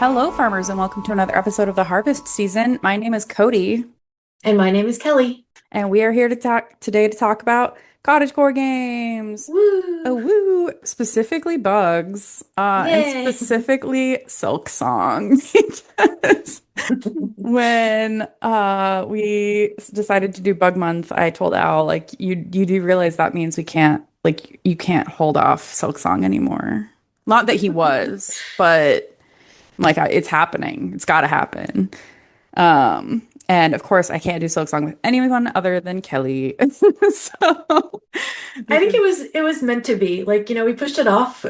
Hello, farmers, and welcome to another episode of the harvest season. My name is Cody, And my name is Kelly. and we are here to talk today to talk about cottagecore games. Oh, Woo! woo! Specifically bugs, and Yay! specifically Silksong. Because when we decided to do Bug Month, I told Al, like, you do realize that means we can't, like, you can't hold off Silksong anymore. Not that he was, but like it's happening. It's got to happen. And of course, I can't do Silksong with anyone other than Kelly. So, I think because it was meant to be. Like, we pushed it off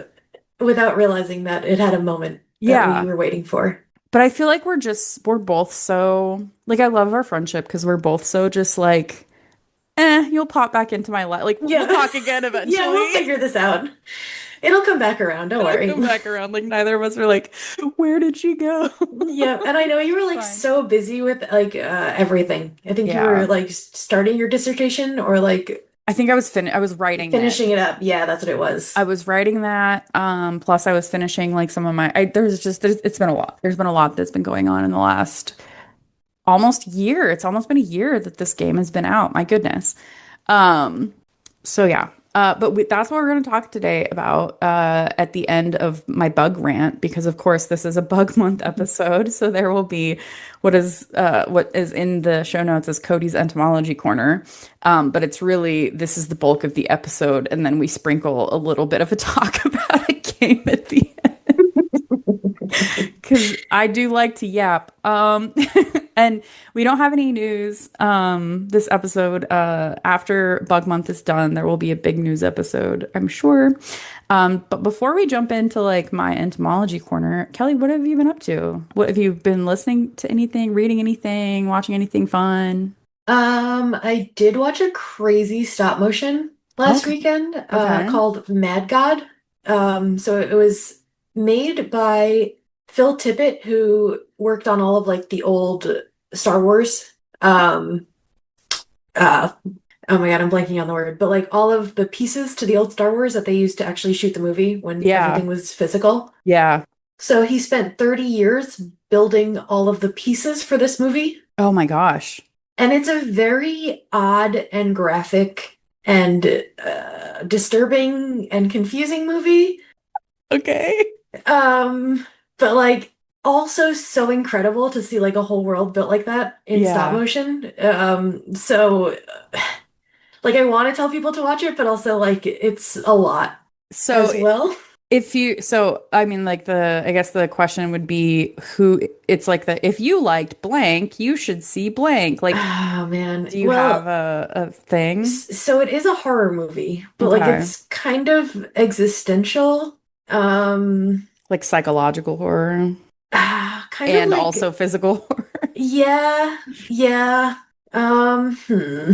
without realizing that it had a moment that we yeah, were waiting for. but I feel like we're both so like I love our friendship because we're both so just like, you'll pop back into my life. Like we'll Yeah. talk again Yeah, we'll eventually. figure this out. It'll come back around, don't It'll worry. come back around. Like neither of us are like, where did she go? Yeah, and I know you were It's like fine. so busy with like everything. I think you were Yeah. like starting your dissertation or like I was writing it. finishing it up. Yeah, that's what it was. I was writing that. Plus I was finishing like some of my it's been a lot. There's been a lot that's been going on in the last almost year. It's almost been a year that this game has been out. My goodness. Um, so yeah. That's what we're going to talk today about at the end of my bug rant, because of course this is a bug month episode. So there will be what is in the show notes as Cody's entomology corner. But it's really this is the bulk of the episode, and then we sprinkle a little bit of a talk about a game at the end because I do like to yap. And we don't have any news this episode. After Bug Month is done, there will be a big news episode, I'm sure. But before we jump into like my entomology corner, Kelly, what have you been up to? What have you been listening to anything, reading anything, watching anything fun? I did watch a crazy stop motion last Okay. weekend, Okay. called Mad God. So it was made by Phil Tippett, who worked on all of like the old Star Wars. Um, uh, oh my God, I'm blanking on the word, but like all of the pieces to the old Star Wars that they used to actually shoot the movie when Yeah. everything was physical. Yeah. So he spent 30 years building all of the pieces for this movie. Oh my gosh. And it's a very odd and graphic and disturbing and confusing movie. Okay. Um, but like also so incredible to see like a whole world built like that in stop Yeah. motion. So like I want to tell people to watch it, but also like it's a lot So as well. I mean, like I guess the question would be it's like if you liked blank, you should see blank. Like, Oh man. do you have Well, a thing? so it is a horror movie, but like Okay. it's kind of existential. Um, Like psychological horror kind of and also like physical horror. yeah, yeah. Hmm.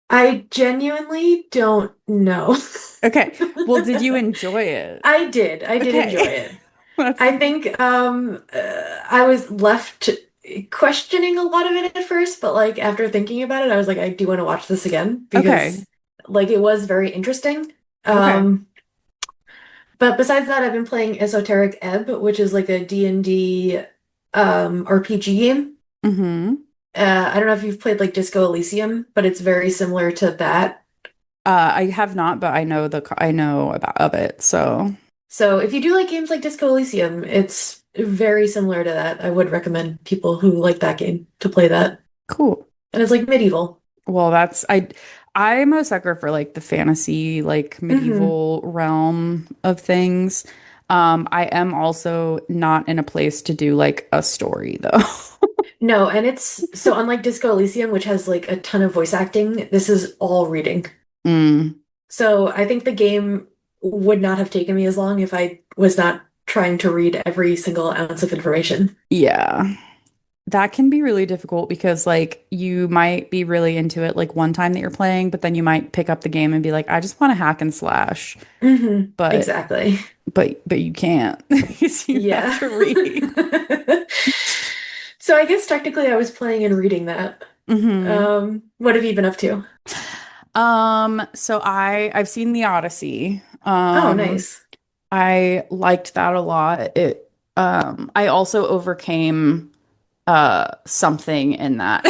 I genuinely don't know. Okay. Well, did you enjoy it? I did enjoy Okay. it. That's I think I was left questioning a lot of it at first, but like after thinking about it, I was like, I do want to watch this again okay. because like it was very interesting. Okay. Um, but besides that, I've been playing Esoteric Ebb, which is like a D&D RPG game. Mm-hmm. I don't know if you've played like Disco Elysium, but it's very similar to that. I have not, but I know about of it. So So if you do like games like Disco Elysium, it's very similar to that. I would recommend people who like that game to play that. cool. And it's like medieval. Well, I'm a sucker for like the fantasy, like Hmm. medieval realm of things. I am also not in a place to do like a story though. No, and it's so unlike Disco Elysium, which has like a ton of voice acting, this is all reading. Mm, So I think the game would not have taken me as long if I was not trying to read every single ounce of information. yeah. That can be really difficult because like you might be really into it like one time that you're playing, but then you might pick up the game and be like, I just want to hack and slash. But Exactly. but you can't because you have Yeah. to read. So I guess technically I was playing and reading that. Hmm. What have you been up to? So I've seen The Odyssey. Oh, nice. I liked that a lot. I also overcame something in that.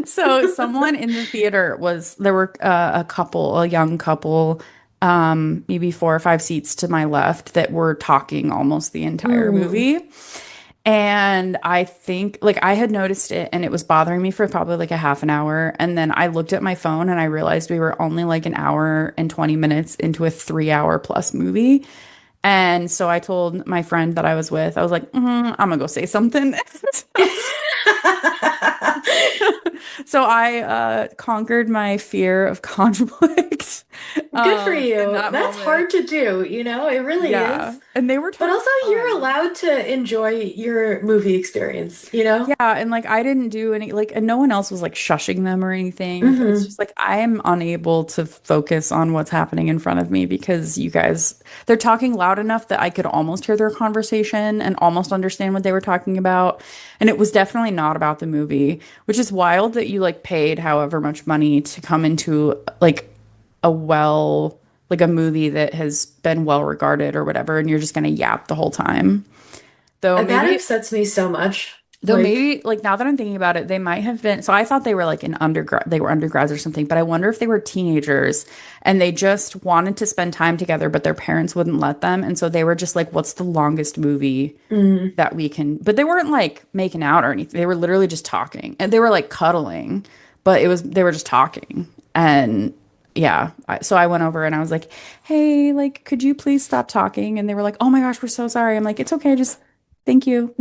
So someone in the theater was there were a couple, a young couple, maybe 4 or 5 seats to my left that were talking almost the entire Mm. movie. And I think like I had noticed it and it was bothering me for probably like a half an hour. And then I looked at my phone and I realized we were only like an hour and 20 minutes into a 3 hour plus movie. And so I told my friend that I was with, I was like, I'm gonna go say something. So I conquered my fear of conflict Good for in you. that That's moment. hard to do, it really Yeah. is. And they were But totally also, you're fine. allowed to enjoy your movie experience? Yeah, and like I didn't do any like and no one else was like shushing them or anything, but it's Hmm. just like I am unable to focus on what's happening in front of me because you guys they're talking loud enough that I could almost hear their conversation and almost understand what they were talking about. And it was definitely not about the movie, which is wild that you like paid however much money to come into like a well like a movie that has been well regarded or whatever and you're just gonna yap the whole time. Though That maybe upsets me so much. Though Like, maybe like now that I'm thinking about it, they might have been. So I thought they were like in undergrad, they were undergrads or something, but I wonder if they were teenagers and they just wanted to spend time together, but their parents wouldn't let them. And so they were just like, what's the longest movie mm, that we can? But they weren't like making out or anything. They were literally just talking and they were like cuddling, but they were just talking. And yeah, so I went over and I was like, hey, like, could you please stop talking? And they were like, oh my gosh, we're so sorry. I'm like, it's okay, just thank you.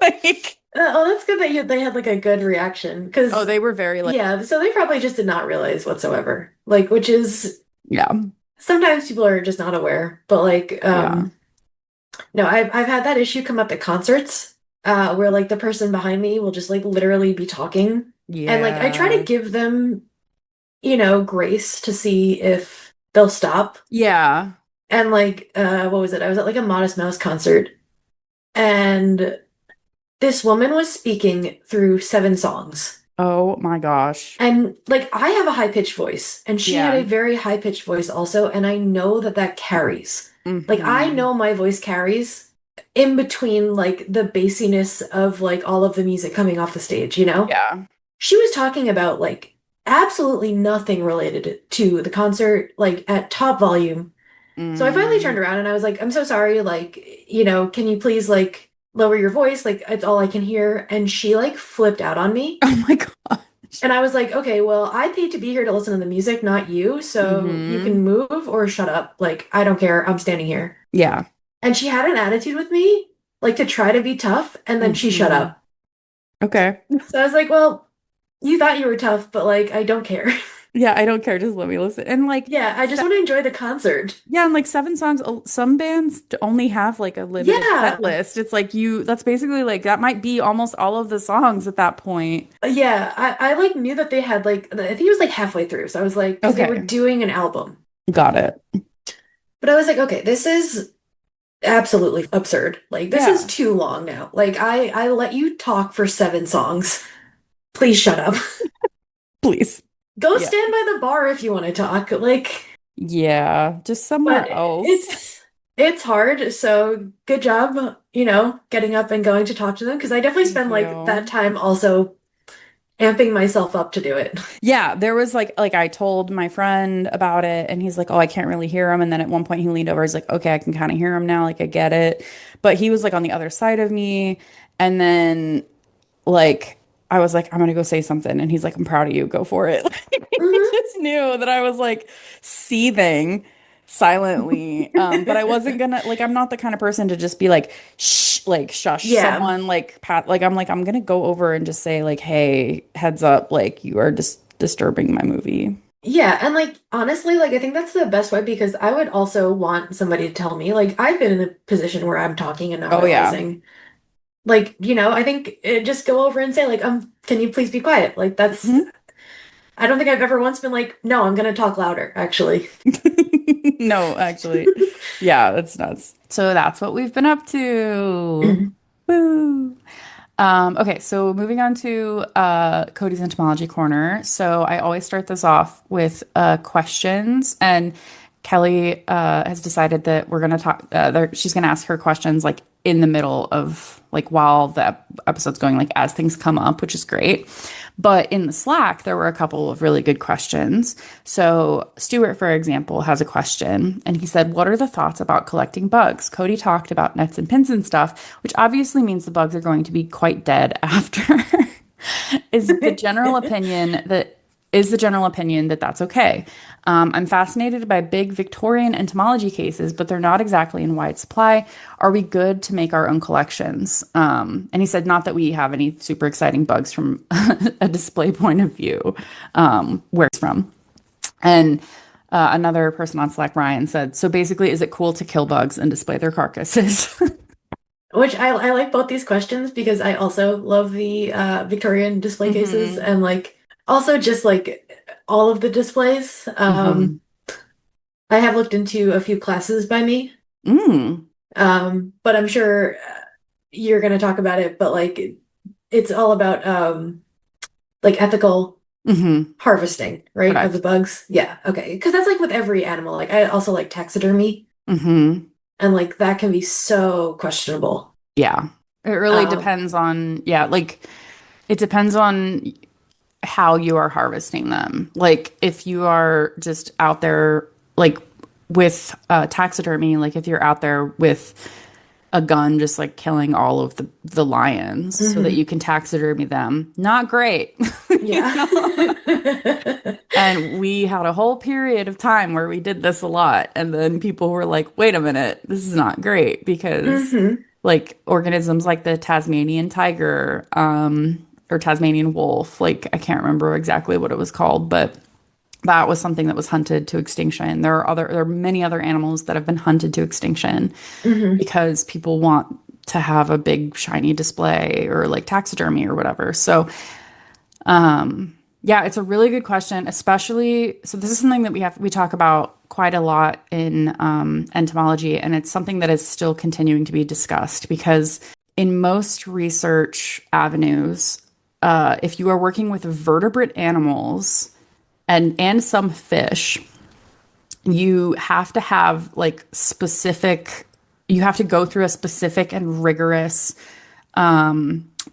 Like, oh, that's good that they had like a good reaction. oh, Because, they were very like, yeah, so they probably just did not realize whatsoever. Like, which is yeah, sometimes people are just not aware. But like, yeah, no, I've had that issue come up at concerts, where like the person behind me will just like literally be talking. And like I try to yeah, give them, grace to see if they'll stop. yeah. And like, what was it? I was at like a Modest Mouse concert, and this woman was speaking through 7 songs. Oh my gosh. And like, I have a high-pitched voice, and she had Yeah. a very high-pitched voice also, and I know that that carries. Like, I Hmm. know my voice carries in between like the bassiness of like all of the music coming off the stage? Yeah. She was talking about like absolutely nothing related to the concert, like at top volume. So I finally turned Mm. around and I was like, I'm so sorry, like, can you please like lower your voice? Like, it's all I can hear. And she like flipped out on me. Oh my gosh. And I was like, okay, well, I paid to be here to listen to the music, not you. So you Hmm. can move or shut up. Like, I don't care. I'm standing here. Yeah. And she had an attitude with me, like to try to be tough, and then she shut Hmm. up. Okay. So I was like, well, you thought you were tough, but like, I don't care. Yeah, I don't care. Just let me listen. And like, Yeah, I just want to enjoy the concert. yeah, and like 7 songs, some bands only have like a limited set Yeah. list. It's like that's basically like that might be almost all of the songs at that point. Yeah, I like knew that they had like I think it was like halfway through. So I was like, because they were Okay. doing an album. Got it. But I was like, okay, this is absolutely absurd. Like this is Yeah. too long now. Like I let you talk for 7 songs. Please shut up. Please. Go Yeah. stand by the bar if you want to talk. Like, Yeah. Just somewhere but else. it's hard. So good job, getting up and going to talk to them because I definitely Thank spend like that you. time also amping myself up to do it. Yeah, there was like I told my friend about it and he's like, "Oh, I can't really hear him." And then at one point he leaned over, he's like, "Okay, I can kind of hear him now, like I get it." But he was like on the other side of me and then like I was like, "I'm gonna go say something." And he's like, "I'm proud of you. Go for it." Like, he Hmm. just knew that I was like seething silently. But I wasn't gonna like I'm not the kind of person to just be like shh like shush Yeah. someone like pat like I'm gonna go over and just say like hey heads up like you are just disturbing my movie. Yeah, and like honestly, like I think that's the best way because I would also want somebody to tell me. Like I've been in a position where I'm talking and not Oh yeah. realizing. Like, I think just go over and say like, can you please be quiet? Like that's Mhm. I don't think I've ever once been like, no, I'm gonna talk louder, actually. No, actually. Yeah, that's nuts. So that's what we've been up to. Woo. Okay, so moving on to Cody's Entomology Corner. So I always start this off with questions, and Kelly has decided that we're going to talk, she's going to ask her questions like in the middle of like while the episode's going, like as things come up, which is great. But in the Slack, there were a couple of really good questions. So Stuart, for example, has a question and he said, "What are the thoughts about collecting bugs? Cody talked about nets and pins and stuff, which obviously means the bugs are going to be quite dead after." is the general opinion that is the general opinion that that's okay. I'm fascinated by big Victorian entomology cases, but they're not exactly in wide supply. Are we good to make our own collections? And he said, not that we have any super exciting bugs from a display point of view, where it's from. And another person on Slack, Ryan, said, so basically, is it cool to kill bugs and display their carcasses? Which I like both these questions because I also love the Victorian display cases hmm and like also just like all of the displays. hmm I have looked into a few classes by me, Mm. but I'm sure you're going to talk about it. But like it's all about like ethical hmm harvesting, right, of the Correct. bugs. Yeah, okay, because that's like with every animal. Like I also like taxidermy, hmm and like that can be so questionable. Yeah. It really Um, depends on, yeah, like it depends on how you are harvesting them. Like if you are just out there, like with taxidermy, like if you're out there with a gun, just like killing all of the lions so that mhm. you can taxidermy them, not great, you Yeah. know? And we had a whole period of time where we did this a lot. And then people were like, wait a minute, this is not great because hmm like organisms like the Tasmanian tiger, or Tasmanian wolf, like I can't remember exactly what it was called, but that was something that was hunted to extinction. There are many other animals that have been hunted to extinction hmm because people want to have a big shiny display or like taxidermy or whatever. So yeah, it's a really good question, especially so this is something that we talk about quite a lot in entomology, and it's something that is still continuing to be discussed because in most research avenues, if you are working with vertebrate animals and some fish, you have to have like specific, you have to go through a specific and rigorous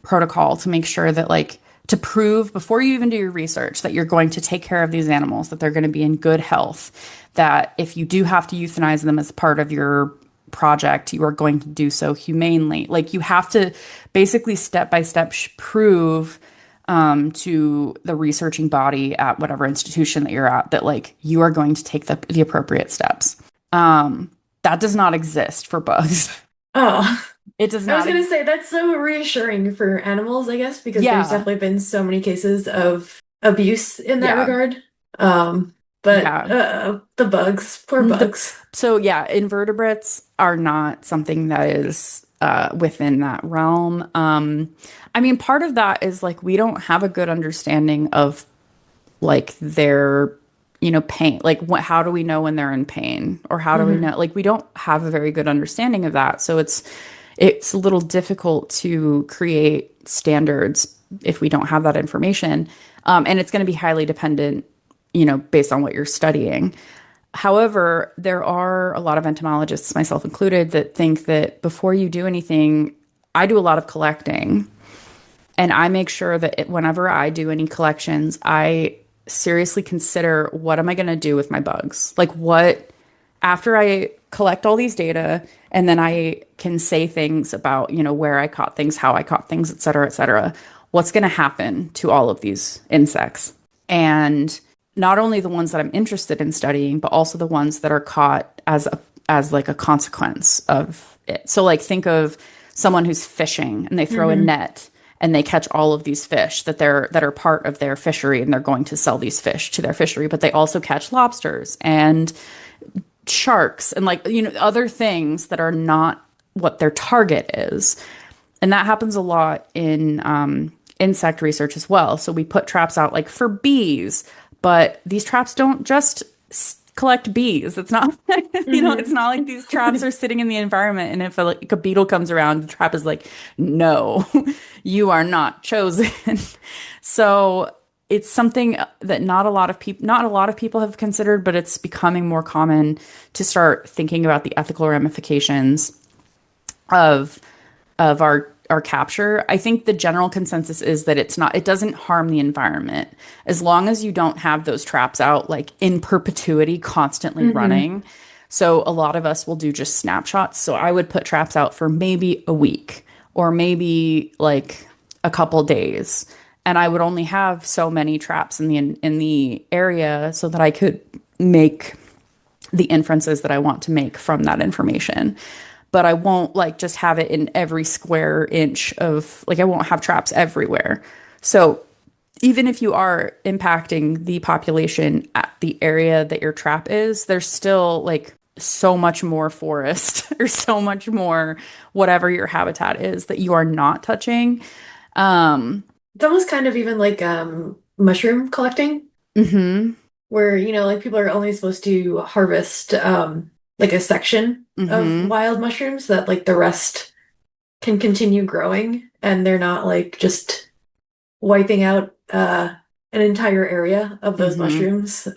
protocol to make sure that like to prove before you even do your research that you're going to take care of these animals, that they're going to be in good health, that if you do have to euthanize them as part of your project, you are going to do so humanely. Like you have to basically step by step prove to the researching body at whatever institution that you're at that like you are going to take the appropriate steps. That does not exist for bugs. Oh, It does I was not. gonna say that's so reassuring for animals, I guess, because there's Yeah, definitely been so many cases of abuse in that yeah, regard. But yeah. the bugs, poor bugs. So yeah, invertebrates are not something that is within that realm. I mean, part of that is like we don't have a good understanding of like their, pain. Like how do we know when they're in pain, or how do we hmm know? Like we don't have a very good understanding of that. So it's a little difficult to create standards if we don't have that information. And it's going to be highly dependent, based on what you're studying. However, there are a lot of entomologists, myself included, that think that before you do anything, I do a lot of collecting, and I make sure that whenever I do any collections, I seriously consider what am I going to do with my bugs? Like, what, after I collect all these data, and then I can say things about, where I caught things, how I caught things, et cetera, what's going to happen to all of these insects? And not only the ones that I'm interested in studying, but also the ones that are caught as like a consequence of it. So like think of someone who's fishing and they throw a hmm net and they catch all of these fish that are part of their fishery, and they're going to sell these fish to their fishery, but they also catch lobsters and sharks and like other things that are not what their target is. And that happens a lot in insect research as well. So we put traps out like for bees, but these traps don't just collect bees. It's not, it's hmm not like these traps are sitting in the environment. And if like a beetle comes around, the trap is like, no, you are not chosen. So it's something that not a lot of people have considered, but it's becoming more common to start thinking about the ethical ramifications of our capture. I think the general consensus is that it doesn't harm the environment as long as you don't have those traps out like in perpetuity, constantly Hmm. running. So a lot of us will do just snapshots. So I would put traps out for maybe a week or maybe like a couple days. And I would only have so many traps in the area so that I could make the inferences that I want to make from that information. But I won't like just have it in every square inch of like I won't have traps everywhere. So even if you are impacting the population at the area that your trap is, there's still like so much more forest or so much more whatever your habitat is that you are not touching. Um, It's almost kind of even like mushroom collecting, mhm, where, like people are only supposed to harvest like a section of mhm, wild mushrooms so that like the rest can continue growing and they're not like just wiping out an entire area of those mhm. mushrooms.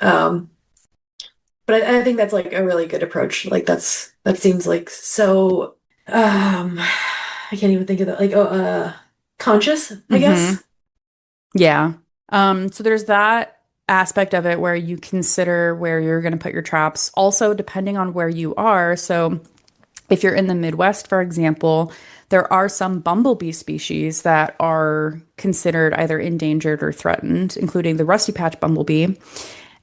But I think that's like a really good approach. Like that seems like so I can't even think of that. Like conscious, I Mm-hmm. guess. Yeah. So there's that aspect of it where you consider where you're going to put your traps. Also, depending on where you are. So if you're in the Midwest, for example, there are some bumblebee species that are considered either endangered or threatened, including the rusty patch bumblebee.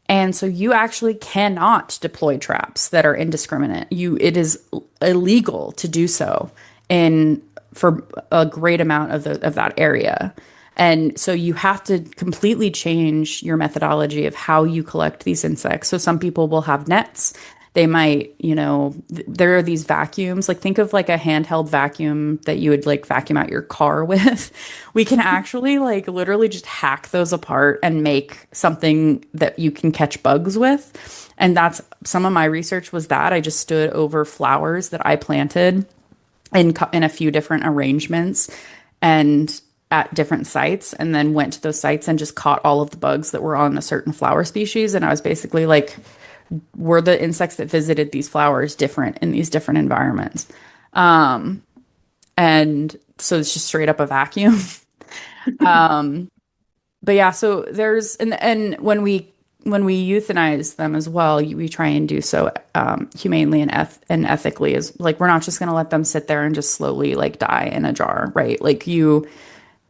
And so you actually cannot deploy traps that are indiscriminate. It is illegal to do so in for a great amount of that area. And so you have to completely change your methodology of how you collect these insects. So some people will have nets. They might, there are these vacuums. Like think of like a handheld vacuum that you would like vacuum out your car with. We can actually like literally just hack those apart and make something that you can catch bugs with. And that's some of my research was that I just stood over flowers that I planted in a few different arrangements and at different sites and then went to those sites and just caught all of the bugs that were on a certain flower species. And I was basically like, were the insects that visited these flowers different in these different environments? And so it's just straight up a vacuum. But yeah, so there's and when we euthanize them as well, we try and do so humanely and ethically. Is like we're not just going to let them sit there and just slowly like die in a jar, right?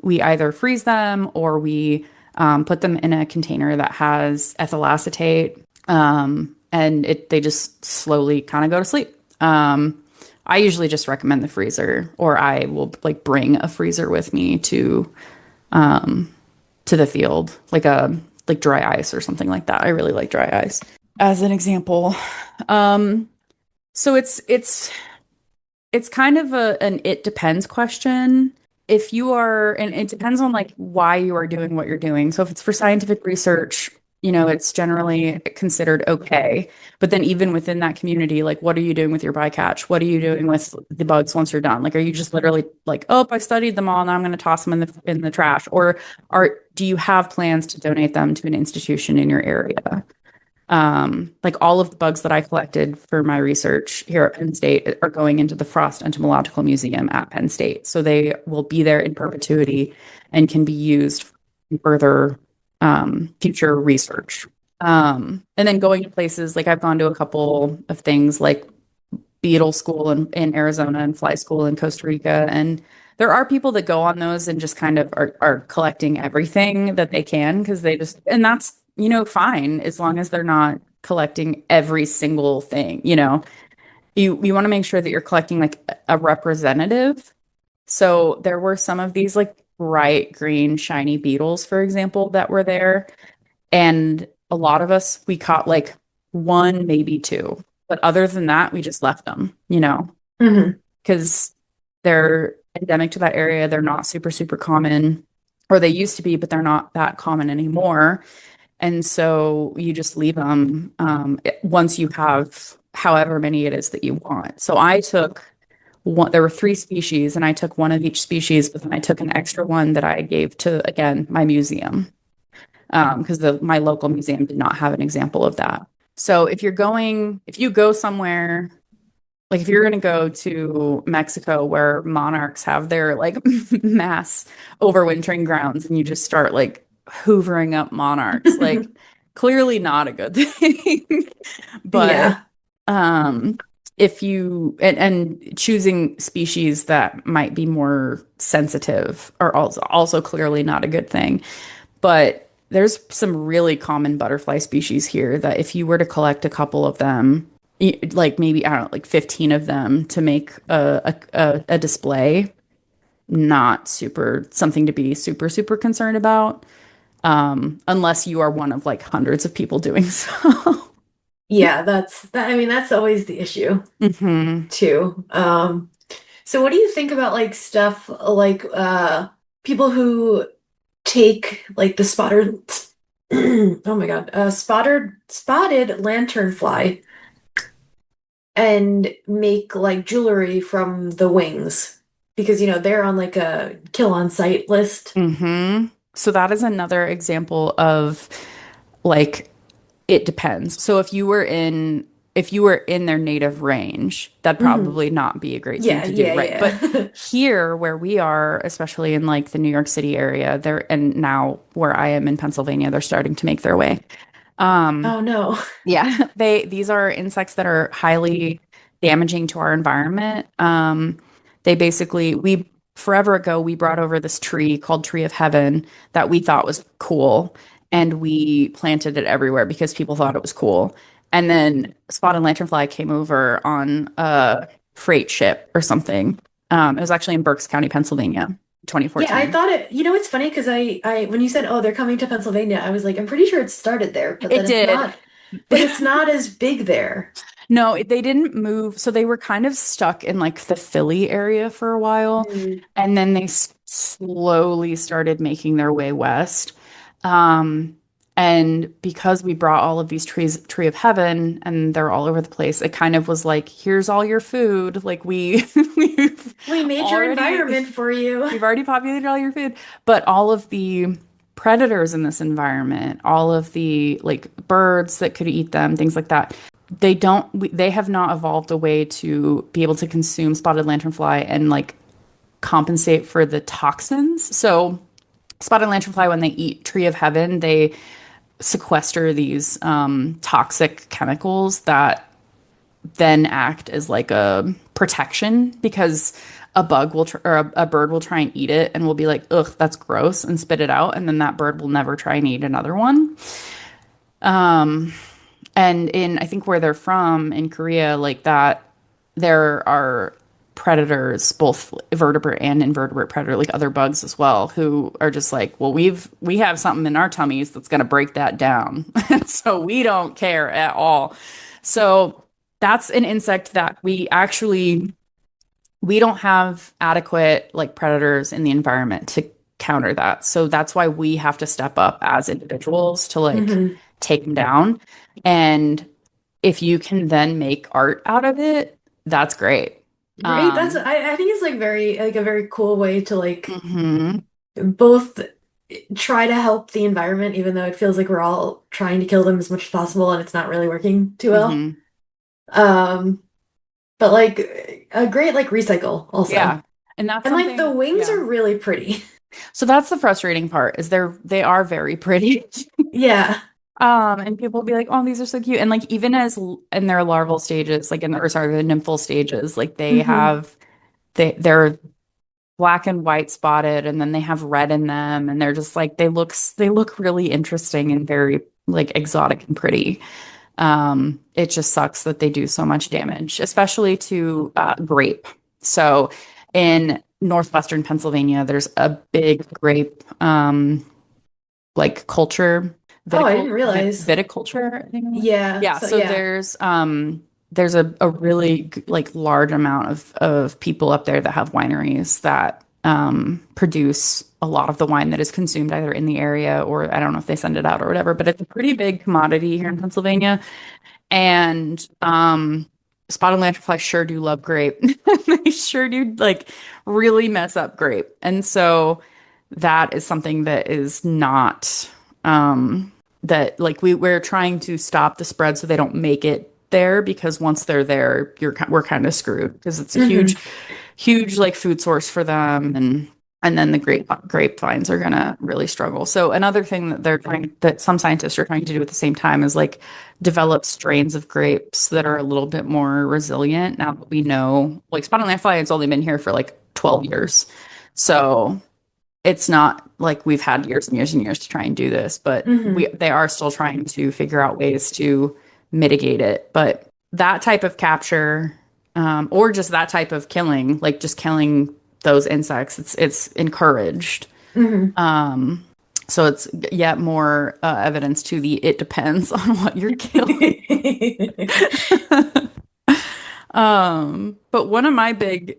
We either freeze them or we put them in a container that has ethyl acetate, and they just slowly kind of go to sleep. I usually just recommend the freezer, or I will like bring a freezer with me to the field, like dry ice or something like that. I really like dry ice as an example. Um, so it's kind of an it depends question. If you are, and it depends on like why you are doing what you're doing. So if it's for scientific research, it's generally considered okay. But then even within that community, like what are you doing with your bycatch? What are you doing with the bugs once you're done? Like, are you just literally like, oh, I studied them all, now I'm going to toss them in the trash? Or do you have plans to donate them to an institution in your area? Like all of the bugs that I collected for my research here at Penn State are going into the Frost Entomological Museum at Penn State. So they will be there in perpetuity and can be used for further future research. And then going to places like I've gone to a couple of things like beetle school in Arizona and fly school in Costa Rica. And there are people that go on those and just kind of are collecting everything that they can because and that's, fine as long as they're not collecting every single thing, You want to make sure that you're collecting like a representative. So there were some of these like bright green shiny beetles, for example, that were there. And a lot of us, we caught like one, maybe two. But other than that, we just left them, Hmm. because they're endemic to that area. They're not super, super common, or they used to be, but they're not that common anymore. And so you just leave them once you have however many it is that you want. So I took one, there were three species, and I took one of each species, but then I took an extra one that I gave to, again, my museum. because the my local museum did not have an example of that. So if you go somewhere, like if you're going to go to Mexico where monarchs have their like mass overwintering grounds and you just start like hoovering up monarchs, like clearly not a good thing. But Yeah. um if you and choosing species that might be more sensitive are also clearly not a good thing. But there's some really common butterfly species here that if you were to collect a couple of them, like maybe, I don't know, like 15 of them to make a display, not super something to be super, super concerned about, unless you are one of like hundreds of people doing so. Yeah, I mean, that's always the issue hmm too. So what do you think about like stuff like people who take like the spotted oh my God, spotted lanternfly and make like jewelry from the wings because they're on like a kill on sight list. So that is another example of like it depends. So if you were in their native range, that'd Hmm. probably not be a great thing Yeah, to do, yeah, right? But yeah. here where we are, especially in like the New York City area, there and now where I am in Pennsylvania, they're starting to make their way. Um, Oh no. yeah, these are insects that are highly damaging to our environment. They basically we forever ago we brought over this tree called Tree of Heaven that we thought was cool, and we planted it everywhere because people thought it was cool. And then spotted lanternfly came over on a freight ship or something. It was actually in Berks County, Pennsylvania, Yeah, I 2014. thought it's funny because I when you said, oh, they're coming to Pennsylvania, I was like, I'm pretty sure it started there, but It then it's did. not, but it's not as big there. No, they didn't move. So they were kind of stuck in like the Philly area for a while. Mm. And then they slowly started making their way west. Um, and because we brought all of these tree of heaven, and they're all over the place, it kind of was like, here's all your food. Like we've We made your already environment for you. we've already populated all your food. But all of the predators in this environment, all of the like birds that could eat them, things like that, they have not evolved a way to be able to consume spotted lanternfly and like compensate for the toxins. So spotted lanternfly, when they eat tree of heaven, they sequester these toxic chemicals that then act as like a protection because a bug will or a bird will try and eat it and will be like, ugh, that's gross, and spit it out, and then that bird will never try and eat another one. And in I think where they're from in Korea, like that, there are predators, both vertebrate and invertebrate predator, like other bugs as well, who are just like, well, we have something in our tummies that's going to break that down, and so we don't care at all. So that's an insect that we don't have adequate like predators in the environment to counter that. So that's why we have to step up as individuals to like Hmm. take them down. And if you can then make art out of it, that's great. Right? Um, I think it's like very like a very cool way to like mhm, both try to help the environment, even though it feels like we're all trying to kill them as much as possible and it's not really working too well. mhm. Um, but like a great like recycle also. Yeah. And that's And like the something, wings yeah. are really pretty. So that's the frustrating part is they are very pretty. Yeah. And people will be like, "Oh, these are so cute." And like even as in their larval stages, like in the or sorry, the nymphal stages, like Hmm. they're black and white spotted, and then they have red in them, and they're just like they look really interesting and very like exotic and pretty. It just sucks that they do so much damage, especially to grape. So in northwestern Pennsylvania, there's a big grape like culture, Oh, I didn't realize. viticulture, I think. Yeah. Yeah, So so yeah. there's a really like large amount of people up there that have wineries that produce a lot of the wine that is consumed either in the area or I don't know if they send it out or whatever, but it's a pretty big commodity here in Pennsylvania. And spotted lanternfly sure do love grape. They sure do like really mess up grape. And so that is something that is not that like we're trying to stop the spread so they don't make it there because once they're there, we're kind of screwed because it's a huge, Hmm. huge like food source for them and then the grapevines are gonna really struggle. So another thing that some scientists are trying to do at the same time is like develop strains of grapes that are a little bit more resilient. Now that we know, like spotted lantfly has only been here for like 12 years, so it's not like we've had years and years and years to try and do this, but Hmm. they are still trying to figure out ways to mitigate it. But that type of capture, or just that type of killing, like just killing those insects, it's encouraged. Hmm. So it's yet more evidence to the it depends on what you're killing. But one of my big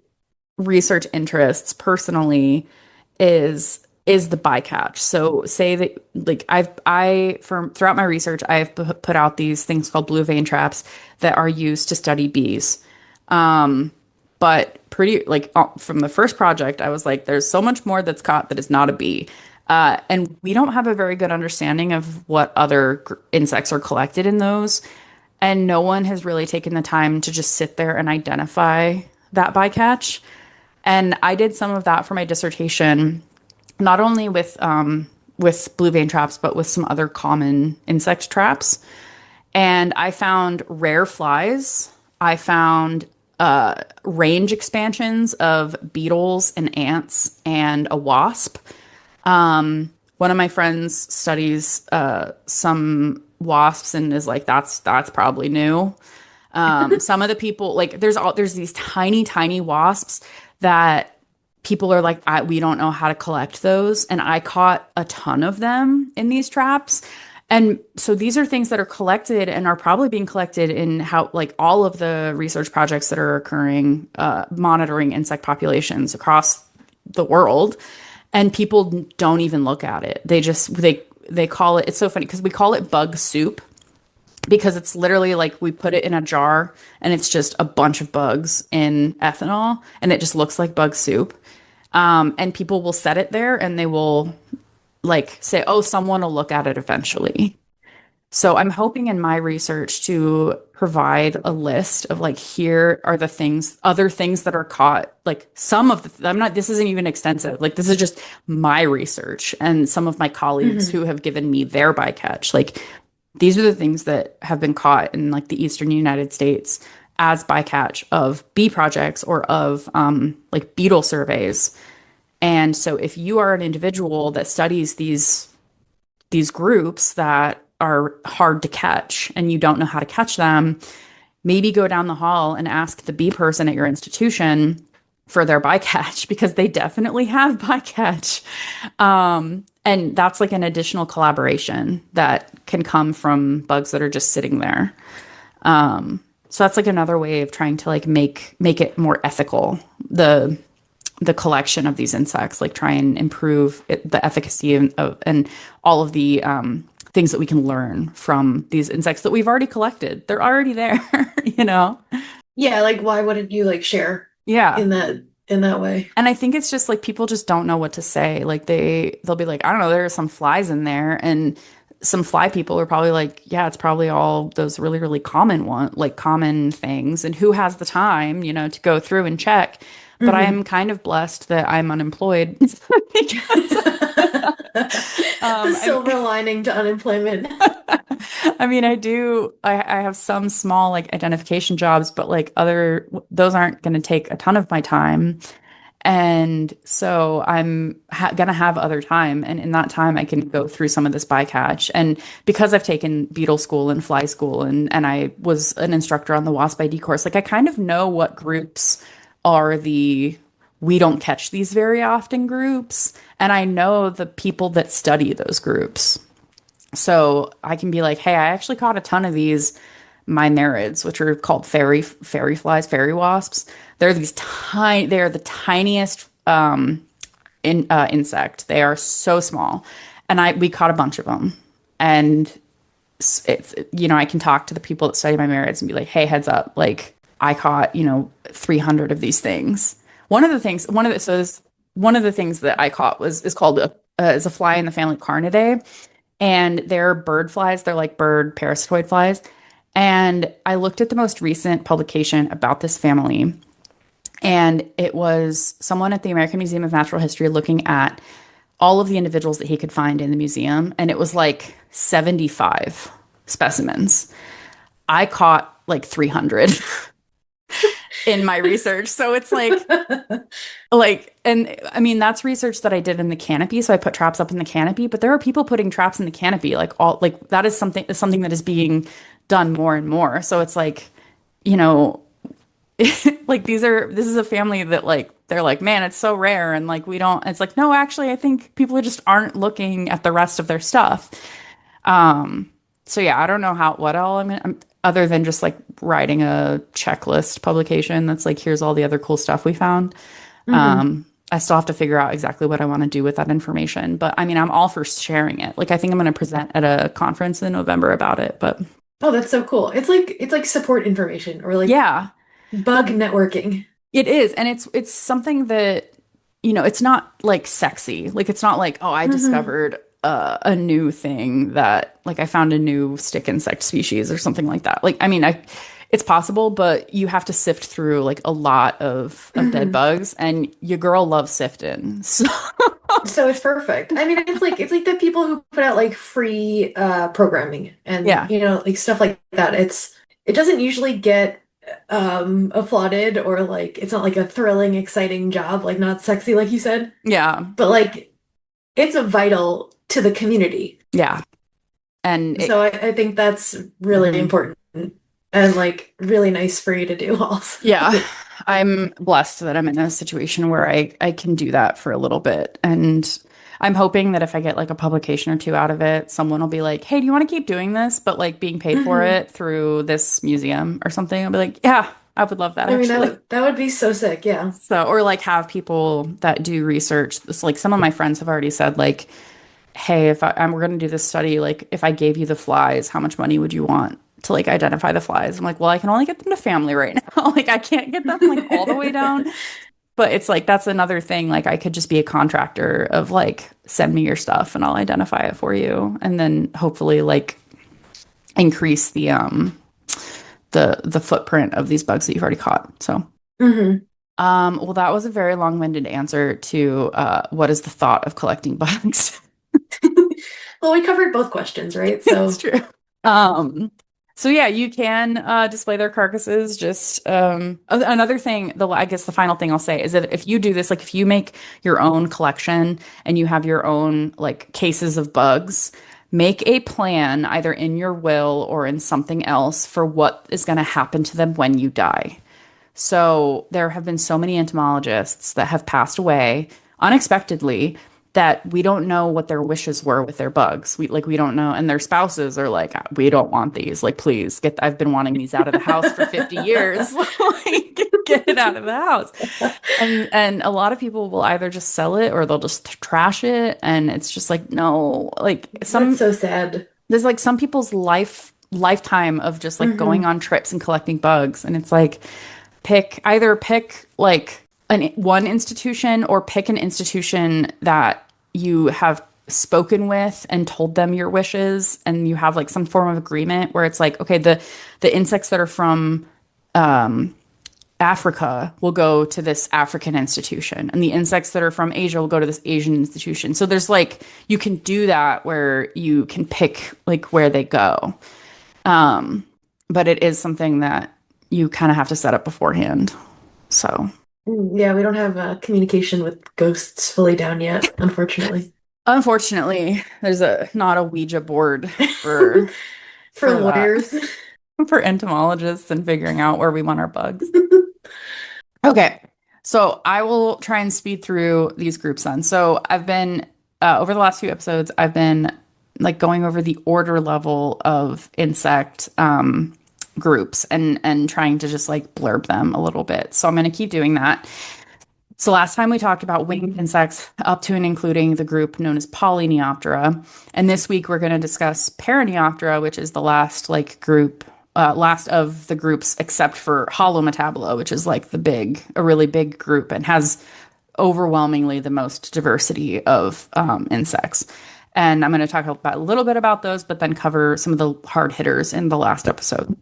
research interests personally is the bycatch. So say that like I from throughout my research I've put out these things called blue vein traps that are used to study bees. But pretty like from the first project I was like there's so much more that's caught that is not a bee. And we don't have a very good understanding of what other insects are collected in those. And no one has really taken the time to just sit there and identify that bycatch. And I did some of that for my dissertation, not only with blue vein traps, but with some other common insect traps. And I found rare flies. I found range expansions of beetles and ants and a wasp. One of my friends studies some wasps and is like, that's probably new. Some of the people like there's these tiny wasps that people are like we don't know how to collect those and I caught a ton of them in these traps. And so these are things that are collected and are probably being collected in how like all of the research projects that are occurring monitoring insect populations across the world and people don't even look at it. They call it, it's so funny because we call it bug soup because it's literally like we put it in a jar and it's just a bunch of bugs in ethanol and it just looks like bug soup. And people will set it there and they will like say, oh, someone will look at it eventually. So I'm hoping in my research to provide a list of like, here are the things, other things that are caught. Like some of the, I'm not, this isn't even extensive. Like this is just my research and some of my colleagues Hmm. who have given me their bycatch. Like these are the things that have been caught in like the Eastern United States as bycatch of bee projects or of like beetle surveys. And so if you are an individual that studies these groups that are hard to catch and you don't know how to catch them, maybe go down the hall and ask the bee person at your institution for their bycatch because they definitely have bycatch. And that's like an additional collaboration that can come from bugs that are just sitting there. So that's like another way of trying to like make it more ethical. The collection of these insects, like try and improve the efficacy and all of the things that we can learn from these insects that we've already collected. They're already there, you know? Yeah, like why wouldn't you like share Yeah. in that way? And I think it's just like people just don't know what to say. Like they'll be like, I don't know, there are some flies in there. And some fly people are probably like, yeah, it's probably all those really, really common things. And who has the time, to go through and check? But I Hmm. am kind of blessed that I'm unemployed because The I silver lining to unemployment. I mean, I have some small like identification jobs, but like those aren't going to take a ton of my time. And so I'm gonna have other time, and in that time, I can go through some of this bycatch. And because I've taken beetle school and fly school, and I was an instructor on the WASP ID course, like I kind of know what groups are the we don't catch these very often groups, and I know the people that study those groups. So I can be like, hey, I actually caught a ton of these mimarids, which are called fairy flies, fairy wasps. They're the tiniest insect. They are so small, and we caught a bunch of them. And I can talk to the people that study mimarids and be like, hey, heads up, like I caught 300 of these things. One of the things that I caught is called is a fly in the family Carnidae, and they're bird flies. They're like bird parasitoid flies. And I looked at the most recent publication about this family, and it was someone at the American Museum of Natural History looking at all of the individuals that he could find in the museum, and it was like 75 specimens. I caught like 300 in my research. So it's and I mean, that's research that I did in the canopy. So I put traps up in the canopy, but there are people putting traps in the canopy, like that is something that is being done more and more. So it's like, you know, like this is a family that like they're like, man, it's so rare. And like we don't, it's like, no, actually, I think people just aren't looking at the rest of their stuff. Um, so yeah, I don't know what all I'm other than just like writing a checklist publication that's like, here's all the other cool stuff we found. Hmm. I still have to figure out exactly what I want to do with that information. But I mean, I'm all for sharing it. Like, I think I'm going to present at a conference in November about it. But Oh, that's so cool. It's like support information or like yeah, bug well, networking. it is. And it's something that, it's not like sexy. Like, it's not like, oh, I Hmm. discovered a new thing that, like, I found a new stick insect species or something like that. Like, I mean, it's possible, but you have to sift through like a lot of dead Hmm. bugs, and your girl loves sifting. So, So it's perfect. I mean, it's like the people who put out like free programming and yeah, like stuff like that. It doesn't usually get applauded or like it's not like a thrilling, exciting job, like not sexy like you said, yeah, but like it's a vital to the community. yeah. And So I think that's really mhm. important and like really nice for you to do also. Yeah, I'm blessed that I'm in a situation where I can do that for a little bit. And I'm hoping that if I get like a publication or two out of it, someone will be like, "Hey, do you want to keep doing this, but like being paid for Hmm. it through this museum or something?" I'll be like, "Yeah, I would love that I mean, actually." that would be so sick. Yeah. So, or like have people that do research. This, like some of my friends have already said, like, "Hey, if we're going to do this study, like if I gave you the flies, how much money would you want to like identify the flies?" I'm like, "Well, I can only get them to family right now. Like I can't get them like all the way down." But it's like that's another thing. Like I could just be a contractor of like send me your stuff and I'll identify it for you, and then hopefully like increase the footprint of these bugs that you've already caught. So Hmm. well, that was a very long-winded answer to what is the thought of collecting bugs. Well, we covered both questions, right? It's So, true. Um, so yeah, you can display their carcasses. Just another thing, I guess the final thing I'll say is that if you do this, like if you make your own collection and you have your own like cases of bugs, make a plan either in your will or in something else for what is going to happen to them when you die. So there have been so many entomologists that have passed away unexpectedly that we don't know what their wishes were with their bugs. We don't know, and their spouses are like, we don't want these. Like, please get. I've been wanting these out of the house for 50 years. Like, get it out of the house. And a lot of people will either just sell it or they'll just trash it, and it's just like no. Like that's so sad. there's like some people's lifetime of just like going Hmm. on trips and collecting bugs, and it's like pick like one institution or pick an institution that you have spoken with and told them your wishes, and you have like some form of agreement where it's like, okay, the insects that are from Africa will go to this African institution, and the insects that are from Asia will go to this Asian institution. So there's like you can do that where you can pick like where they go. But it is something that you kind of have to set up beforehand. So, Yeah, we don't have communication with ghosts fully down yet, unfortunately. unfortunately, there's a not a Ouija board for For for that lawyers. for entomologists and figuring out where we want our bugs. Okay. So, I will try and speed through these groups then. So, I've been over the last few episodes, I've been like going over the order level of insect groups and trying to just like blurb them a little bit. So I'm going to keep doing that. So last time we talked about winged insects up to and including the group known as Polyneoptera. And this week we're going to discuss Paraneoptera, which is the last like group, last of the groups except for Holometabula, which is like a really big group and has overwhelmingly the most diversity of insects. And I'm going to talk about a little bit about those, but then cover some of the hard hitters in the last episode.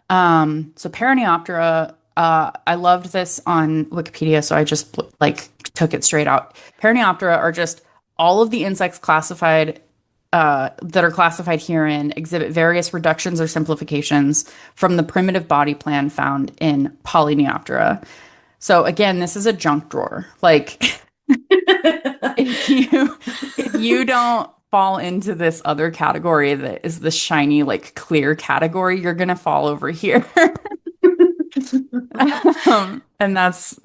So Paraneoptera, I loved this on Wikipedia, so I just like took it straight out. Paraneoptera are just all of the insects classified that are classified herein exhibit various reductions or simplifications from the primitive body plan found in Polyneoptera. So again, this is a junk drawer. Like if you don't fall into this other category that is the shiny, like clear category, you're gonna fall over here. And that's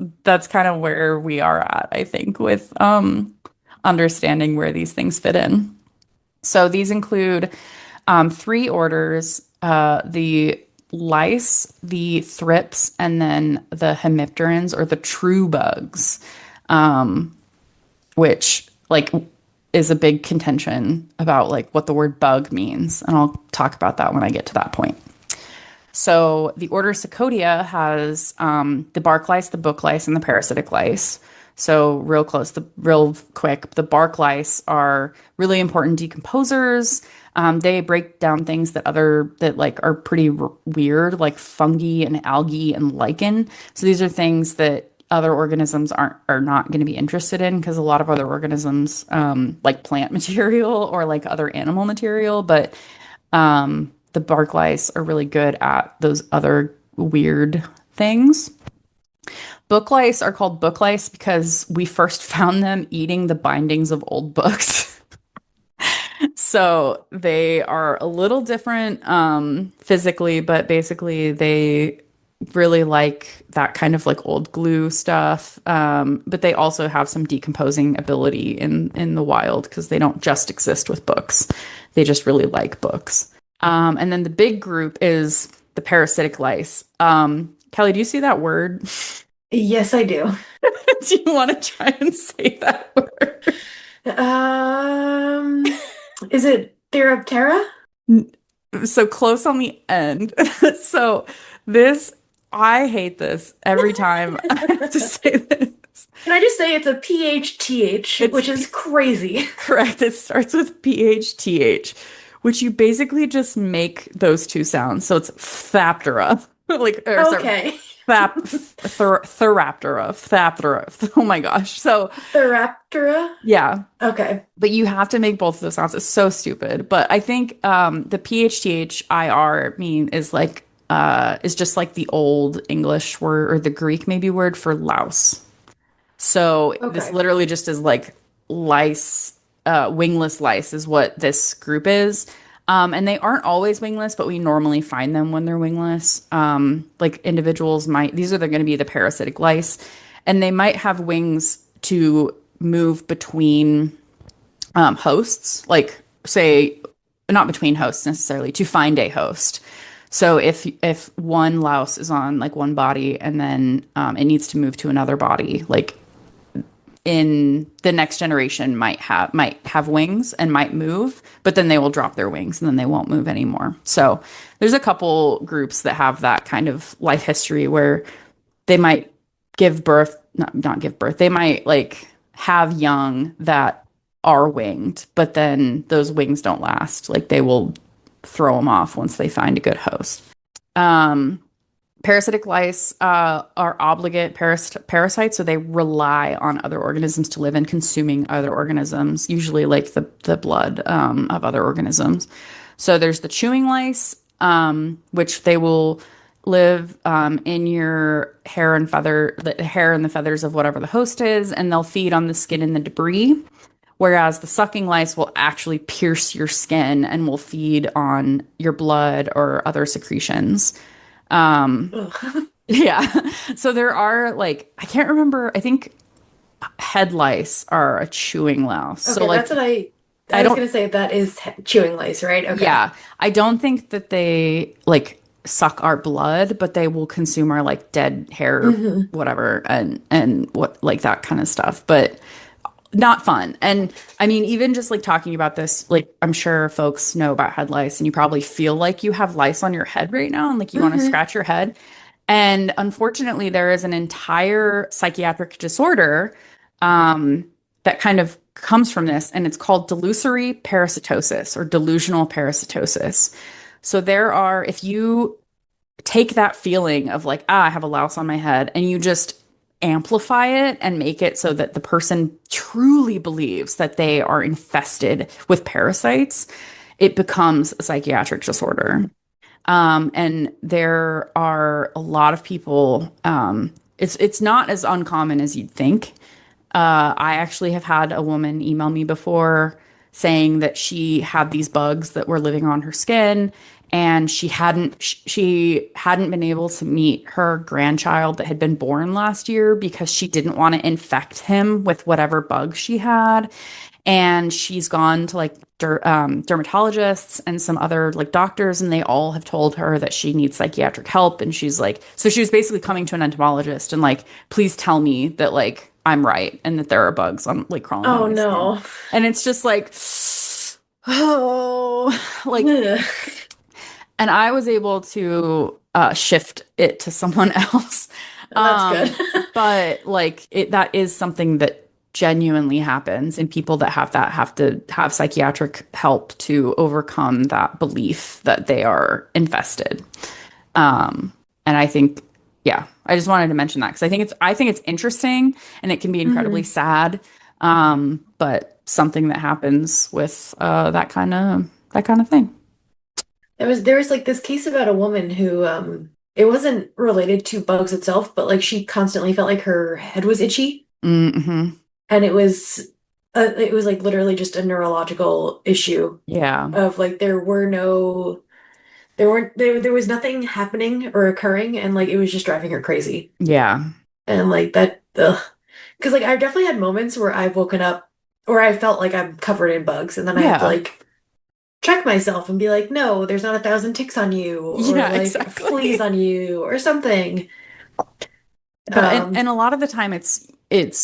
kind of where we are at, I think, with understanding where these things fit in. So these include three orders, the lice, the thrips, and then the hemipterans or the true bugs, which like is a big contention about like what the word bug means. And I'll talk about that when I get to that point. So the order Cicodia has the bark lice, the book lice, and the parasitic lice. So real quick, the bark lice are really important decomposers. They break down things that like are pretty weird, like fungi and algae and lichen. So these are things that other organisms are not going to be interested in because a lot of other organisms like plant material or like other animal material, but the bark lice are really good at those other weird things. Book lice are called book lice because we first found them eating the bindings of old books. So they are a little different physically, but basically they really like that kind of like old glue stuff. But they also have some decomposing ability in the wild because they don't just exist with books. They just really like books. And then the big group is the parasitic lice. Kelly, do you see that word? Yes, I do. Do you want to try and say that word? Um, is it Theraptera? So close on the end. So this, I hate this every time I have to say this. Can I just say it's a PHTH, It's which is crazy. correct. It starts with PHTH, which you basically just make those two sounds. So it's Thaptera. Like, or sorry, Okay. Thaptera. Oh my gosh. So Theraptera? yeah, Okay. but you have to make both of those sounds. It's so stupid. But I think the PHTHIR mean is just like the old English word or the Greek maybe word for louse. So this Okay. literally just is like lice, wingless lice is what this group is. And they aren't always wingless, but we normally find them when they're wingless. Like individuals might, these are going to be the parasitic lice, and they might have wings to move between hosts, like say, not between hosts necessarily, to find a host. So if one louse is on like one body and then it needs to move to another body, like in the next generation might have wings and might move, but then they will drop their wings and then they won't move anymore. So there's a couple groups that have that kind of life history where they might give birth, not give birth, they might like have young that are winged, but then those wings don't last. Like they will throw them off once they find a good host. Um, Parasitic lice are obligate parasites, so they rely on other organisms to live in, consuming other organisms, usually like the blood of other organisms. So there's the chewing lice, which they will live in your hair and the hair and the feathers of whatever the host is, and they'll feed on the skin and the debris. Whereas the sucking lice will actually pierce your skin and will feed on your blood or other secretions. Ugh. Yeah. So there are like, I can't remember, I think head lice are a chewing louse. So Okay, like, that's what I I was don't, gonna say that is chewing lice, right? Okay. yeah, I don't think that they like suck our blood, but they will consume our like dead hair, Hmm. whatever, and what like that kind of stuff. But not fun. And I mean, even just like talking about this, like I'm sure folks know about head lice and you probably feel like you have lice on your head right now and like you want to Hmm. scratch your head. And unfortunately, there is an entire psychiatric disorder that kind of comes from this, and it's called delusory parasitosis or delusional parasitosis. So there are, if you take that feeling of like, ah, I have a louse on my head, and you just amplify it and make it so that the person truly believes that they are infested with parasites, it becomes a psychiatric disorder. And there are a lot of people, it's not as uncommon as you'd think. I actually have had a woman email me before saying that she had these bugs that were living on her skin, and she hadn't been able to meet her grandchild that had been born last year because she didn't want to infect him with whatever bug she had. And she's gone to like dermatologists and some other like doctors, and they all have told her that she needs psychiatric help. And she's like, so she was basically coming to an entomologist and like, please tell me that like I'm right and that there are bugs on like crawling on Oh my skin. no. And it's just like, oh, like, Ugh. and I was able to shift it to someone else. That's good. Um, but like that is something that genuinely happens, and people that have that have to have psychiatric help to overcome that belief that they are infested. And I think, yeah, I just wanted to mention that because I think it's interesting and it can be incredibly Mhm. sad. But something that happens with that kind of thing. There was like this case about a woman who it wasn't related to bugs itself, but like she constantly felt like her head was itchy, Hmm. and it was like literally just a neurological issue Yeah. of like there was nothing happening or occurring, and like it was just driving her crazy. Yeah. And like that, ugh. Because like I've definitely had moments where I've woken up or I felt like I'm covered in bugs, and then I have to Yeah. like check myself and be like, no, there's not 1,000 ticks on you, or Yeah, like fleas exactly. on you, or something. But Um, and a lot of the time it's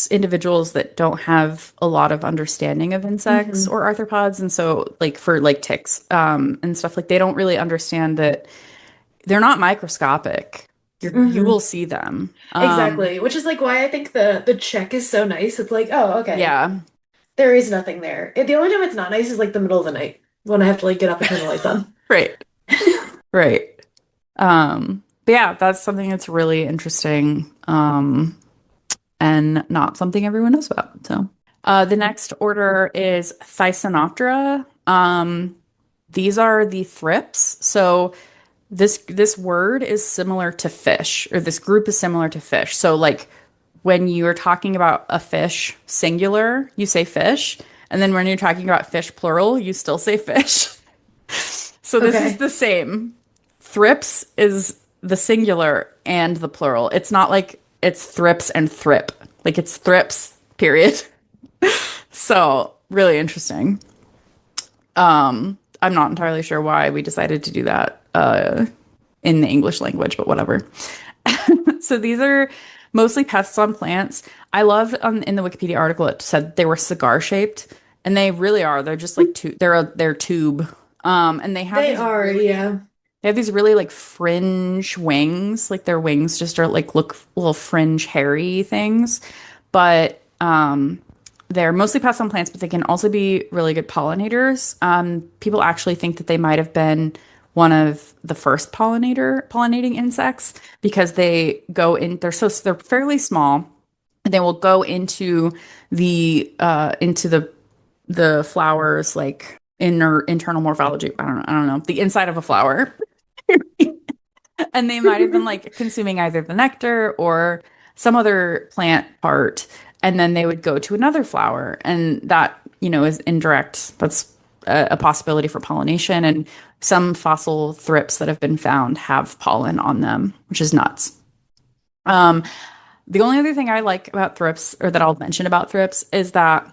individuals that don't have a lot of understanding of insects mhm, or arthropods, and so like for like ticks and stuff, like they don't really understand that they're not microscopic. You will mhm. see them. Exactly. Which is like why I think the check is so nice. It's like, oh, okay, Yeah. there is nothing there. The only time it's not nice is like the middle of the night when I have to like get up and turn the lights on. Right. Right. But yeah, that's something that's really interesting. And not something everyone knows about. So, the next order is Thysanoptera. These are the thrips. So this word is similar to fish, or this group is similar to fish. So like when you're talking about a fish singular, you say fish, and then when you're talking about fish plural, you still say fish. So this is Okay. the same. Thrips is the singular and the plural. It's not like it's thrips and thrip. Like it's thrips, period. So really interesting. I'm not entirely sure why we decided to do that in the English language, but whatever. So these are mostly pests on plants. I love in the Wikipedia article it said they were cigar shaped, and they really are. They're just like they're tube. And They are, yeah. they have these really like fringe wings. Like their wings just are like look little fringe hairy things. But they're mostly pests on plants, but they can also be really good pollinators. People actually think that they might have been one of the first pollinating insects because they go in. They're fairly small, and they will go into the flowers like internal morphology. I don't know the inside of a flower, and they might have been like consuming either the nectar or some other plant part, and then they would go to another flower, and that is indirect. That's a possibility for pollination, and some fossil thrips that have been found have pollen on them, which is nuts. Um, the only other thing I like about thrips, or that I'll mention about thrips, is that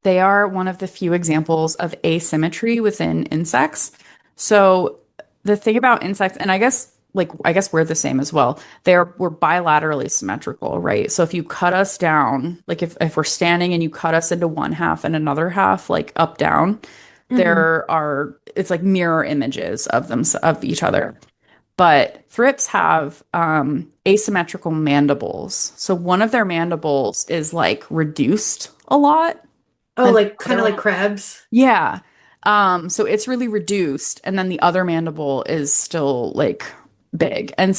they are one of the few examples of asymmetry within insects. So the thing about insects, and I guess we're the same as well. We're bilaterally symmetrical, right? So if you cut us down, like if we're standing and you cut us into one half and another half, like up down, Hmm. it's like mirror images of them of each other. But thrips have asymmetrical mandibles. So one of their mandibles is like reduced a lot, Oh, And like the kind other of like one, crabs. yeah. So it's really reduced, and then the other mandible is still like big, and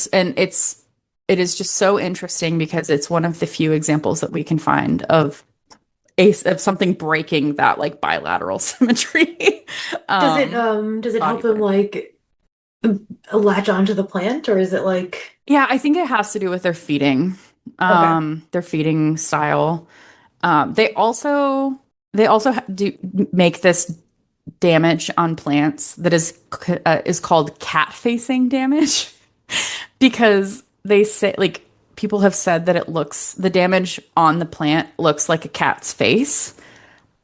it is just so interesting because it's one of the few examples that we can find of of something breaking that like bilateral symmetry. Does it Body help them plan. like latch onto the plant, or is it like Yeah, I think it has to do with okay. their feeding style. They also do make this damage on plants that is called cat facing damage because they say like people have said that the damage on the plant looks like a cat's face.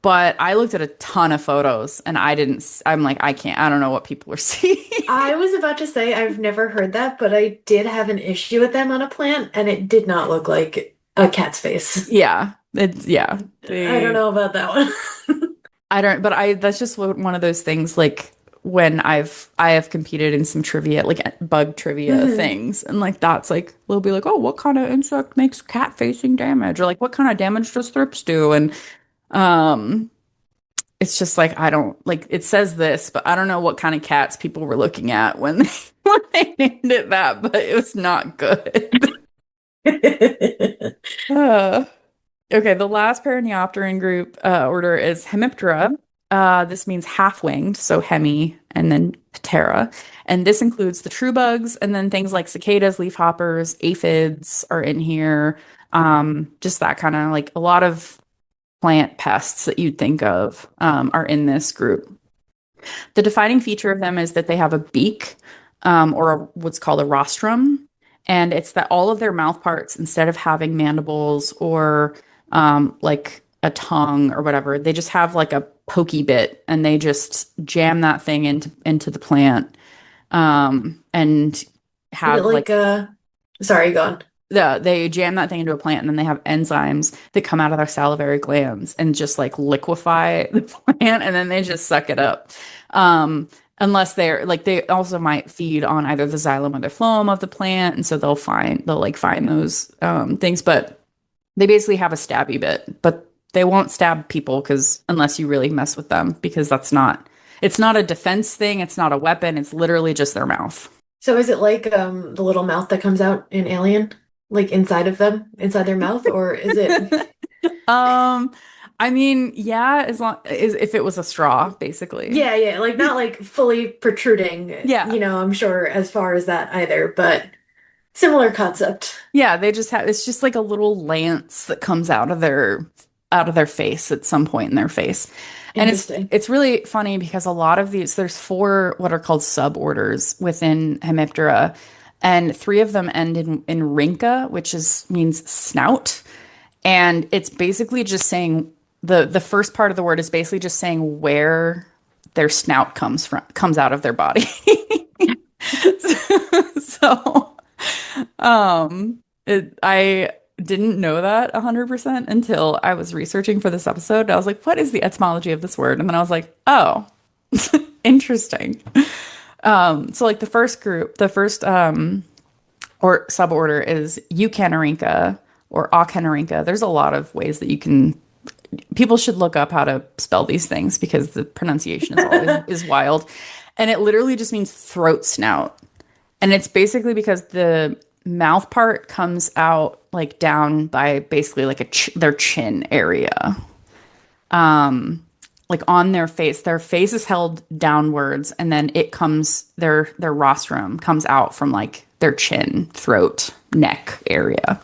But I looked at a ton of photos and I'm like, I don't know what people are seeing. I was about to say I've never heard that, but I did have an issue with them on a plant, and it did not look like a cat's face. Yeah. I don't They know about that one. I don't, but I that's just one of those things like when I have competed in some trivia, like bug trivia hmm things, and like that's like they'll be like, oh, what kind of insect makes cat facing damage, or like what kind of damage does thrips do, and um, it's just like I don't like it says this, but I don't know what kind of cats people were looking at when when they named it that, but it was not good. Uh, Okay, the last Paraneopteran group order is Hemiptera. This means half-winged, so hemi and then ptera. And this includes the true bugs and then things like cicadas, leafhoppers, aphids are in here. Just that kind of like a lot of plant pests that you'd think of are in this group. The defining feature of them is that they have a beak what's called a rostrum. And it's that all of their mouth parts, instead of having mandibles or like a tongue or whatever, they just have like a pokey bit and they just jam that thing into the plant and Is it have like like sorry, go on. they jam that thing into a plant and then they have enzymes that come out of their salivary glands and just like liquefy the plant and then they just suck it up. Um, Unless they're like they also might feed on either the xylem or the phloem of the plant, and so they'll like find those things, but they basically have a stabby bit, but they won't stab people because unless you really mess with them, because it's not a defense thing, it's not a weapon, it's literally just their mouth. So is it like the little mouth that comes out in Alien, like inside of them, inside their mouth, or is it? Um, I mean, yeah, as long as if it was a straw, basically. Yeah, yeah, like not like fully protruding, Yeah. I'm sure as far as that either, but similar concept. Yeah, they just have it's just like a little lance that comes out of their face at some point in their face. And Interesting. it's really funny because a lot of these there's four what are called suborders within Hemiptera, and three of them end in rinca, which is means snout. And it's basically just saying the first part of the word is basically just saying where their snout comes out of their body. So, I didn't know that 100% until I was researching for this episode. I was like, what is the etymology of this word? And then I was like, oh, interesting. So like the first or suborder is Eucanarinca or Aucanarinca. There's a lot of ways that you can people should look up how to spell these things because the pronunciation is always is wild. And it literally just means throat snout. And it's basically because the mouth part comes out like down by basically like their chin area. Like on their face. Their face is held downwards and then it comes their rostrum comes out from like their chin, throat, neck area.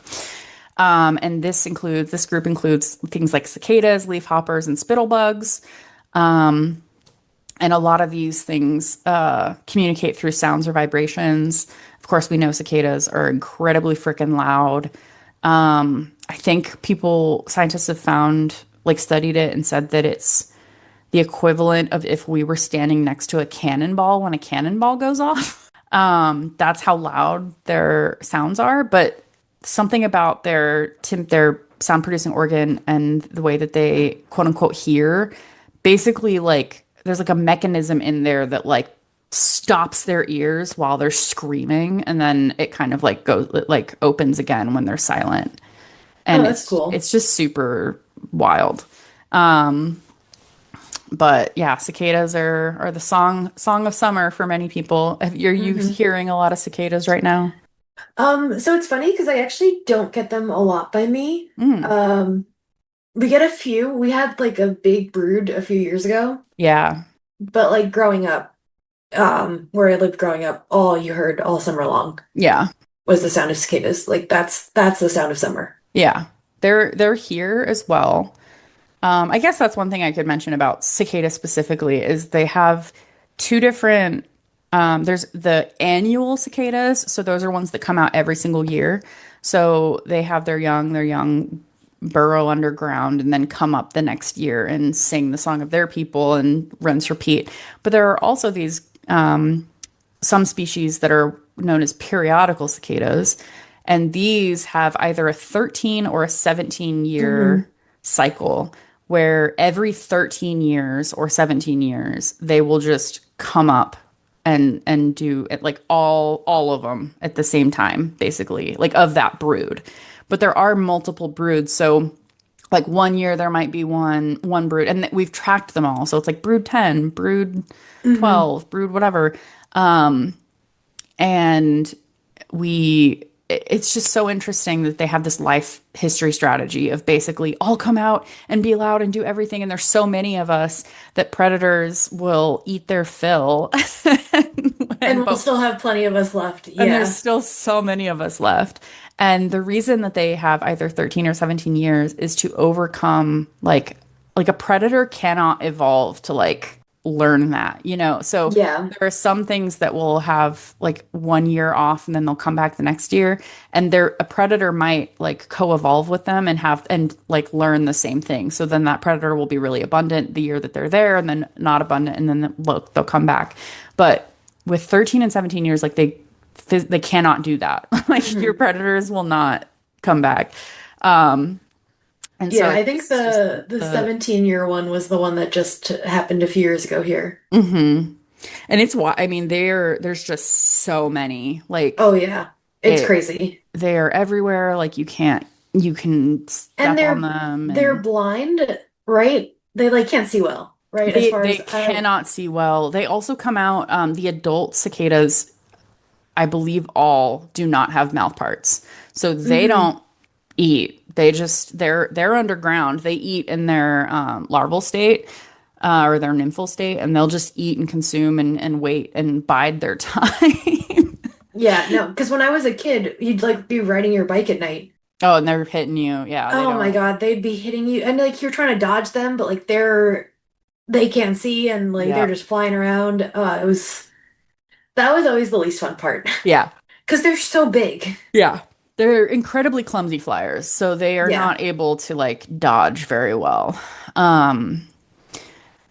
And this group includes things like cicadas, leafhoppers, and spittlebugs. And a lot of these things communicate through sounds or vibrations. Of course, we know cicadas are incredibly freaking loud. I think scientists have found, like, studied it and said that it's the equivalent of if we were standing next to a cannonball when a cannonball goes off. That's how loud their sounds are. But something about their sound producing organ and the way that they quote unquote hear, basically like there's like a mechanism in there that like stops their ears while they're screaming and then it kind of like goes it like opens again when they're silent Oh, and that's cool. it's just super wild. Um, but yeah, cicadas are the song of summer for many people. Are you Hmm. hearing a lot of cicadas right now? So it's funny because I actually don't get them a lot by me. Mm, Um, we get a few. We had like a big brood a few years ago, yeah, but like growing up, where I lived growing up, all you heard all summer long yeah, was the sound of cicadas. Like that's the sound of summer. yeah. They're here as well. I guess that's one thing I could mention about cicada specifically is they have two different. There's the annual cicadas, so those are ones that come out every single year. So they have their young burrow underground and then come up the next year and sing the song of their people and rinse repeat. But there are also these some species that are known as periodical cicadas, and these have either a 13 or a 17 year Hmm. cycle where every 13 years or 17 years they will just come up and do it like all of them at the same time basically like of that brood. But there are multiple broods, so like one year there might be one brood and we've tracked them all, so it's like brood 10, brood Hmm. 12, brood whatever. And it's just so interesting that they have this life history strategy of basically all come out and be loud and do everything. And there's so many of us that predators will eat their fill. And and we'll but still have plenty of us left. and there's Yeah. still so many of us left. And the reason that they have either 13 or 17 years is to overcome like a predator cannot evolve to like learn that, you know. So Yeah. there are some things that will have like 1 year off and then they'll come back the next year and they're a predator might like co-evolve with them and have and like learn the same thing. So then that predator will be really abundant the year that they're there and then not abundant and then they'll come back. But with 13 and 17 years like they cannot do that. Like your Hmm. predators will not come back. Um, and so Yeah, I think it's just the the 17-year one was the one that just happened a few years ago here. hmm and it's why I mean there's just so many Oh like yeah. It's it crazy. they're everywhere like you can And step on them they're and blind, right? They like can't see well, right? As far they as I cannot see well. They also come out the adult cicadas I believe all do not have mouth parts. So they hmm. don't eat. They're underground. They eat in their larval state or their nymphal state, and they'll just eat and consume and wait and bide their time. Yeah, no, because when I was a kid, you'd like be riding your bike at night. Oh, and they're hitting you. Yeah, they Oh my don't. God, they'd be hitting you and like you're trying to dodge them, but like they can't see and like they're Yeah, just flying around. It was that was always the least fun part yeah, because they're so big. yeah. They're incredibly clumsy flyers, so they are Yeah. not able to like dodge very well. Um,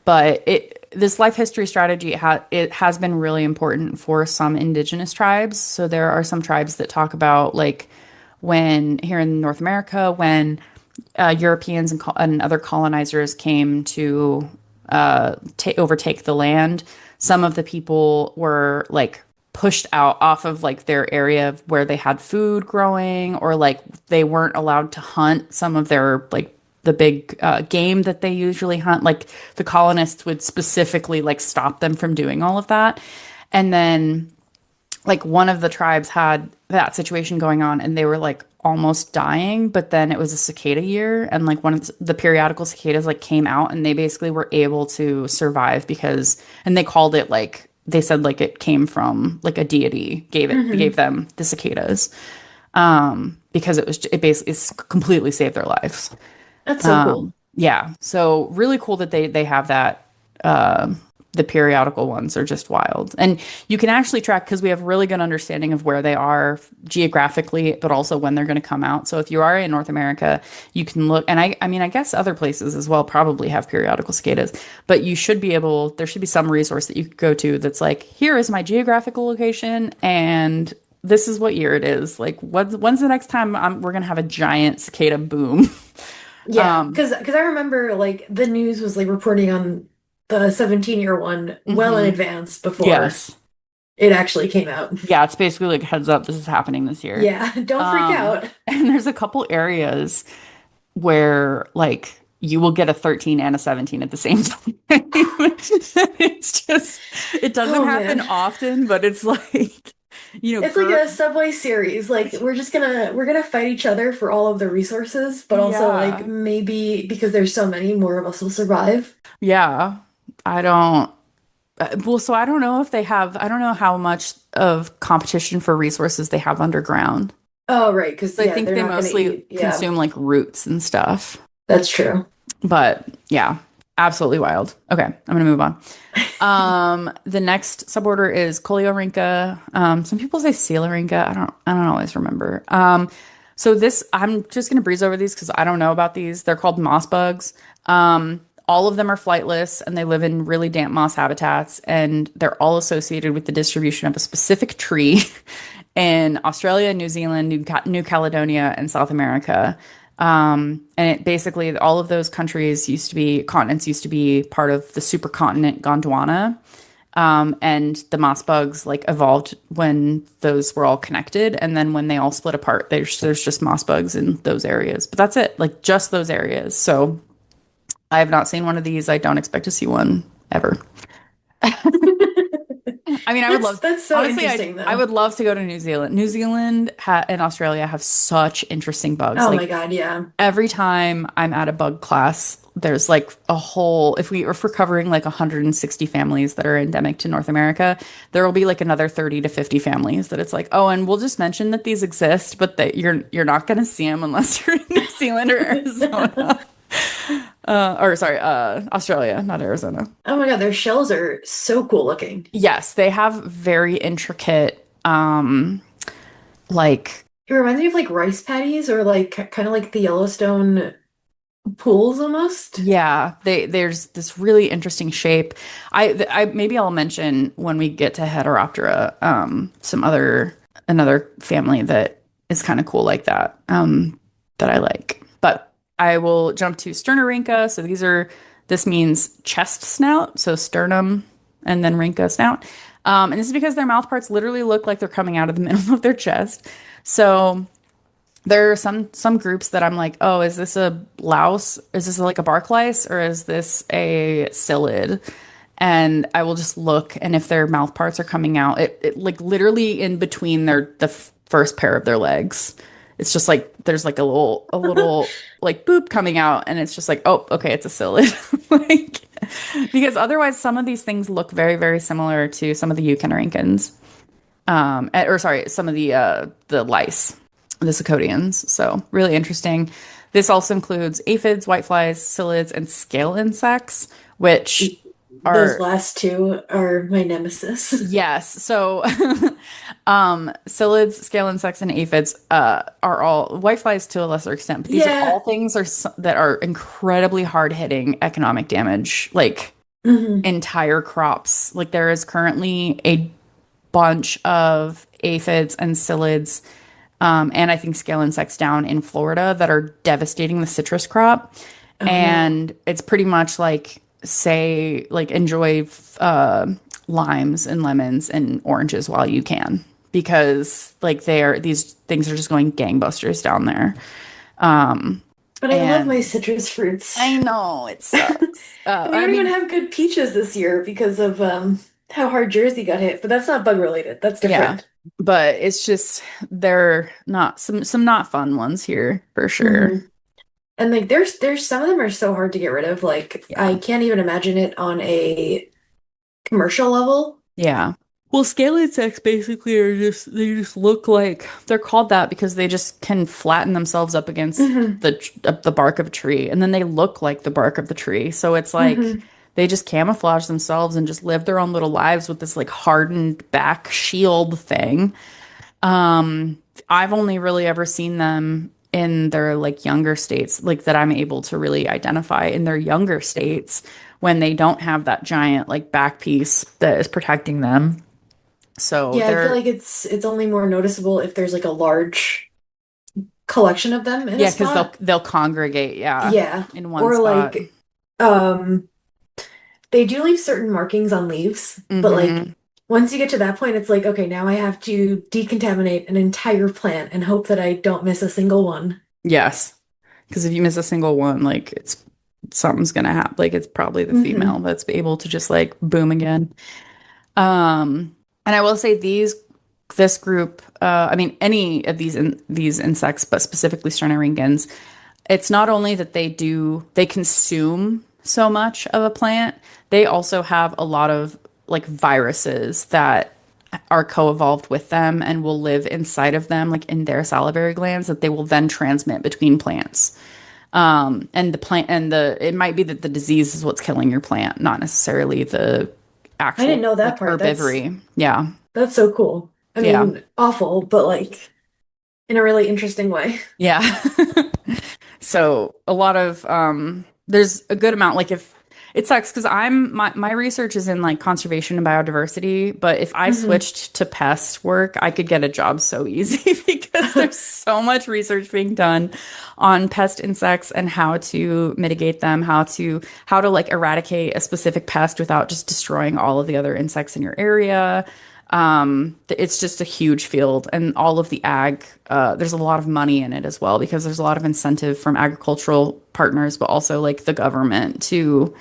but this life history strategy it has been really important for some indigenous tribes. So there are some tribes that talk about like when here in North America when Europeans and other colonizers came to overtake the land, some of the people were like pushed out off of like their area where they had food growing or like they weren't allowed to hunt some of their like the big game that they usually hunt. Like the colonists would specifically like stop them from doing all of that. And then like one of the tribes had that situation going on and they were like almost dying, but then it was a cicada year and like one of the periodical cicadas like came out and they basically were able to survive because and they called it like they said like it came from like a deity gave Hmm. them the cicadas because it basically it's completely saved their lives. That's so cool. Yeah, so really cool that they have that. The periodical ones are just wild, and you can actually track because we have really good understanding of where they are geographically, but also when they're going to come out. So if you are in North America, you can look, and I mean, I guess other places as well probably have periodical cicadas, but you should be able. There should be some resource that you could go to that's like, here is my geographical location, and this is what year it is. Like, when's the next time we're going to have a giant cicada boom? Yeah, because I remember like the news was like reporting on the 17-year one well in hmm advance before Yes. it actually came out. Yeah, it's basically like heads up, this is happening this year. Yeah, don't freak out. And there's a couple areas where like you will get a 13 and a 17 at the same time. It's just, it doesn't Oh happen man. often, but it's like, It's like girl, a Subway series. Like we're gonna fight each other for all of the resources, but also like yeah. maybe because there's so many, more of us will survive. Yeah. I don't, well, so I don't know if they have, I don't know how much of competition for resources they have underground. Oh, right, because I yeah, think they're they not gonna mostly eat. Yeah, consume like roots and stuff. that's true. But yeah, absolutely wild. Okay, I'm gonna move on. The next suborder is Coleorrhyncha. Some people say Coelurrhyncha. I don't always remember. So this, I'm just gonna breeze over these because I don't know about these. They're called moss bugs. All of them are flightless and they live in really damp moss habitats, and they're all associated with the distribution of a specific tree in Australia, New Zealand, New Caledonia, and South America. And it basically, all of those countries used to be, continents used to be part of the supercontinent Gondwana. And the moss bugs like evolved when those were all connected. And then when they all split apart, there's just moss bugs in those areas. But that's it, like just those areas. So I have not seen one of these. I don't expect to see one ever. I mean, I would love, That's so honestly, interesting I though. would love to go to New Zealand. New Zealand and Australia have such interesting bugs. Oh Like my God, yeah. every time I'm at a bug class, there's like a whole, if we're covering like 160 families that are endemic to North America, there will be like another 30 to 50 families that it's like, oh, and we'll just mention that these exist, but that you're not going to see them unless you're in New Zealand or Arizona. Or sorry, Australia, not Arizona. Oh my God, their shells are so cool looking. Yes, they have very intricate, like It reminds me of like rice paddies or like kind of like the Yellowstone pools almost. yeah, there's this really interesting shape. I maybe I'll mention when we get to Heteroptera, some other another family that is kind of cool like that, that I like. But I will jump to Sternorhyncha. So this means chest snout, so sternum and then rhyncha snout. And this is because their mouth parts literally look like they're coming out of the middle of their chest. So there are some groups that I'm like, oh, is this a louse? Is this like a bark lice or is this a psyllid? And I will just look, and if their mouth parts are coming out, it like literally in between first pair of their legs. It's just like there's like a little like boop coming out, and it's just like, oh, okay, it's a psyllid. Like because otherwise some of these things look very, very similar to some of the euchenerynkins. Or sorry, some of the lice, the Codeians. So really interesting. This also includes aphids, whiteflies, psyllids, and scale insects, which Those are last two are my nemesis. yes. So psyllids, scale insects, and aphids are all whiteflies to a lesser extent, but these are Yeah. all things that are incredibly hard hitting economic damage, like Hmm. entire crops. Like there is currently a bunch of aphids and psyllids, and I think scale insects down in Florida that are devastating the citrus crop. Oh no. And it's pretty much like, say, like enjoy limes and lemons and oranges while you can, because like these things are just going gangbusters down there. But I love my And citrus fruits. I know it sucks. And we I don't even mean, have good peaches this year because of how hard Jersey got hit. But that's not bug related. That's yeah, different. but it's just they're not some not fun ones here for sure. Hmm. And like there's some of them are so hard to get rid of. Like I Yeah. can't even imagine it on a commercial level. Yeah. Well, scale insects basically they just look like they're called that because they just can flatten themselves up against Hmm. the bark of a tree, and then they look like the bark of the tree. So it's like Hmm. they just camouflage themselves and just live their own little lives with this like hardened back shield thing. I've only really ever seen them in their like younger states, like that I'm able to really identify in their younger states when they don't have that giant like back piece that is protecting them. So Yeah, I feel they're, like it's only more noticeable if there's like a large collection of them in a yeah, because spot. they'll congregate, yeah, Yeah. in one Or spot. like um they do leave certain markings on leaves, but like Hmm. once you get to that point, it's like, okay, now I have to decontaminate an entire plant and hope that I don't miss a single one. Yes, because if you miss a single one, like something's gonna happen. Like it's probably the female Hmm. that's able to just like boom again. And I will say this group, I mean, any of these insects, but specifically Sternorhynchus, it's not only that they consume so much of a plant, they also have a lot of like viruses that are co-evolved with them and will live inside of them, like in their salivary glands, that they will then transmit between plants. And the plant and the it might be that the disease is what's killing your plant, not necessarily the I didn't actual know that like part. herbivory. Yeah. That's so cool. I Yeah. mean, awful, but like in a really interesting way. Yeah. So a lot of there's a good amount like if it sucks because my research is in like conservation and biodiversity, but if I Hmm. switched to pest work, I could get a job so easy because there's so much research being done on pest insects and how to mitigate them, how to like eradicate a specific pest without just destroying all of the other insects in your area. It's just a huge field, and all of the ag, there's a lot of money in it as well because there's a lot of incentive from agricultural partners, but also like the government to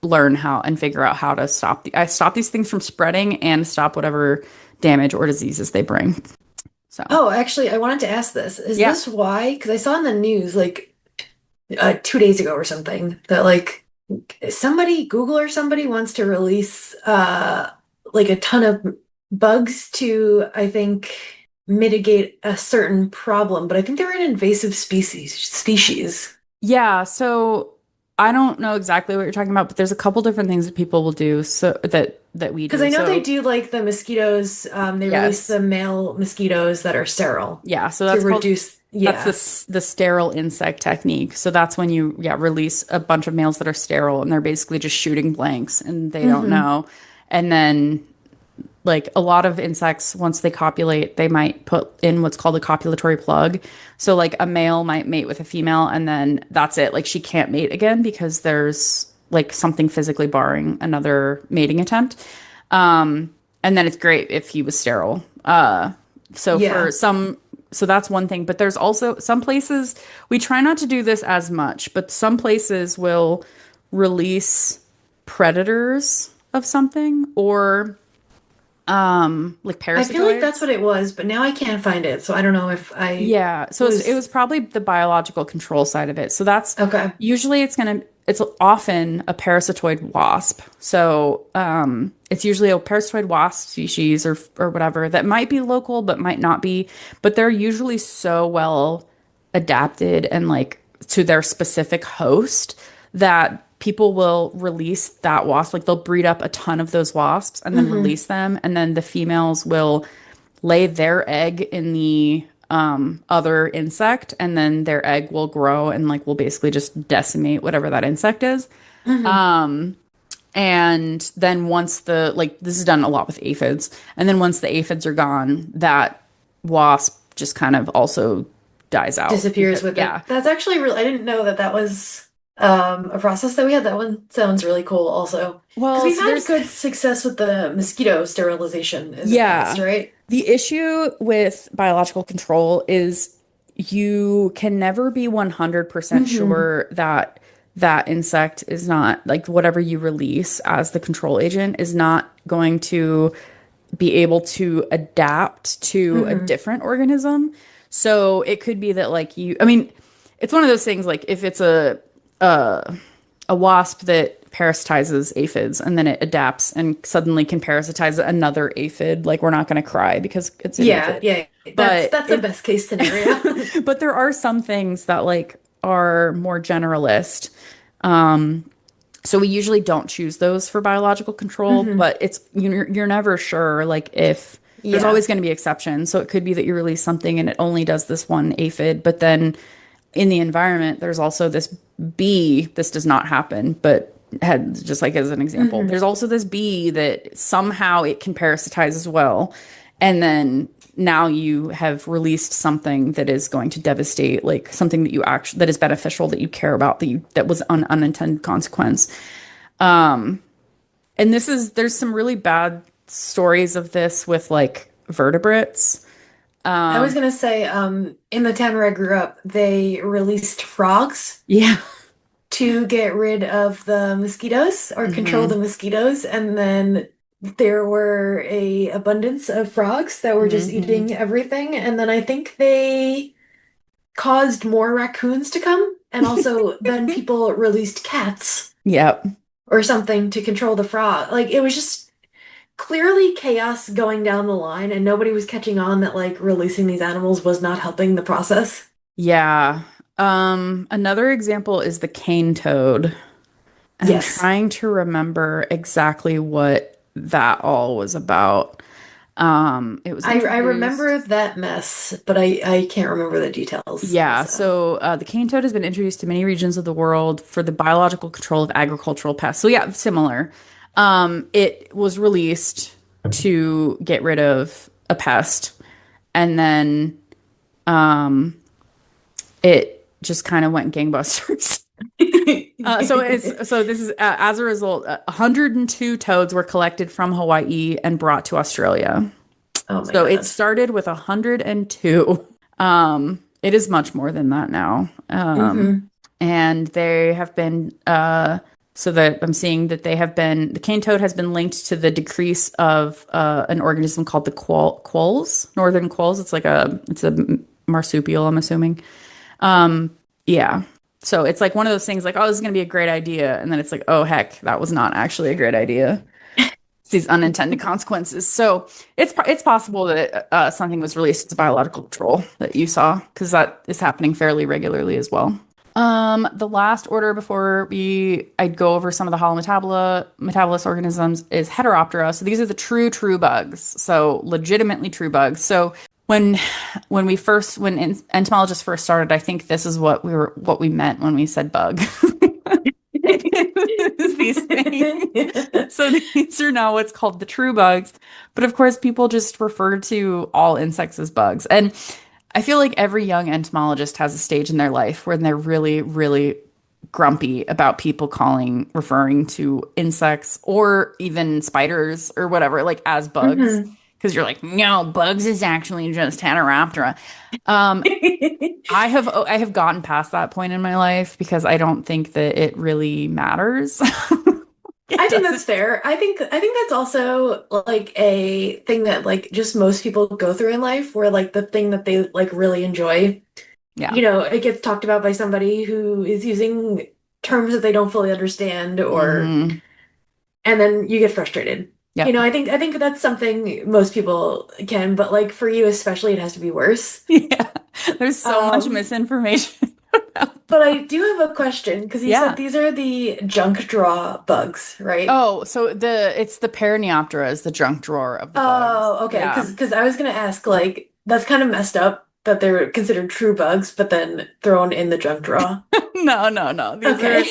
learn how and figure out how to stop these things from spreading and stop whatever damage or diseases they bring. So, Oh, actually, I wanted to ask this. Is yeah. this why? Because I saw in the news like 2 days ago or something that like somebody, Google or somebody wants to release like a ton of bugs to, I think, mitigate a certain problem, but I think they're an invasive species. Yeah, so I don't know exactly what you're talking about, but there's a couple different things that people will do that we Because do. I know they So, do like the mosquitoes, they release yes. the male mosquitoes that are sterile Yeah, so to that's called reduce, that's yeah. the sterile insect technique. So that's when you release a bunch of males that are sterile and they're basically just shooting blanks and they don't Hmm. know. And then like a lot of insects once they copulate, they might put in what's called a copulatory plug. So like a male might mate with a female and then that's it. Like she can't mate again because there's like something physically barring another mating attempt. And then it's great if he was sterile. So for Yeah. some, so that's one thing. But there's also some places we try not to do this as much, but some places will release predators of something or like I feel like that's parasitoids. what it was, but now I can't find it. So I don't know if I Yeah, so it was was probably the biological control side of it. So that's okay. usually it's often a parasitoid wasp. So it's usually a parasitoid wasp species or whatever that might be local but might not be. But they're usually so well adapted and like to their specific host that people will release that wasp. Like they'll breed up a ton of those wasps and then Hmm. release them, and then the females will lay their egg in the other insect, and then their egg will grow and like will basically just decimate whatever that insect is. Hmm. And then once the like this is done a lot with aphids, and then once the aphids are gone, that wasp just kind of also dies out Disappears because with yeah. it. That's actually really, I didn't know that that was a process that we had. That one sounds really cool also. Because Well, we've so had there's good success with the mosquito sterilization in the past, yeah. right? The issue with biological control is you can never be 100% Hmm. sure that that insect is not like whatever you release as the control agent is not going to be able to adapt to a Hmm. different organism. So it could be that like I mean, it's one of those things like if it's a wasp that parasitizes aphids and then it adapts and suddenly can parasitize another aphid, like we're not going to cry because it's an Yeah, aphid. yeah. But That's a it best case scenario. but there are some things that like are more generalist. So we usually don't choose those for biological control, Hmm. but you're never sure like if there's Yeah. always going to be exceptions. So it could be that you release something and it only does this one aphid, but then in the environment, there's also this bee. This does not happen, but had just like as an example, Hmm. there's also this bee that somehow it can parasitize as well. And then now you have released something that is going to devastate, like something that you actually that is beneficial that you care about that was an unintended consequence. And there's some really bad stories of this with like vertebrates. I was Um, gonna say, in the town where I grew up, they released frogs yeah. to get rid of the mosquitoes or control the hmm mosquitoes, and then there were a abundance of frogs that were just hmm eating everything, and then I think they caused more raccoons to come, and also then people released cats Yep. or something to control the frog. Like it was just clearly chaos going down the line, and nobody was catching on that like releasing these animals was not helping the process. Yeah. Another example is the cane toad. And I'm Yes. trying to remember exactly what that all was about. It was I introduced. remember that mess, but I can't remember the details. Yeah, So. so the cane toad has been introduced to many regions of the world for the biological control of agricultural pests. So yeah, similar. It was released to get rid of a pest, and then it just kind of went gangbusters. So this is as a result, 102 toads were collected from Hawaii and brought to Australia. Oh my So it God. started with 102. It is much more than that now. Hmm. And they have been so that I'm seeing that they have been the cane toad has been linked to the decrease of an organism called the quolls, northern quolls. It's a marsupial, I'm assuming. Yeah. So it's like one of those things like, oh, this is going to be a great idea. And then it's like, oh, heck, that was not actually a great idea. It's these unintended consequences. So it's possible that something was released as biological control that you saw, because that is happening fairly regularly as well. The last order before I'd go over some of the metabolous organisms is Heteroptera. So these are the true bugs. So legitimately true bugs. So when when entomologists first started, I think this is what we meant when we said bug. Is these things. So these are now what's called the true bugs. But of course, people just refer to all insects as bugs. And I feel like every young entomologist has a stage in their life where they're really, really grumpy about people referring to insects or even spiders or whatever, like as bugs. Hmm. Because you're like, no, bugs is actually just Heteroptera. Um, I have gotten past that point in my life because I don't think that it really matters. It I think doesn't. that's fair. I think that's also like a thing that like just most people go through in life where like the thing that they like really enjoy, Yeah. it gets talked about by somebody who is using terms that they don't fully understand or hmm and then you get frustrated. Yep. I think that's something most people can, but like for you especially it has to be worse. Yeah. There's so much Um, misinformation about but I bugs. do have a question because you said Yeah. these are the junk draw bugs, right? Oh, so it's the Paraneoptera is the junk drawer of the bugs. Oh, okay. Yeah. Because I was gonna ask, like, that's kind of messed up that they're considered true bugs, but then thrown in the junk drawer. No, no, no. Okay.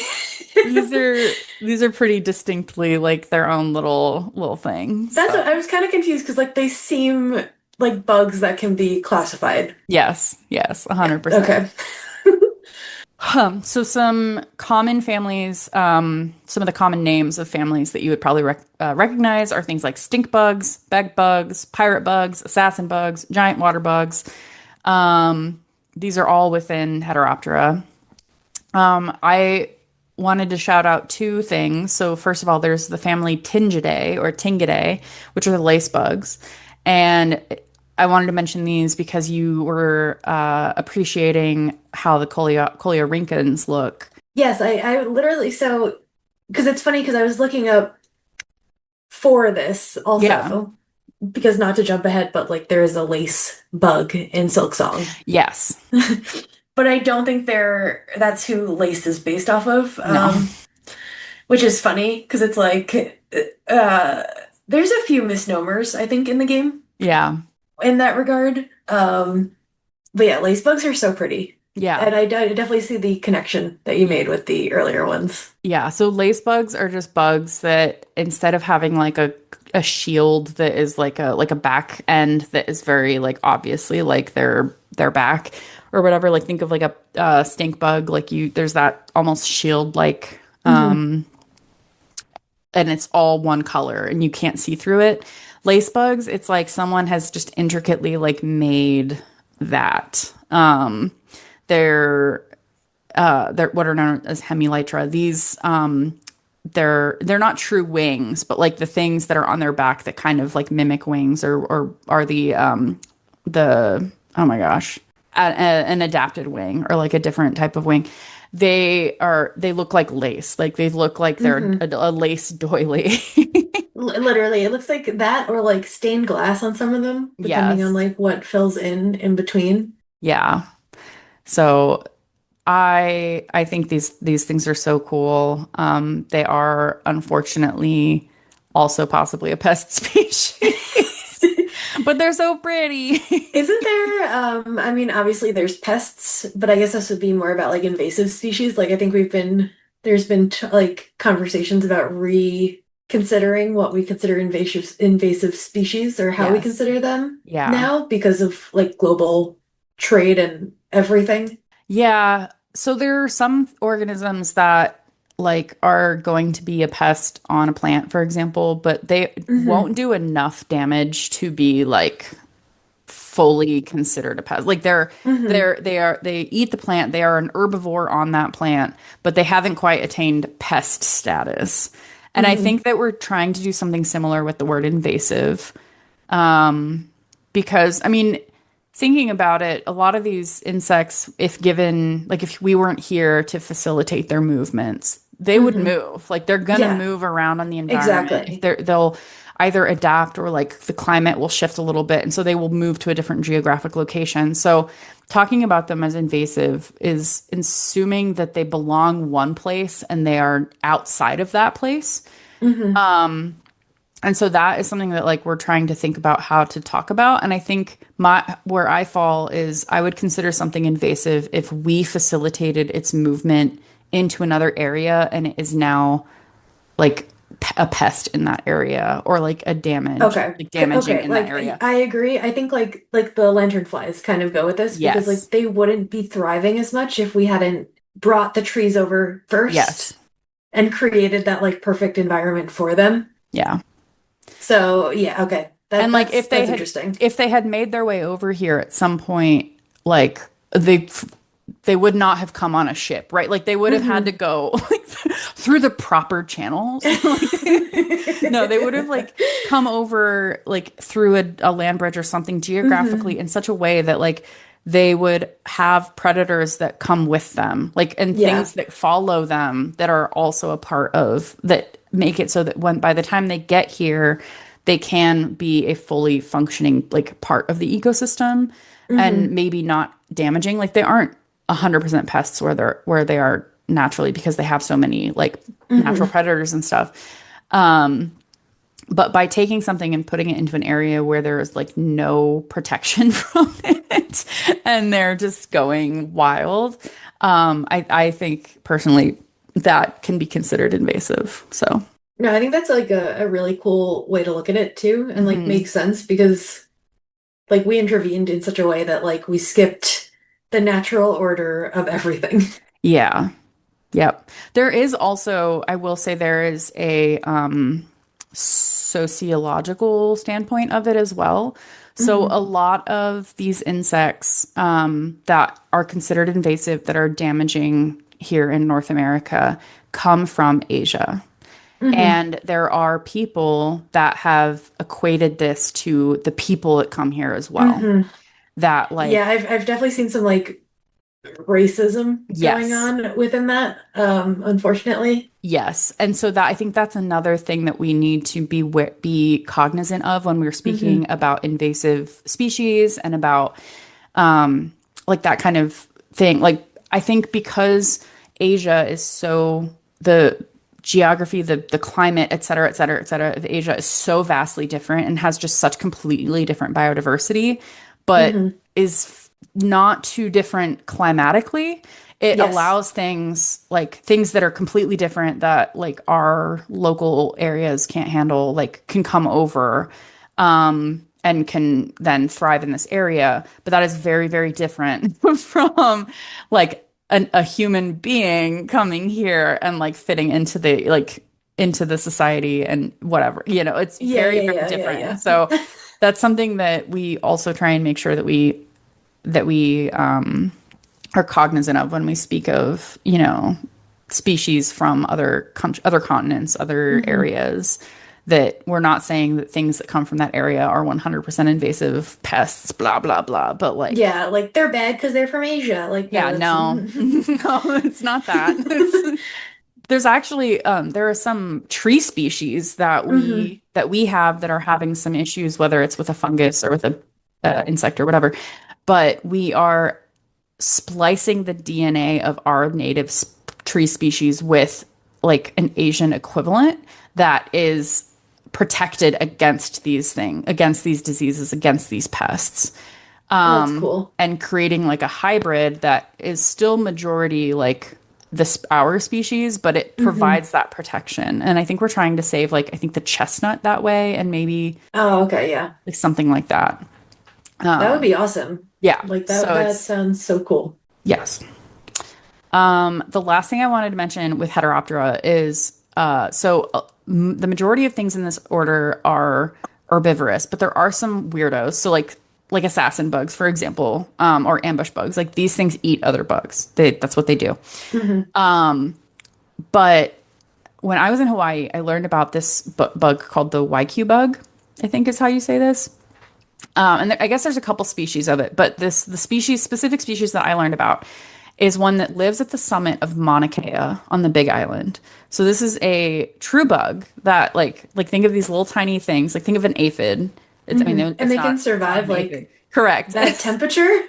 These are pretty distinctly like their own little things. That's what I was kind of confused because like they seem like bugs that can be classified. Yes, yes, Yeah. 100%. Okay. So some common families, some of the common names of families that you would probably recognize are things like stink bugs, bed bugs, pirate bugs, assassin bugs, giant water bugs. These are all within Heteroptera. I wanted to shout out two things. So first of all, there's the family Tingidae, which are the lace bugs. And I wanted to mention these because you were appreciating how the Coleorhynchans look. Yes, I literally so because it's funny because I was looking up for this Yeah. also because not to jump ahead, but like there is a lace bug in Silksong. Yes. But I don't think that's who Lace is based off of. No. Which is funny because it's like uh there's a few misnomers I think in the game Yeah. in that regard. But yeah, lace bugs are so pretty. Yeah. And I definitely see the connection that you made with the earlier ones. Yeah. So lace bugs are just bugs that instead of having like a shield that is like a back end that is very like obviously like their back or whatever, like think of like a stink bug, like you there's that almost shield like Hmm. and it's all one color and you can't see through it. Lace bugs, it's like someone has just intricately like made that. They're what are known as hemelytra. These they're not true wings, but like the things that are on their back that kind of like mimic wings or are the oh my gosh, an adapted wing or like a different type of wing. They look like lace. Like they look like they're Hmm. a lace doily. Literally, it looks like that or like stained glass on some of them, depending on Yes. like what fills in between. Yeah. So I think these things are so cool. They are unfortunately also possibly a pest species, but they're so pretty. Isn't there, I mean, obviously there's pests, but I guess this would be more about like invasive species. Like I think there's been t like conversations about reconsidering what we consider invasive species or how we Yes. consider them Yeah. now because of like global trade and everything. Yeah. So there are some organisms that like are going to be a pest on a plant, for example, but they Hmm. won't do enough damage to be like fully considered a pest. Like Hmm. they eat the plant, they are an herbivore on that plant, but they haven't quite attained pest status. And I Hmm. think that we're trying to do something similar with the word invasive. Because I mean, thinking about it, a lot of these insects, if given, like if we weren't here to facilitate their movements, they would Hmm. move. Like they're gonna Yeah, move around on the environment. If exactly. they'll either adapt or like the climate will shift a little bit, and so they will move to a different geographic location. So talking about them as invasive is assuming that they belong one place and they are outside of that place. Hmm. And so that is something that like we're trying to think about how to talk about. And I think my where I fall is I would consider something invasive if we facilitated its movement into another area and it is now like a pest in that area or like Okay. damaging Okay. in that Like area. I agree. I think like the lanternflies kind of go with this because like Yes. they wouldn't be thriving as much if we hadn't brought the trees over Yes. first and created that like perfect environment for them. Yeah. So yeah, okay. And like That's interesting. if they had made their way over here at some point, like they would not have come on a ship, right? Like they would have had to Hmm. go like, through the proper channels. Like no, they would have like come over like through a land bridge or something geographically Hmm. in such a way that like they would have predators that come with them, like and Yeah. things that follow them that are also a part of that make it so that when by the time they get here, they can be a fully functioning like part of the ecosystem and Hmm. maybe not damaging. Like they aren't 100% pests where they are naturally because they have so many like natural Hmm. predators and stuff. But by taking something and putting it into an area where there is like no protection from it and they're just going wild, I think personally that can be considered invasive. So, No, I think that's like a really cool way to look at it too, and like mhm. makes sense because like we intervened in such a way that like we skipped the natural order of everything. Yeah. Yep. There is also, I will say, there is a sociological standpoint of it as well. So, Hmm. a lot of these insects that are considered invasive, that are damaging here in North America, come from Asia. Hmm. And there are people that have equated this to the people that come here as well. Hmm. That, Yeah, like, I've definitely seen some like racism going yes. on within that, unfortunately. Yes. And so that I think that's another thing that we need to be cognizant of when we're speaking Hmm. about invasive species and about like that kind of thing. Like I think because Asia is so the geography, the climate, et cetera, et cetera, of Asia is so vastly different and has just such completely different biodiversity, but Hmm. is not too different climatically. It Yes. allows things like things that are completely different that like our local areas can't handle, like can come over and can then thrive in this area. But that is very, very different from like a human being coming here and like fitting into the like into the society and whatever. It's Yeah, very, yeah, very yeah, different. And yeah, so yeah. that's something that we also try and make sure that we are cognizant of when we speak of, species from other continents, other Hmm. areas, that we're not saying that things that come from that area are 100% invasive pests, blah, blah, blah. But like, Yeah, like they're bad because they're from Asia. Like, no, yeah, that's no, no, it's not that. There's actually there are some tree species that hmm we have that are having some issues, whether it's with a fungus or with a insect or whatever. But we are splicing the DNA of our native tree species with like an Asian equivalent that is protected against these diseases, against these pests, Oh, that's cool. and creating like a hybrid that is still majority like this our species, but it Hmm. provides that protection. And I think we're trying to save like I think the chestnut that way, and maybe Oh, okay, yeah. like something like that. That would be awesome. Yeah. Like So that it's sounds so cool. yes. The last thing I wanted to mention with Heteroptera is the majority of things in this order are herbivorous, but there are some weirdos. So like assassin bugs, for example, or ambush bugs. Like these things eat other bugs. That's what they do. Hmm. But when I was in Hawaii, I learned about this bug called the YQ bug. I think is how you say this. I guess there's a couple species of it, but the specific species that I learned about is one that lives at the summit of Mauna Kea on the Big Island. So this is a true bug that like think of these little tiny things. Like think of an aphid. I mean, Hmm. And they can it's not survive an aphid. like Correct. that temperature?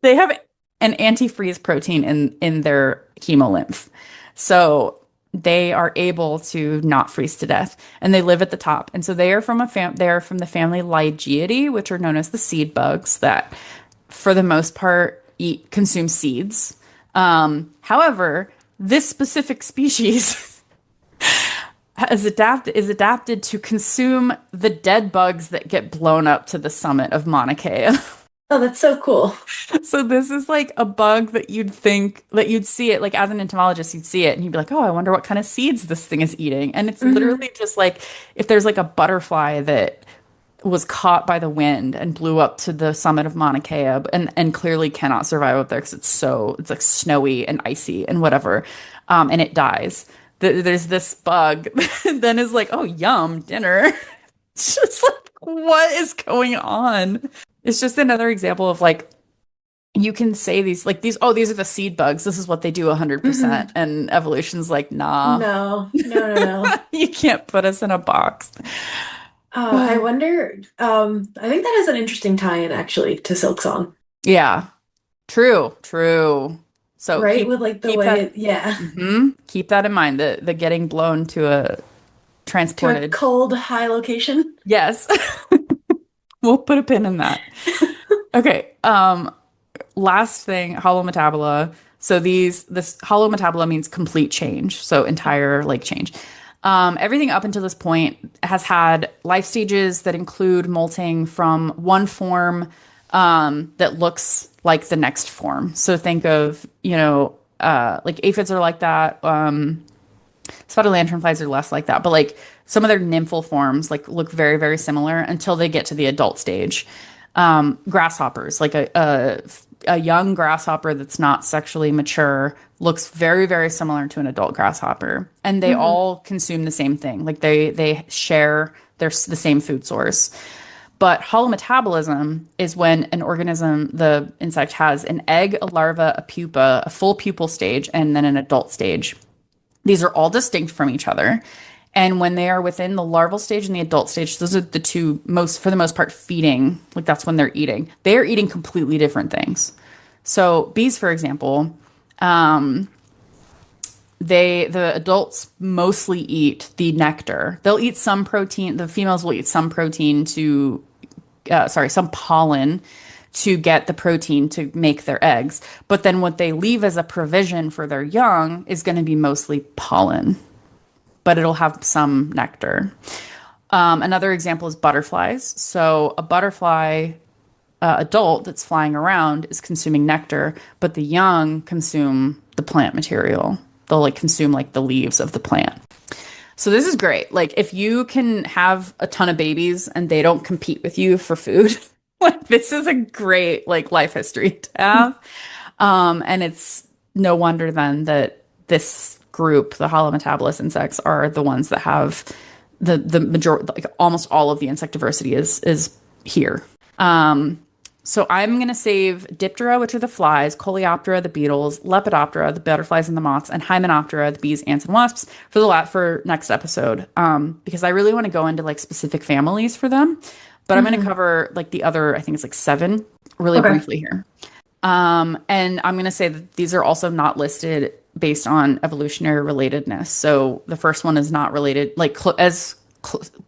They have an antifreeze protein in their hemolymph. So they are able to not freeze to death, and they live at the top. And so they are from the family Lygeidae, which are known as the seed bugs that for the most part consume seeds. However, this specific species is adapted to consume the dead bugs that get blown up to the summit of Mauna Kea. Oh, that's so cool. So this is like a bug that you'd think that you'd see it like as an entomologist, you'd see it and you'd be like, oh, I wonder what kind of seeds this thing is eating. And it's Hmm. literally just like if there's like a butterfly that was caught by the wind and blew up to the summit of Mauna Kea and clearly cannot survive up there because it's like snowy and icy and whatever. And it dies. There's this bug that then is like, oh, yum, dinner. It's just like, what is going on? It's just another example of like you can say these are the seed bugs. This is what they do Hmm. 100%. And evolution's like, nah, No, no, no, no. you can't put us in a box. I wonder, I think that has an interesting tie-in actually to Silksong, Yeah, true, true. So right? With like the keep way that it, yeah, keep that in mind. The getting blown to a to a transported. cold, high location. Yes. We'll put a pin in that. Okay. Last thing, holometabola. So this holometabola means complete change, so entire like change. Everything up until this point has had life stages that include molting from one form that looks like the next form. So think of, like aphids are like that. Spotted lanternflies are less like that, but like some of their nymphal forms like look very, very similar until they get to the adult stage. Grasshoppers, like a young grasshopper that's not sexually mature, looks very, very similar to an adult grasshopper, and they Hmm. all consume the same thing. Like they share the same food source. But holometabolism is when an organism, the insect, has an egg, a larva, a pupa, a full pupal stage, and then an adult stage. These are all distinct from each other. And when they are within the larval stage and the adult stage, those are the two most, for the most part, feeding. Like that's when they're eating. They are eating completely different things. So bees, for example, the adults mostly eat the nectar. They'll eat some protein. The females will eat some protein some pollen to get the protein to make their eggs. But then what they leave as a provision for their young is going to be mostly pollen, but it'll have some nectar. Another example is butterflies. So a butterfly adult that's flying around is consuming nectar, but the young consume the plant material. They'll like consume like the leaves of the plant. So this is great. Like if you can have a ton of babies and they don't compete with you for food, like this is a great like life history to have. And it's no wonder then that this group, the holometabolous insects, are the ones that have the majority, like almost all of the insect diversity is here. Um, so I'm gonna save Diptera, which are the flies, Coleoptera, the beetles, Lepidoptera, the butterflies and the moths, and Hymenoptera, the bees, ants, and wasps, for for next episode. Because I really want to go into like specific families for them, but I'm gonna Hmm. cover like the other, I think it's like seven, really Okay. briefly here. And I'm going to say that these are also not listed based on evolutionary relatedness. So the first one is not related, like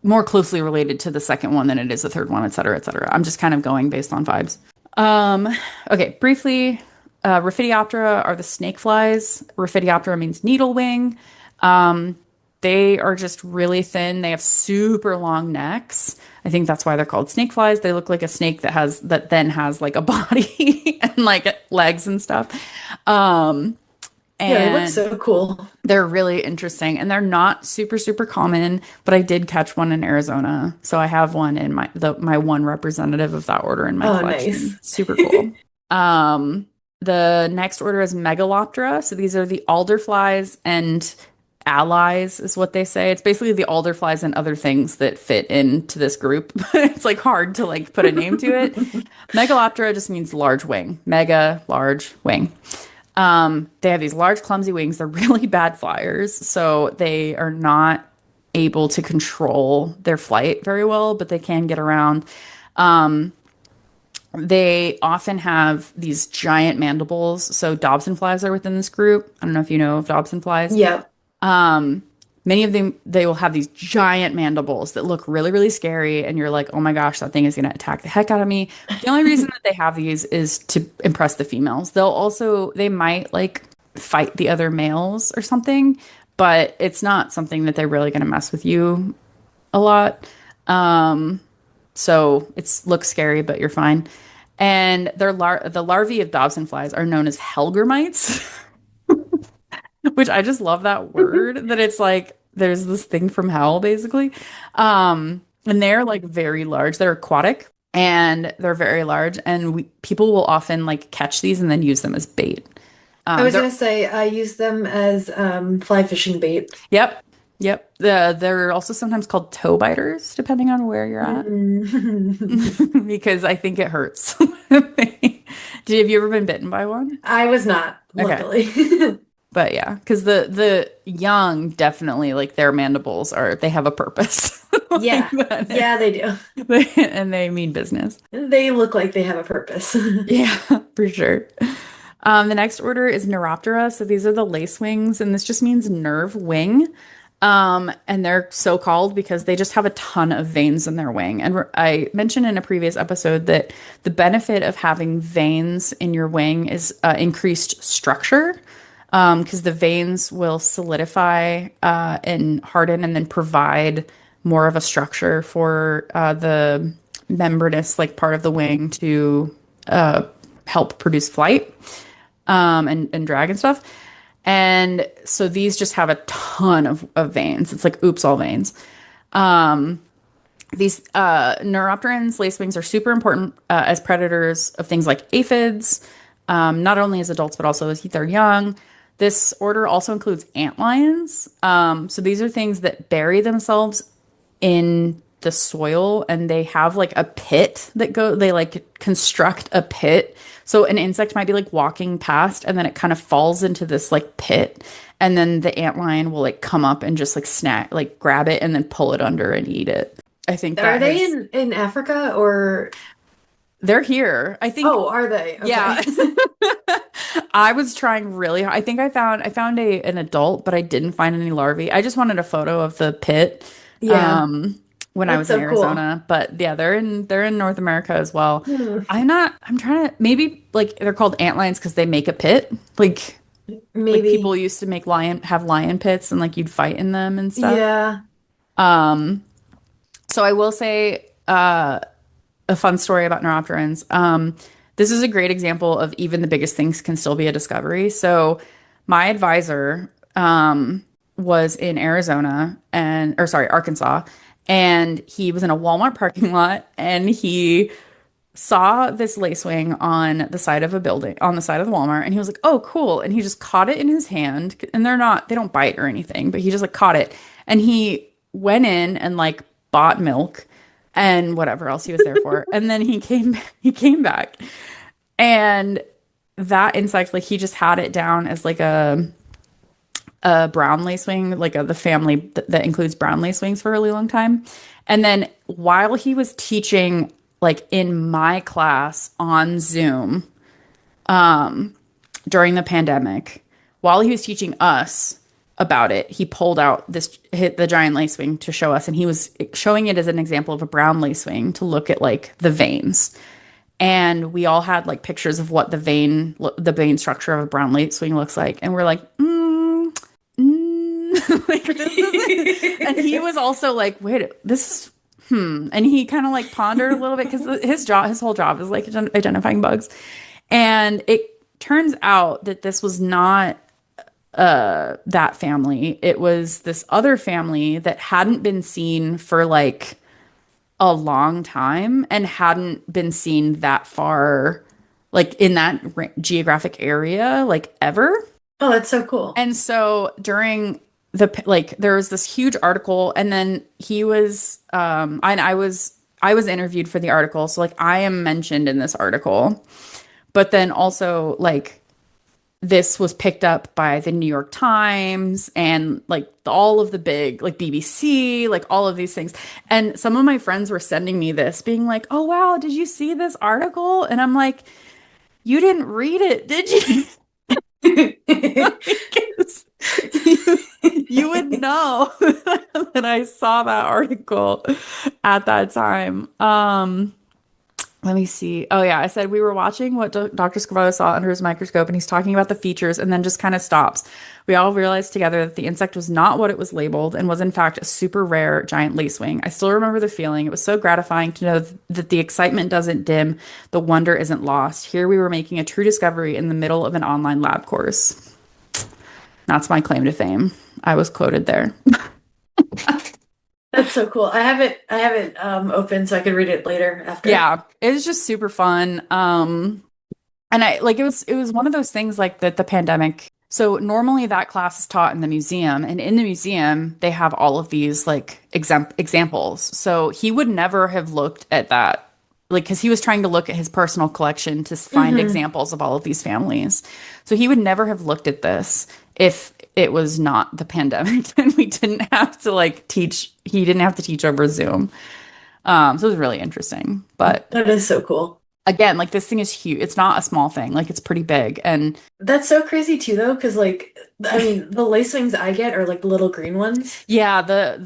more closely related to the second one than it is the third one, et cetera, et cetera. I'm just kind of going based on vibes. Um, okay, briefly, Rhaphidioptera are the snake flies. Rhaphidioptera means needle wing. Um, they are just really thin. They have super long necks. I think that's why they're called snake flies. They look like a snake that then has like a body and like legs and stuff. Um, Yeah, they look and so cool. they're really interesting and they're not super common, but I did catch one in Arizona. So I have one in my one representative of that order in my Oh, nice. collection. Super cool. Um, the next order is Megaloptera. So these are the alder flies and allies is what they say. It's basically the alder flies and other things that fit into this group. It's like hard to like put a name to it. Megaloptera just means large wing. Mega, large wing. They have these large, clumsy wings. They're really bad flyers, so they are not able to control their flight very well, but they can get around. Um, they often have these giant mandibles. So Dobson flies are within this group. I don't know if you know of Dobson flies. Yeah. Um, Many of them, they will have these giant mandibles that look really scary, and you're like, oh my gosh, that thing is going to attack the heck out of me. The only reason that they have these is to impress the females. They might like fight the other males or something, but it's not something that they're really going to mess with you a lot. Um, so it's looks scary, but you're fine. And the larvae of Dobson flies are known as Helgrammites. Which I just love that word that it's like there's this thing from hell basically. And they're like very large. They're aquatic and they're very large and people will often like catch these and then use them as bait. I was They're gonna say I use them as fly fishing bait. Yep. Yep. They're also sometimes called toe biters depending on where you're at Mm. because I think it hurts. Have you ever been bitten by one? I was not, Okay. luckily. But yeah, because the young definitely like their mandibles they have a purpose. Like Yeah. Yeah, they do. and they mean business. They look like they have a purpose. Yeah, for sure. The next order is Neuroptera. So these are the lace wings, and this just means nerve wing. And they're so called because they just have a ton of veins in their wing. And I mentioned in a previous episode that the benefit of having veins in your wing is increased structure. Because the veins will solidify and harden and then provide more of a structure for the membranous like part of the wing to help produce flight and drag and stuff. And so these just have a ton of veins. It's like oops, all veins. These neuropterans, lacewings, are super important as predators of things like aphids, not only as adults but also as they're young. This order also includes antlions. So these are things that bury themselves in the soil and they have like a pit they like construct a pit. So an insect might be like walking past and then it kind of falls into this like pit and then the antlion will like come up and just like like grab it and then pull it under and eat it. I think Are that they has in Africa or they're here. I think oh, are they? yeah. Okay. I was trying really hard. I think I found an adult, but I didn't find any larvae. I just wanted a photo of the pit Yeah, when I that's was in so cool. Arizona. But yeah, they're in North America as well. Hmm. I'm trying to maybe like they're called antlions because they make a pit. Like people Maybe. used to have lion pits and like you'd fight in them and stuff. Yeah. So I will say a fun story about neuropterans. This is a great example of even the biggest things can still be a discovery. So my advisor was in Arizona and, or sorry, Arkansas, and he was in a Walmart parking lot and he saw this lacewing on the side of a building, on the side of the Walmart, and he was like, "Oh, cool." And he just caught it in his hand, and they don't bite or anything, but he just like caught it. And he went in and like bought milk and whatever else he was there for. And then he came back. And that insect, like he just had it down as like a brown lacewing, like the family that includes brown lacewings for a really long time. And then while he was teaching, like in my class on Zoom during the pandemic, while he was teaching us about it, he pulled out the giant lacewing to show us, and he was showing it as an example of a brown lacewing to look at like the veins. And we all had like pictures of what the vein structure of a brown lacewing looks like, and we're like, like this is and he was also like, wait, this is and he kind of like pondered a little bit because his whole job is like identifying bugs. And it turns out that this was not that family. It was this other family that hadn't been seen for like a long time and hadn't been seen that far, like in that geographic area, like ever. Oh, that's so cool. And so during like there was this huge article, and then he was and I was interviewed for the article, so like I am mentioned in this article. But then also like this was picked up by the New York Times and like all of the big like BBC, like all of these things. And some of my friends were sending me this being like, "Oh wow, did you see this article?" And I'm like, "You didn't read it, did you?" Because you would know that I saw that article at that time. Let me see. Oh yeah, I said we were watching what Dr. Scavarro saw under his microscope, and he's talking about the features and then just kind of stops. We all realized together that the insect was not what it was labeled and was in fact a super rare giant lacewing. I still remember the feeling. It was so gratifying to know that the excitement doesn't dim, the wonder isn't lost. Here we were making a true discovery in the middle of an online lab course. That's my claim to fame. I was quoted there. That's so cool. I have it open so I could read it later after. Yeah, it was just super fun. And I like it was one of those things like that the pandemic. So normally that class is taught in the museum, and in the museum they have all of these like examples. So he would never have looked at that, like because he was trying to look at his personal collection to find Hmm. examples of all of these families. So he would never have looked at this if it was not the pandemic and we didn't have to like teach. He didn't have to teach over Zoom. So it was really interesting. But That is so cool. again, like this thing is huge. It's not a small thing. Like it's pretty big. And That's so crazy too, though, because like I mean, the lacewings I get are like the little green ones. yeah, that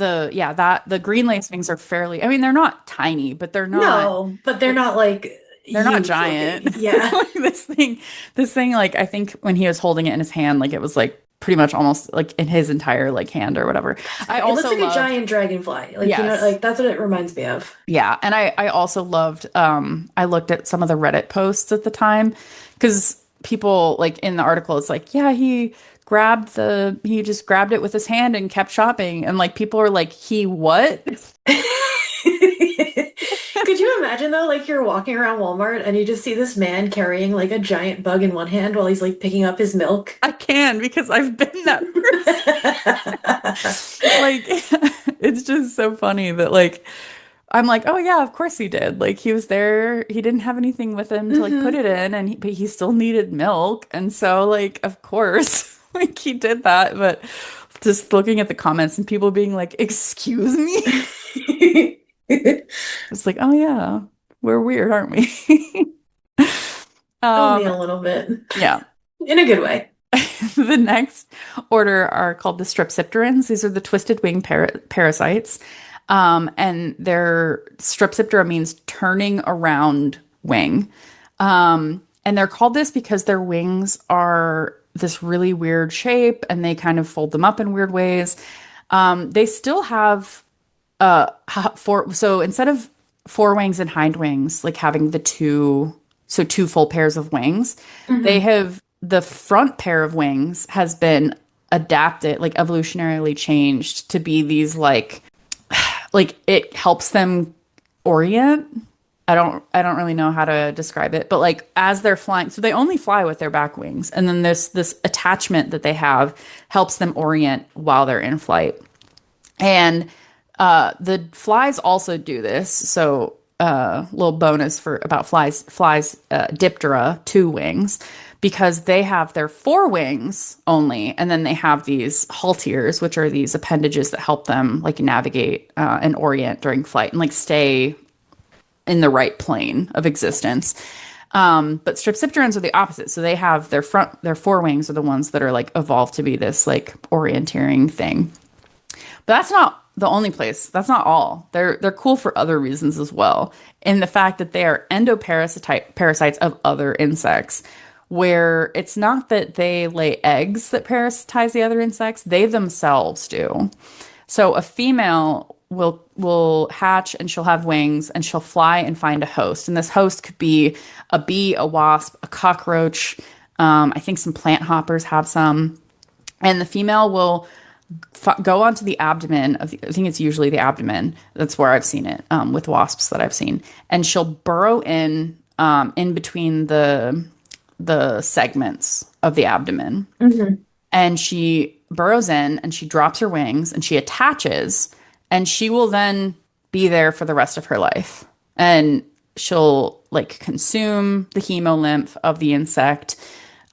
the green lacewings are fairly, I mean, they're not tiny, but No, but they're not like they're not huge looking. giant. Yeah. Like this thing, like I think when he was holding it in his hand, like it was like pretty much almost like in his entire like hand or whatever. I It looks also like a loved, giant dragonfly. Like, you know, yes. like that's what it reminds me of. Yeah, and I also loved I looked at some of the Reddit posts at the time because people like in the article it's like, yeah, he just grabbed it with his hand and kept shopping, and like people are like, he what? Could you imagine though, like you're walking around Walmart and you just see this man carrying like a giant bug in one hand while he's like picking up his milk? I can because I've been that like it's just so funny that like I'm like, oh yeah, of course he did. Like he was there, he didn't have anything with him to like put Hmm. it in, but he still needed milk, and so like of course like he did that. But just looking at the comments and people being like, excuse me, it's like, oh yeah, we're weird, aren't we? Only um, a little bit. yeah. In a good way. The next order are called the strepsipterans. These are the twisted wing parasites. And their strepsiptera means turning around wing. And they're called this because their wings are this really weird shape and they kind of fold them up in weird ways. They still have so instead of forewings and hind wings, like having two full pairs of wings, they Hmm. have the front pair of wings has been adapted, like evolutionarily changed to be these like it helps them orient. I don't really know how to describe it, but like as they're flying, so they only fly with their back wings, and then this attachment that they have helps them orient while they're in flight. And the flies also do this. So, little bonus for about flies, Diptera, two wings, because they have their four wings only, and then they have these halteres, which are these appendages that help them like navigate and orient during flight and like stay in the right plane of existence. But strepsipterans are the opposite. So they have their four wings are the ones that are like evolved to be this like orienteering thing. But that's not the only place. That's not all. They're cool for other reasons as well. In the fact that they are parasites of other insects, where it's not that they lay eggs that parasitize the other insects, they themselves do. So a female will hatch and she'll have wings and she'll fly and find a host. And this host could be a bee, a wasp, a cockroach. I think some plant hoppers have some. And the female will go onto the abdomen of I think it's usually the abdomen. That's where I've seen it with wasps that I've seen, and she'll burrow in between the segments of the abdomen, and she burrows in and she drops her wings and she attaches, and she will then be there for the rest of her life, and she'll like consume the hemolymph of the insect,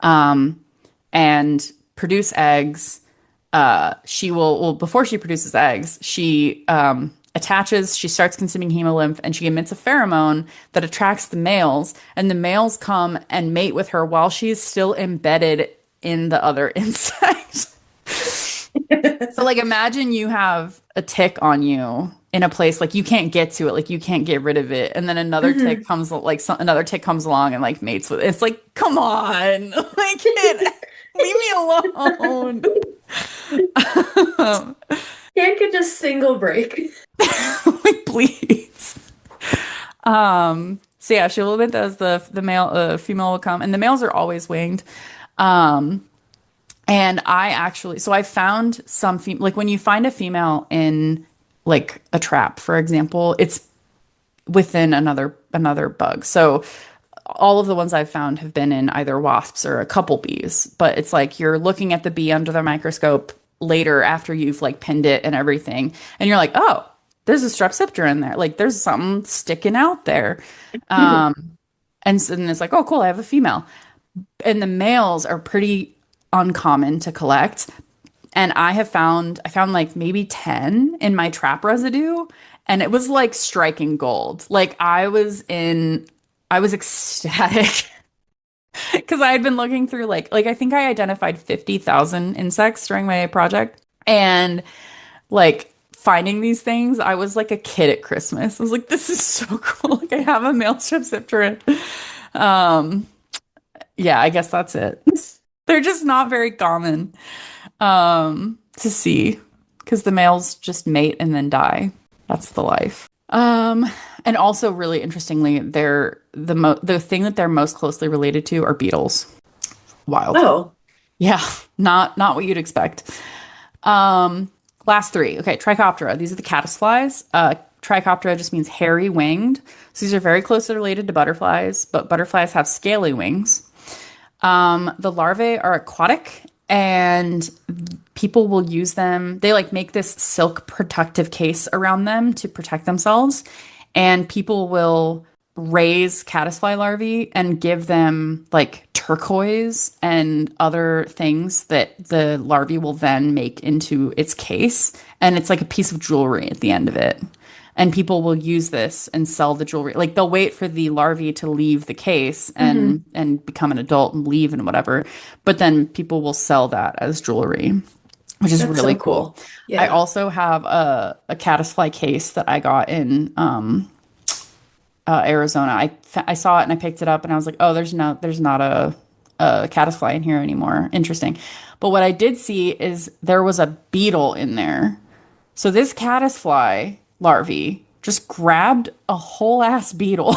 and produce eggs. She will, well, before she produces eggs, she attaches, she starts consuming hemolymph, and she emits a pheromone that attracts the males, and the males come and mate with her while she's still embedded in the other insect. So, like, imagine you have a tick on you in a place like you can't get to it, like you can't get rid of it, and then another tick comes, like another tick comes along and like mates with it. It's like, come on, like, leave me alone. Can't get just single break. Like, please. So yeah, she will admit those the male female will come, and the males are always winged. Um, and I actually, so I found like when you find a female in like a trap, for example, it's within another bug. So all of the ones I've found have been in either wasps or a couple bees, but it's like you're looking at the bee under the microscope later after you've like pinned it and everything, and you're like, oh, there's a strepsipter in there. Like there's something sticking out there. And it's like, oh, cool, I have a female. And the males are pretty uncommon to collect. And I found like maybe 10 in my trap residue, and it was like striking gold. Like I was ecstatic because I had been looking through like I think I identified 50,000 insects during my project, and like finding these things, I was like a kid at Christmas. I was like, this is so cool. Like I have a male strepsipteran. Um, yeah, I guess that's it. They're just not very common to see because the males just mate and then die. That's the life. And also really interestingly, the thing that they're most closely related to are beetles. Wild. Oh. Yeah, not what you'd expect. Last three. Okay, Trichoptera. These are the caddisflies. Trichoptera just means hairy winged. So these are very closely related to butterflies, but butterflies have scaly wings. The larvae are aquatic, and people will use them. They like make this silk protective case around them to protect themselves. And people will raise caddisfly larvae and give them like turquoise and other things that the larvae will then make into its case. And it's like a piece of jewelry at the end of it. And people will use this and sell the jewelry. Like they'll wait for the larvae to leave the case and become an adult and leave and whatever. But then people will sell that as jewelry, which is That's really so cool. cool. Yeah. I also have a caddisfly case that I got in Arizona. I saw it and I picked it up and I was like, oh, there's not a caddisfly in here anymore. Interesting. But what I did see is there was a beetle in there. So this caddisfly larvae just grabbed a whole ass beetle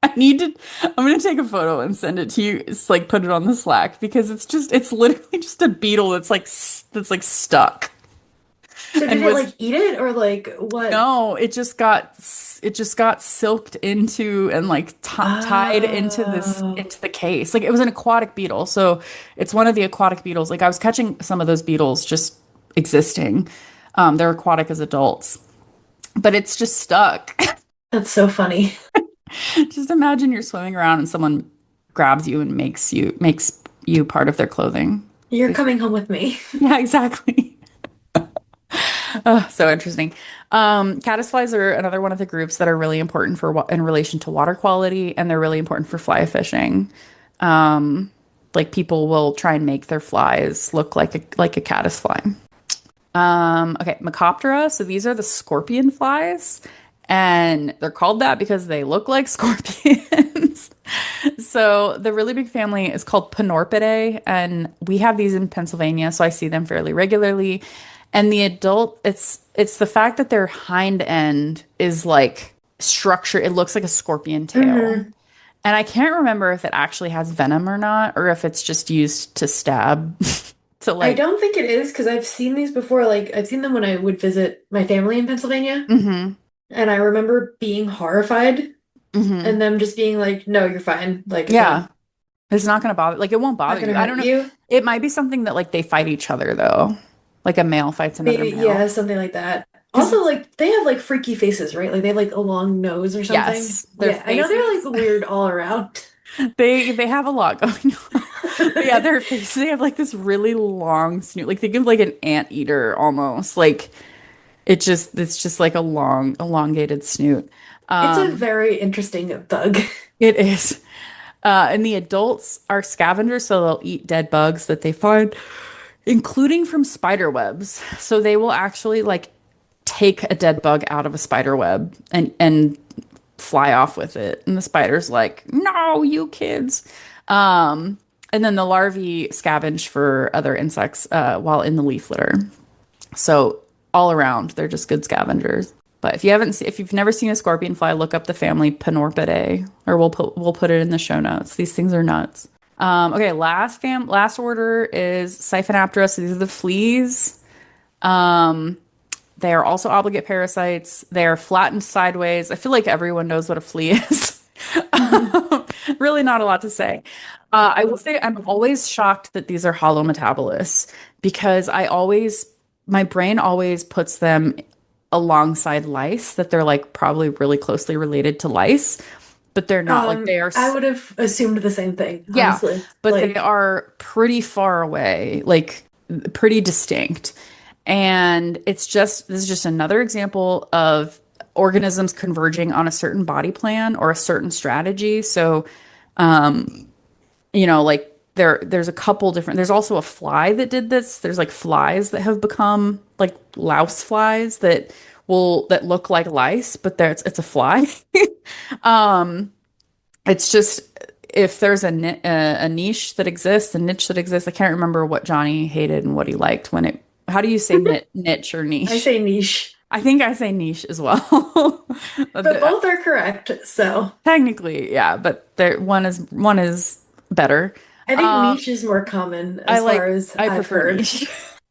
I need to, I'm gonna take a photo and send it to you. It's like put it on the Slack because it's literally just a beetle that's like stuck So did and it was like eat it or like what? no, it just got silked into and like t tied Oh, into the case. Like it was an aquatic beetle, so it's one of the aquatic beetles. Like I was catching some of those beetles just existing. They're aquatic as adults, but it's just stuck. that's so funny. Just imagine you're swimming around and someone grabs you and makes you part of their clothing. You're Basically. coming home with me. Yeah, exactly. So interesting. Caddisflies are another one of the groups that are really important for in relation to water quality, and they're really important for fly fishing. Like people will try and make their flies look like a caddisfly. Okay, Mecoptera. So these are the scorpion flies, and they're called that because they look like scorpions. So the really big family is called Panorpidae, and we have these in Pennsylvania, so I see them fairly regularly. And the adult, it's the fact that their hind end is like structure. It looks like a scorpion tail. Hmm. And I can't remember if it actually has venom or not, or if it's just used to stab. To I like, don't think it is because I've seen these before. Like I've seen them when I would visit my family in Pennsylvania, hmm and I remember being horrified hmm and them just being like, "No, you're fine. Like Yeah. It's not gonna bother, like it won't not bother gonna you. I hurt don't know. you." It might be something that like they fight each other though. Like a male fights another Maybe, male. yeah, something like that. Because Also, it's like they have like freaky faces, right? Like they have like a long nose or something. yes, their Yeah, I know they're like faces. weird all around. They have a lot going on. But yeah, their faces, they have like this really long snoot. Like think of like an anteater almost. Like it's just like a long, elongated snoot. It's a Um, very interesting bug. it is. And the adults are scavengers, so they'll eat dead bugs that they find, including from spider webs. So they will actually like take a dead bug out of a spider web and fly off with it. And the spider's like, "No, you kids." Um, and then the larvae scavenge for other insects while in the leaf litter. So all around, they're just good scavengers. But if you've never seen a scorpion fly, look up the family Panorpidae, or we'll put it in the show notes. These things are nuts. Okay, last order is Siphonaptera. So these are the fleas. They are also obligate parasites. They are flattened sideways. I feel like everyone knows what a flea is. Really not a lot to say. I will say I'm always shocked that these are hollow metabolists because my brain always puts them alongside lice, that they're like probably really closely related to lice, but they're not. Like they are, I would have assumed the same thing, yeah, honestly. but they Like, are pretty far away, like pretty distinct. And this is just another example of organisms converging on a certain body plan or a certain strategy. So, like there's a couple different, there's also a fly that did this. There's like flies that have become like louse flies that look like lice, but it's a fly. It's just if there's a niche that exists, a niche that exists. I can't remember what Johnny hated and what he liked when it. How do you say niche or I niche? say niche, I think I say niche as well. but both are correct. So Technically, yeah, but one is better. I think niche is more common as far as I I've prefer heard. niche.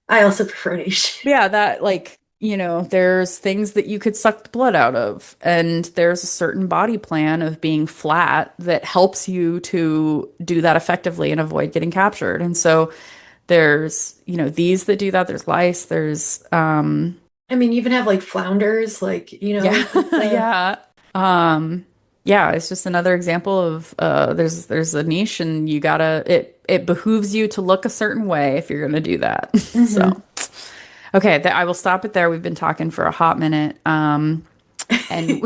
I also prefer niche. Yeah, that like, there's things that you could suck the blood out of, and there's a certain body plan of being flat that helps you to do that effectively and avoid getting captured. And so there's, these that do that. There's lice, there's I mean, you even have like flounders, like, yeah, it's a yeah. Um yeah, it's just another example of there's a niche and it behooves you to look a certain way if you're gonna do that. So Mhm. okay, I will stop it there. We've been talking for a hot minute. And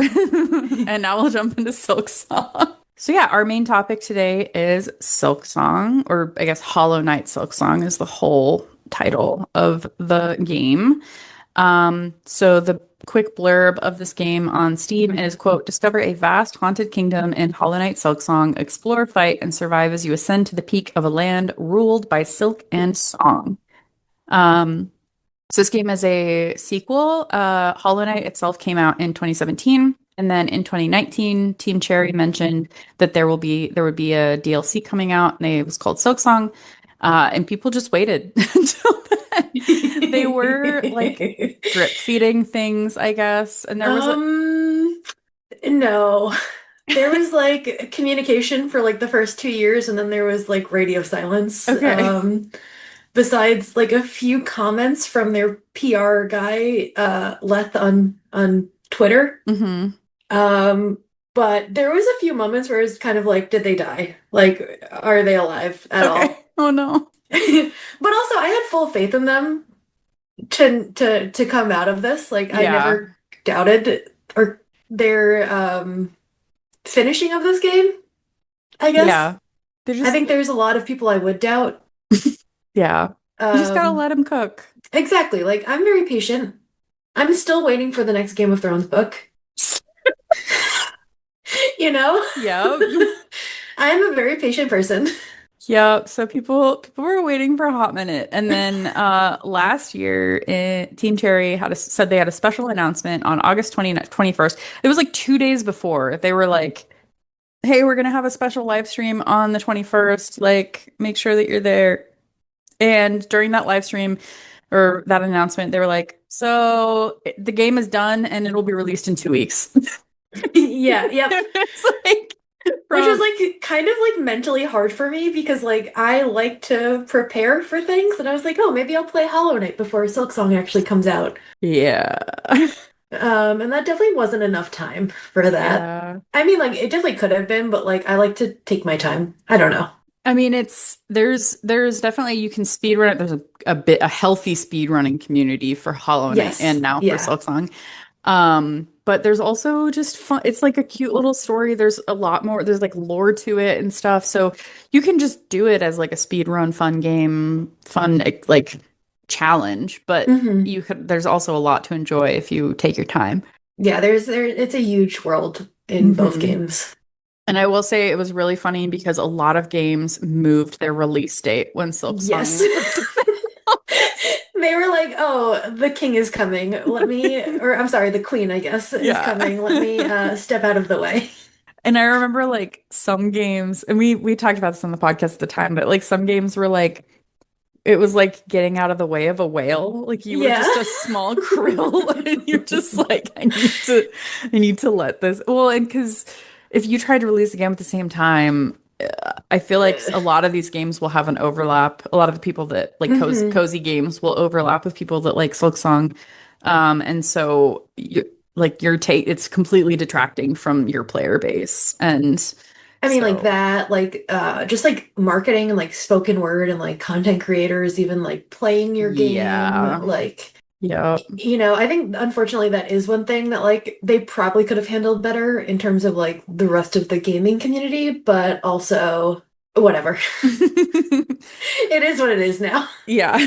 and now we'll jump into Silk Song. So yeah, our main topic today is Silk Song, or I guess Hollow Knight Silk Song is the whole title of the game. So the quick blurb of this game on Steam is, quote, discover a vast haunted kingdom in Hollow Knight Silksong, explore, fight, and survive as you ascend to the peak of a land ruled by silk and song. So this game is a sequel. Hollow Knight itself came out in 2017. And then in 2019, Team Cherry mentioned that there would be a DLC coming out, and it was called Silksong. And people just waited until then. They were like drip feeding things, I guess. And there was a Um, no. There was like communication for like the first 2 years, and then there was like radio silence. okay. Besides like a few comments from their PR guy, Leth on Twitter. hmm Um, but there was a few moments where it was kind of like, did they die? Like, are they alive at Okay. all? Oh no. But also, I had full faith in them to come out of this. Like, I Yeah. never doubted or their finishing of this game, I guess. Yeah. They're I just think there's a lot of people I would doubt. yeah. You just gotta Um, let him cook. exactly. Like, I'm very patient. I'm still waiting for the next Game of Thrones book. You know? Yeah. I'm a very patient person. Yeah, so people were waiting for a hot minute, and then last year, Team Cherry said they had a special announcement on August 21st. It was like 2 days before. They were like, "Hey, we're gonna have a special live stream on the 21st. Like, make sure that you're there." And during that live stream or that announcement, they were like, "So the game is done, and it'll be released in 2 weeks." Yeah, yep. It's like Which is from like kind of like mentally hard for me because like I like to prepare for things and I was like, oh, maybe I'll play Hollow Knight before Silksong actually comes out. yeah. And that definitely wasn't enough time for that. Yeah. I mean, like it definitely could have been, but like I like to take my time. I don't know. I mean, there's definitely you can speed run it. There's a healthy speed running community for Hollow Knight and Yes, now for yeah. Silksong. But there's also just fun. It's like a cute little story. There's a lot more. There's like lore to it and stuff. So you can just do it as like a speed run, fun game, fun like challenge. But Hmm. there's also a lot to enjoy if you take your time. Yeah, it's a huge world in both hmm games. And I will say it was really funny because a lot of games moved their release date when Yes. Silksong was announced. They were like, "Oh, the king is coming. Let me," or I'm sorry, the queen, I guess, is Yeah. coming. Let me step out of the way. And I remember like some games, and we talked about this on the podcast at the time, but like some games were like it was like getting out of the way of a whale. Like you were Yeah. just a small krill and you're just like, I need to let this. Well, and because if you tried to release a game at the same time, I feel like a lot of these games will have an overlap. A lot of the people that like Hmm. cozy games will overlap with people that like Silksong. And so you like your take, it's completely detracting from your player base. And I mean, like so, that, like just like marketing and like spoken word and like content creators, even like playing your game, yeah. like Yeah. I think unfortunately that is one thing that like they probably could have handled better in terms of like the rest of the gaming community, but also whatever. It is what it is now. Yeah.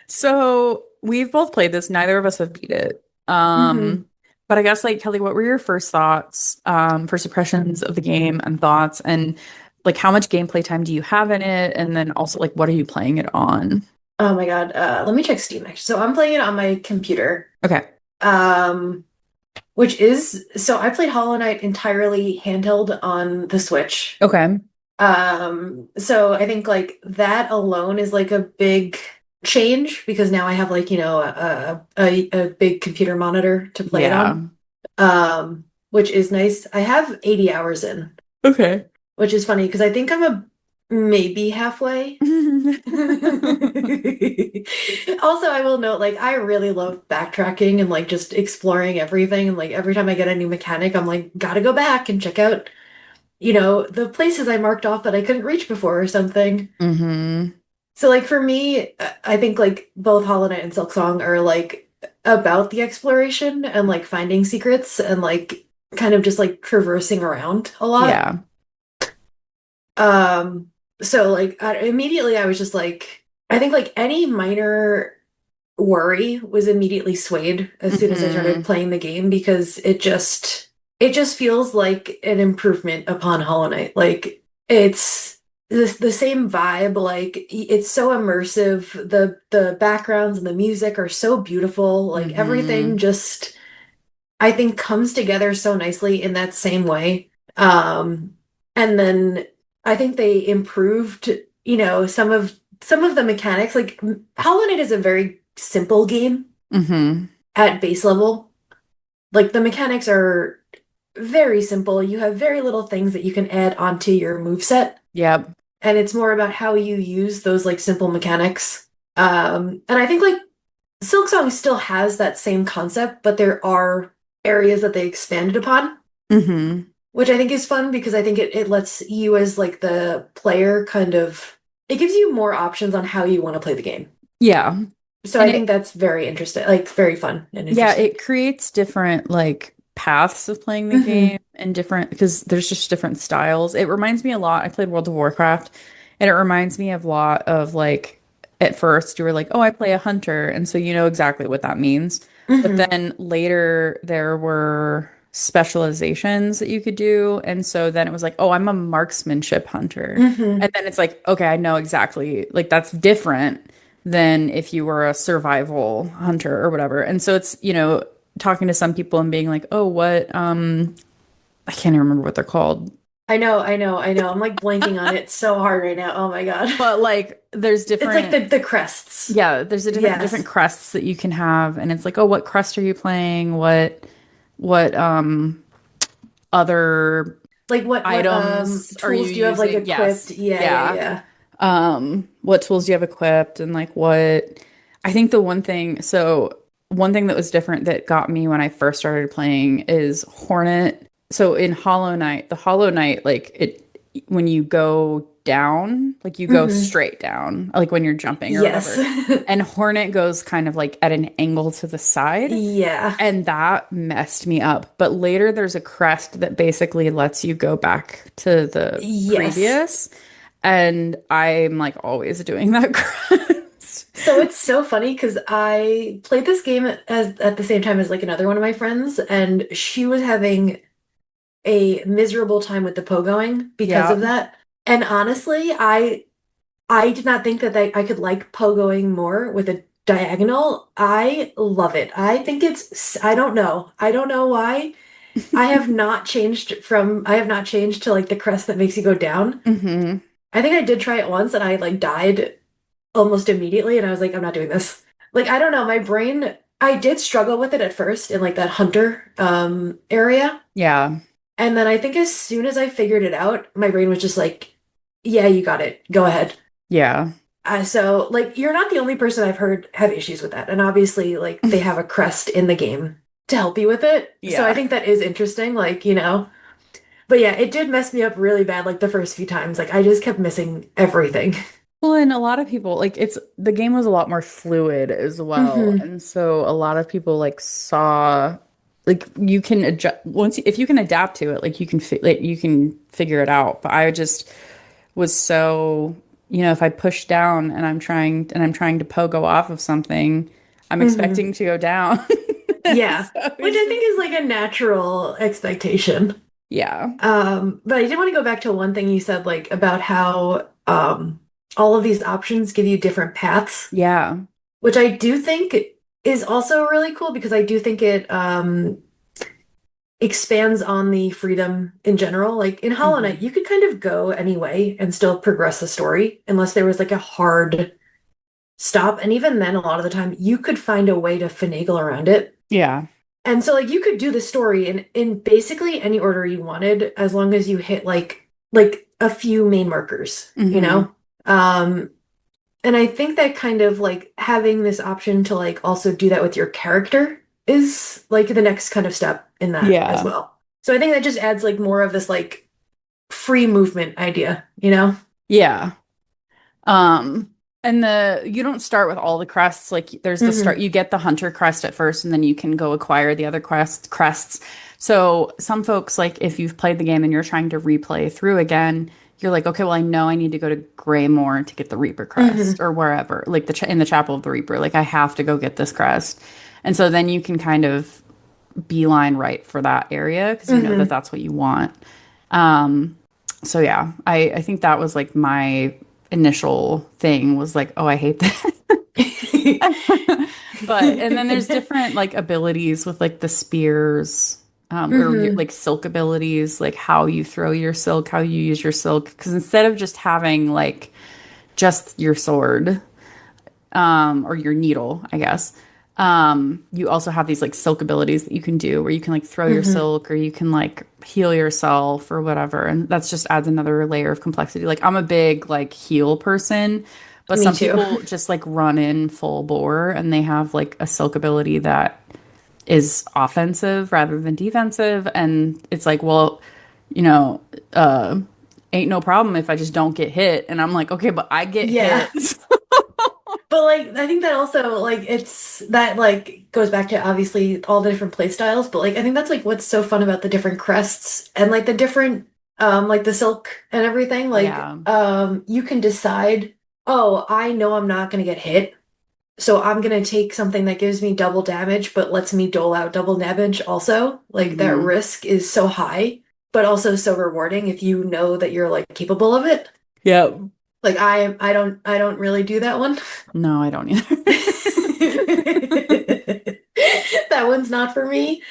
So we've both played this. Neither of us have beat it. Hmm. But I guess like Kelly, what were your first thoughts, first impressions of the game and thoughts and like how much gameplay time do you have in it? And then also like what are you playing it on? Oh my God. Let me check Steam actually. So I'm playing it on my computer. Okay. Um, which is so I played Hollow Knight entirely handheld on the Switch. Okay. So I think like that alone is like a big change because now I have like, a big computer monitor to play it Yeah. on. Which is nice. I have 80 hours in, Okay. which is funny because I think I'm a maybe halfway. Also, I will note, like, I really love backtracking and like just exploring everything. And like every time I get a new mechanic, I'm like, gotta go back and check out, the places I marked off that I couldn't reach before or something. hmm So like for me, I think like both Hollow Knight and Silksong are like about the exploration and like finding secrets and like kind of just like traversing around a lot. Yeah. Um, so like immediately I was just like, I think like any minor worry was immediately swayed as soon as I started hmm playing the game because it just feels like an improvement upon Hollow Knight. Like it's the same vibe, like it's so immersive. The backgrounds and the music are so beautiful. Like everything hmm just I think comes together so nicely in that same way. Um, and then I think they improved, some of the mechanics. Like Hollow Knight is a very simple game Hmm. at base level. Like the mechanics are very simple. You have very little things that you can add onto your moveset, Yep. and it's more about how you use those like simple mechanics. And I think like Silksong still has that same concept, but there are areas that they expanded upon, Hmm. which I think is fun because I think it lets you as like the player it gives you more options on how you want to play the game. Yeah. So And I it think that's very interesting, like very fun and Yeah, interesting. it creates different like paths of playing the Hmm. game and different because there's just different styles. It reminds me a lot. I played World of Warcraft and it reminds me of a lot of like at first you were like, "Oh, I play a hunter." And so you know exactly what that means. But Hmm. then later there were specializations that you could do. And so then it was like, "Oh, I'm a marksmanship hunter." Hmm. And then it's like, "Okay, I know exactly. Like that's different than if you were a survival hunter or whatever." And so it's, talking to some people and being like, "Oh, what I can't even remember what they're called." I know. I'm like blanking on it so hard right now. Oh my God. But like there's It's like different the crests. yeah, there's a different Yes. crests that you can have and it's like, "Oh, what crest are you playing? What other Like what items are you tools do you have like using?" equipped? Yes. Yeah, yeah, Yeah. yeah. What tools do you have equipped and like what I think one thing that was different that got me when I first started playing is Hornet. So in Hollow Knight, the Hollow Knight, like it when you go down, like you go Hmm. straight down, like when you're jumping or Yes. whatever. And Hornet goes kind of like at an angle to the side. Yeah. And that messed me up. But later there's a crest that basically lets you go back to the Yes. previous. And I'm like always doing that crest. So it's so funny because I played this game at the same time as like another one of my friends, and she was having a miserable time with the pogoing because Yeah. of that. And honestly, I did not think that I could like pogoing more with a diagonal. I love it. I don't know. I don't know why. I have not changed to like the crest that makes you go down. Hmm. I think I did try it once and I like died almost immediately and I was like, I'm not doing this. Like, I don't know, my brain, I did struggle with it at first in like that hunter area. Yeah. And then I think as soon as I figured it out, my brain was just like, yeah, you got it. Go ahead. Yeah. So like you're not the only person I've heard have issues with that. And obviously like they have a crest in the game to help you with it. So I Yeah. think that is interesting, like, you know. But yeah, it did mess me up really bad like the first few times. Like I just kept missing everything. Well, and a lot of people like the game was a lot more fluid as well. Hmm. And so a lot of people like saw like you can adjust if you can adapt to it, like you can figure it out. But I just was so, if I push down and I'm trying to pogo off of something, I'm Hmm. expecting to go down. Yeah. So Which it's I just think is like a natural expectation. yeah. But I did want to go back to one thing you said, like about how all of these options give you different paths, Yeah. which I do think is also really cool because I do think it expands on the freedom in general. Like in Hollow Knight, Hmm. you could kind of go any way and still progress the story unless there was like a hard stop. And even then, a lot of the time, you could find a way to finagle around it. Yeah. And so like you could do the story in basically any order you wanted as long as you hit like a few main markers, you Hmm. know? Um and I think that kind of like having this option to like also do that with your character is like the next kind of step in that as Yeah. well. So I think that just adds like more of this like free movement idea, you know? Yeah. Um, and you don't start with all the crests. Like there's the start, Hmm. you get the hunter crest at first, and then you can go acquire the other crests. So some folks, like if you've played the game and you're trying to replay through again, you're like, okay, well, I know I need to go to Greymore to get the Reaper crest Hmm. or wherever, like in the Chapel of the Reaper. Like I have to go get this crest. And so then you can kind of beeline right for that area because you know that Hmm. that's what you want. Um, so yeah, I think that was like my initial thing was like, oh, I hate this. But and then there's different like abilities with like the spears, or your, Hmm. like silk abilities, like how you throw your silk, how you use your silk. Because instead of just having like just your sword, or your needle, I guess. You also have these like silk abilities that you can do where you can like throw your Hmm. silk or you can like heal yourself or whatever. And that's just adds another layer of complexity. Like I'm a big like heal person, but Me some too. people just like run in full bore and they have like a silk ability that is offensive rather than defensive. And it's like, well, you know, uh, ain't no problem if I just don't get hit. And I'm like, okay, but I get Yeah. hit. But like I think that also like it's that like goes back to obviously all the different play styles, but like I think that's like what's so fun about the different crests and like the different like the silk and everything. Like Yeah. you can decide, oh, I know I'm not gonna get hit, so I'm gonna take something that gives me double damage but lets me dole out double damage also. Like that Hmm. risk is so high, but also so rewarding if you know that you're like capable of it. Yep. Like I don't really do that one. No, I don't either. That one's not for me.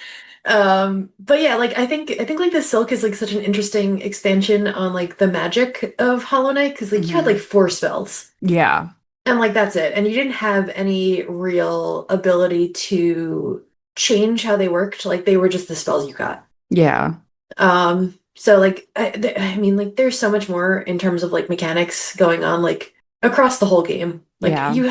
But yeah, like I think like the Silk is like such an interesting expansion on like the magic of Hollow Knight because like you had like Hmm. 4 spells Yeah. and like that's it. And you didn't have any real ability to change how they worked. Like they were just the spells you got. Yeah. So like I mean like there's so much more in terms of like mechanics going on like across the whole game. Like Yeah. you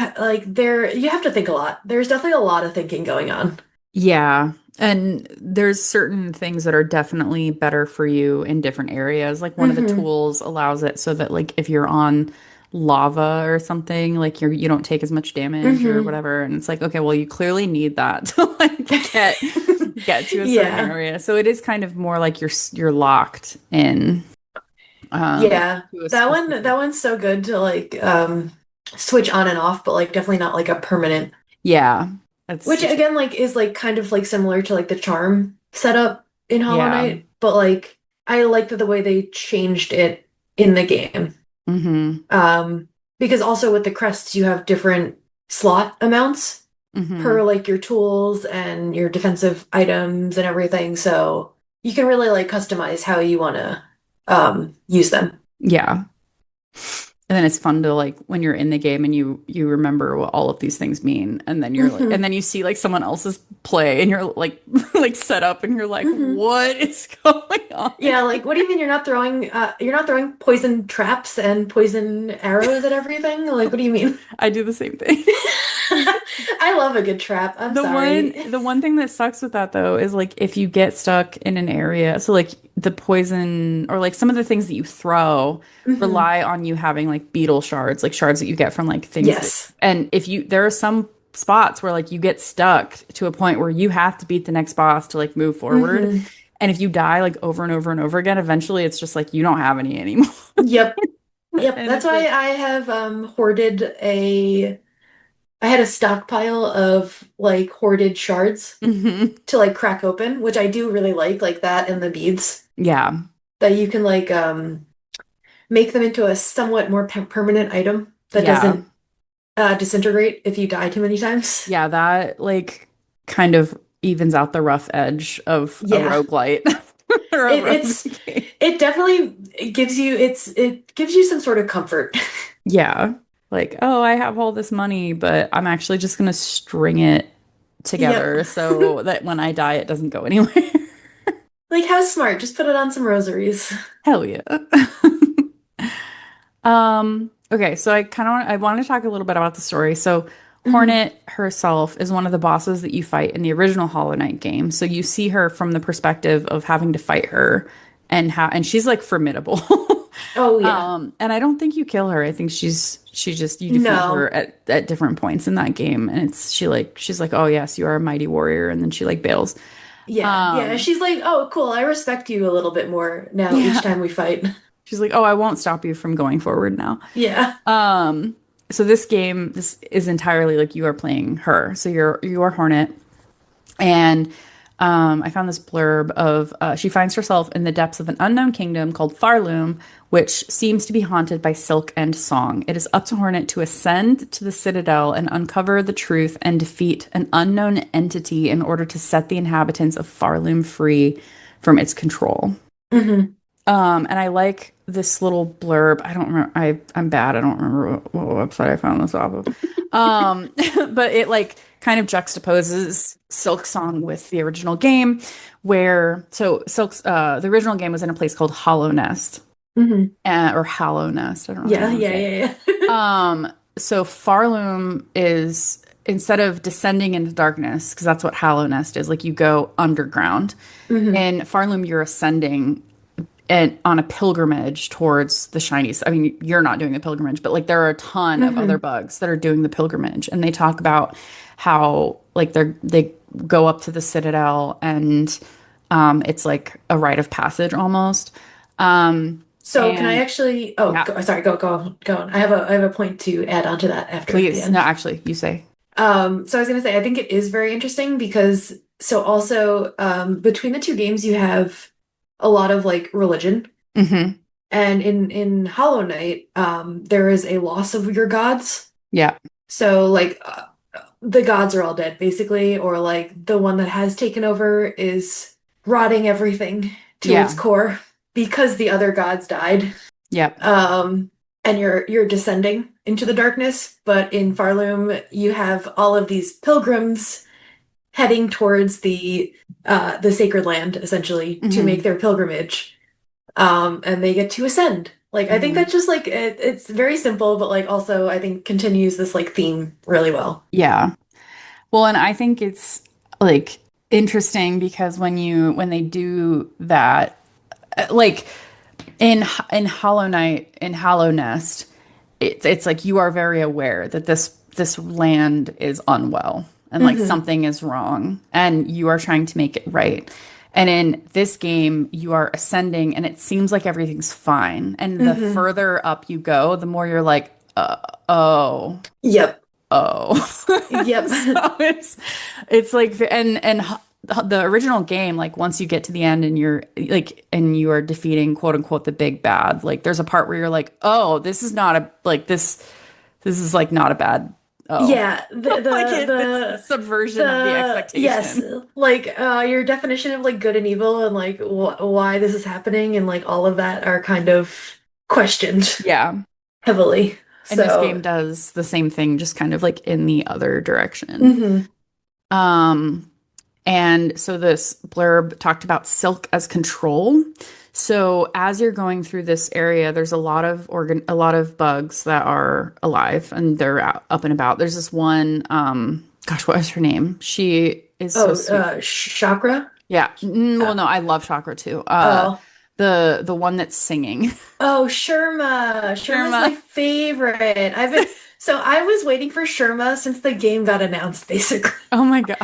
have to think a lot. There's definitely a lot of thinking going on. Yeah. And there's certain things that are definitely better for you in different areas. Like one of the Hmm. tools allows it so that like if you're on lava or something, like you don't take as much damage or Hmm. whatever. And it's like, okay, well, you clearly need that to like get to a certain Yeah. area. So it is kind of more like you're locked in Yeah. to a That specific. one's so good to like switch on and off, but like definitely not like a permanent. Yeah. Which That's again like is like kind of like similar to like the charm setup in Hollow yeah. Knight, but like I like that the way they changed it in the game. Mm-hmm. Um, because also with the crests, you have different slot amounts per Mm-hmm. like your tools and your defensive items and everything. So you can really like customize how you want to use them. Yeah. And then it's fun to like when you're in the game and you remember what all of these things mean and then you're like and Hmm. then you see like someone else's play and you're like like set up and you're like Hmm. what is going on Yeah, here? like what do you mean you're not throwing poison traps and poison arrows at everything? Like what do you mean? I do the same thing. I love a good trap. I'm sorry. The one thing that sucks with that though is like if you get stuck in an area, so like the poison or like some of the things that you throw Hmm. rely on you having like beetle shards, like shards that you get from like things that, Yes. and if you there are some spots where like you get stuck to a point where you have to beat the next boss to like move forward. Hmm. And if you die like over and over and over again, eventually it's just like you don't have any anymore. Yep. Yep. And That's it's why like, I have hoarded a I had a stockpile of like hoarded shards mhm. to like crack open, which I do really like that and the beads Yeah. that you can like make them into a somewhat more permanent item that Yeah. doesn't disintegrate if you die too many times. Yeah, that like kind of evens out the rough edge of a Yeah. roguelite or a It rogue it's game. it definitely it gives you some sort of comfort. Yeah. Like, oh, I have all this money, but I'm actually just gonna string it Yep. together so that when I die, it doesn't go anywhere. Like how smart. Just put it on some rosaries. Hell yeah. Okay, so I want to talk a little bit about the story. So Hmm. Hornet herself is one of the bosses that you fight in the original Hollow Knight game. So you see her from the perspective of having to fight her and she's like formidable. Oh yeah. And I don't think you kill her. I think she just you defeat No. her at different points in that game and it's she's like, "Oh yes, you are a mighty warrior." And then she like bails. Yeah. Yeah. Um She's like, oh, cool. I respect you a little bit more now each yeah. time we fight. She's like, "Oh, I won't stop you from going forward now." Yeah. Um, so this is entirely like you are playing her. So you're Hornet, and I found this blurb of she finds herself in the depths of an unknown kingdom called Farloom, which seems to be haunted by silk and song. It is up to Hornet to ascend to the citadel and uncover the truth and defeat an unknown entity in order to set the inhabitants of Farloom free from its control. Hmm. And I like this little blurb. I don't remember. I'm bad. I don't remember what website I found this off of. Um, but it like kind of juxtaposes Silksong with the original game, where Silk's the original game was in a place called Hollow Nest, Hmm. or Hallow Nest. I don't know how you Yeah, want to yeah, say yeah, it. yeah. So Farloom is instead of descending into darkness, because that's what Hallow Nest is, like you go underground. Hmm. In Farloom, you're ascending and on a pilgrimage towards the shinies. I mean, you're not doing the pilgrimage, but like there are a ton of other Hmm. bugs that are doing the pilgrimage, and they talk about how like they go up to the citadel, and it's like a rite of passage almost. So can I And actually, yeah, sorry, go on. I have a point to add on to that after the please. No, end. actually, you say. So I was gonna say, I think it is very interesting because so also between the two games you have a lot of like religion. Hmm. And in Hollow Knight, there is a loss of your gods. Yeah, So like the gods are all dead basically, or like the one that has taken over is rotting everything to its yeah, core because the other gods died. yeah. Um, and you're descending into the darkness. But in Farloom, you have all of these pilgrims heading towards the sacred land essentially to make Hmm. their pilgrimage. And they get to ascend. Like I think Hmm. that's just like it's very simple, but like also I think continues this like theme really well. Yeah. Well, and I think it's like interesting because when they do that, like in Hollow Knight, in Hollow Nest, it's like you are very aware that this land is unwell and like Hmm. something is wrong and you are trying to make it right. And in this game, you are ascending and it seems like everything's fine. And the Hmm. further up you go, the more you're like, oh, Yep. oh. Yep. So it's like the original game, like once you get to the end and you're like and you are defeating quote unquote the big bad, like there's a part where you're like, oh, this is not a like this is like not a bad oh. Yeah, Like it's the subversion of the the yes, expectation. like your definition of like good and evil and like why this is happening and like all of that are kind of questioned Yeah. heavily. And this So, game does the same thing, just kind of like in the other direction. hmm. Um, And so this blurb talked about silk as control. So as you're going through this area, there's a lot of bugs that are alive and they're out, up and about. There's this one, gosh, what is her name? She is so Oh, sweet. chakra. Yeah. Well, Uh, no, I love Chakra too. oh. The one that's singing. Oh, Sherma. Sherma's my Sherma. favorite. So I was waiting for Sherma since the game got announced, basically. Oh my gosh.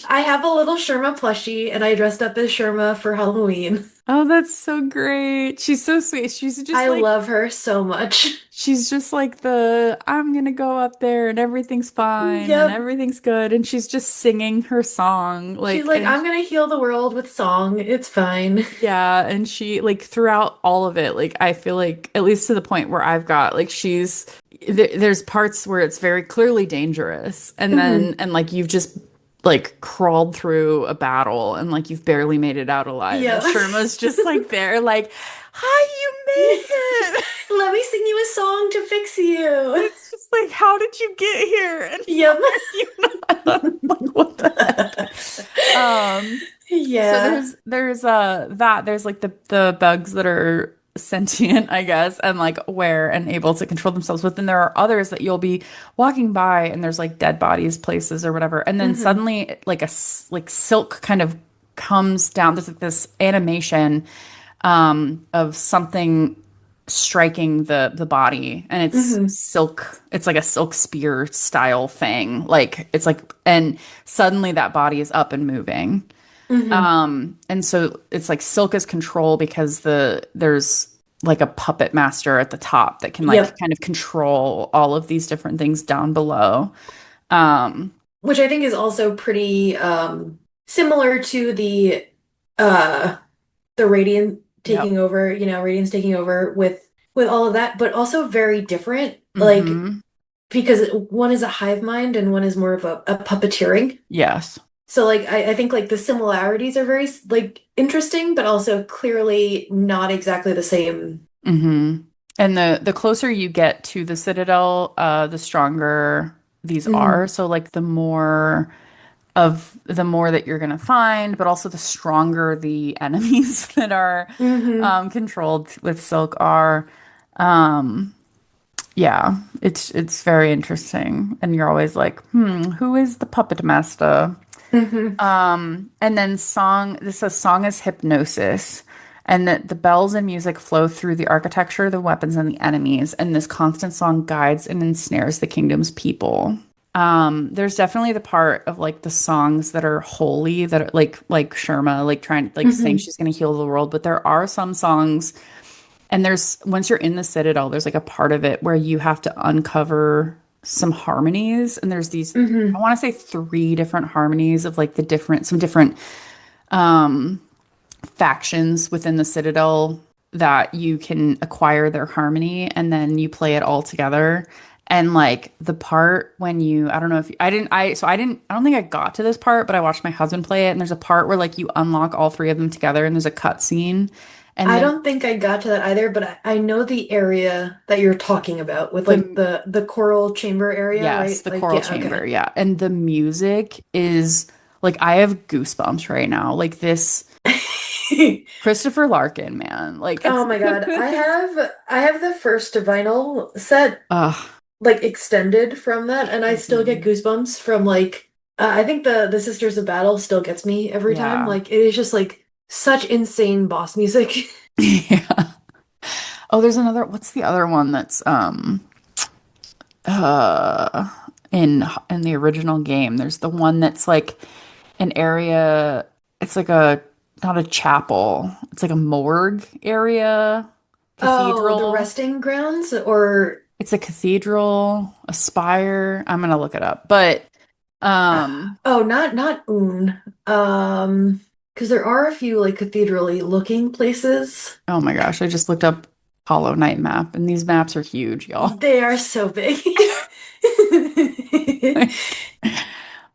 I have a little Sherma plushie and I dressed up as Sherma for Halloween. Oh, that's so great. She's so sweet. I love her so much. She's just like the I'm gonna go up there and everything's fine and Yep. everything's good and she's just singing her song She's like like, and I'm gonna heal the world with song. It's fine. yeah and she like throughout all of it like I feel like at least to the point where I've got like there's parts where it's very clearly dangerous and Hmm. then and like you've just like crawled through a battle and like you've barely made it out alive and Yeah. Sherma's just like there like hi you made it. Let me sing you a song to fix you. It's just like, how did you get here? And why Yep. are you not? Like, what the heck? Um, so Yeah. there's like the bugs that are sentient, I guess, and like aware and able to control themselves. But then there are others that you'll be walking by and there's like dead bodies places or whatever. And then Hmm. suddenly like like silk kind of comes down. There's like this animation of something striking the body and it's Hmm. silk it's like a silk spear style thing like it's like and suddenly that body is up and moving Hmm. and so it's like silk is control because there's like a puppet master at the top that can like Yep. kind of control all of these different things down below um Which I think is also pretty similar to uh the Radiant Yep. taking over, Radiant's taking over with all of that, but also very different. Like Mm-hmm. because one is a hive mind and one is more of a puppeteering. Yes. So like I think like the similarities are very like interesting, but also clearly not exactly the same. Mm-hmm. And the closer you get to the Citadel, the stronger these are. Mm. So like the more that you're gonna find, but also the stronger the enemies that are Hmm. controlled with Silk are. Um, yeah, it's very interesting. And you're always like, who is the puppet master? Hmm. And then this says song is hypnosis, and that the bells and music flow through the architecture, the weapons, and the enemies, and this constant song guides and ensnares the kingdom's people. There's definitely the part of like the songs that are holy, that are like Sherma, like trying like saying Hmm. she's gonna heal the world, but there are some songs, and there's once you're in the Citadel, there's like a part of it where you have to uncover some harmonies, and there's these I Hmm. want to say three different harmonies of like some different um factions within the Citadel that you can acquire their harmony and then you play it all together. And like the part when I don't know if I didn't, I don't think I got to this part, but I watched my husband play it. And there's a part where like you unlock all three of them together and there's a cut scene. And I then don't think I got to that either, but I know the area that you're talking about with like the, the choral chamber area, yes, right? the Like, choral yeah, chamber. okay. Yeah. And the music is like, I have goosebumps right now. Like this Christopher Larkin, man. Like Oh it's, my God. I have the first vinyl set ugh. like extended from that, and I still get Mhm. goosebumps from like I think the Sisters of Battle still gets me every time. Yeah. Like it is just like such insane boss music. Yeah. Oh, there's another, what's the other one that's uh in the original game? There's the one that's like an area, it's like a not a chapel. It's like a morgue area, Oh, the cathedral. resting grounds or It's a cathedral, a spire. I'm gonna look it up. But um oh, not Un. Because there are a few like cathedral-y looking places. oh my gosh, I just looked up Hollow Knight map and these maps are huge, y'all. They are so big. Like,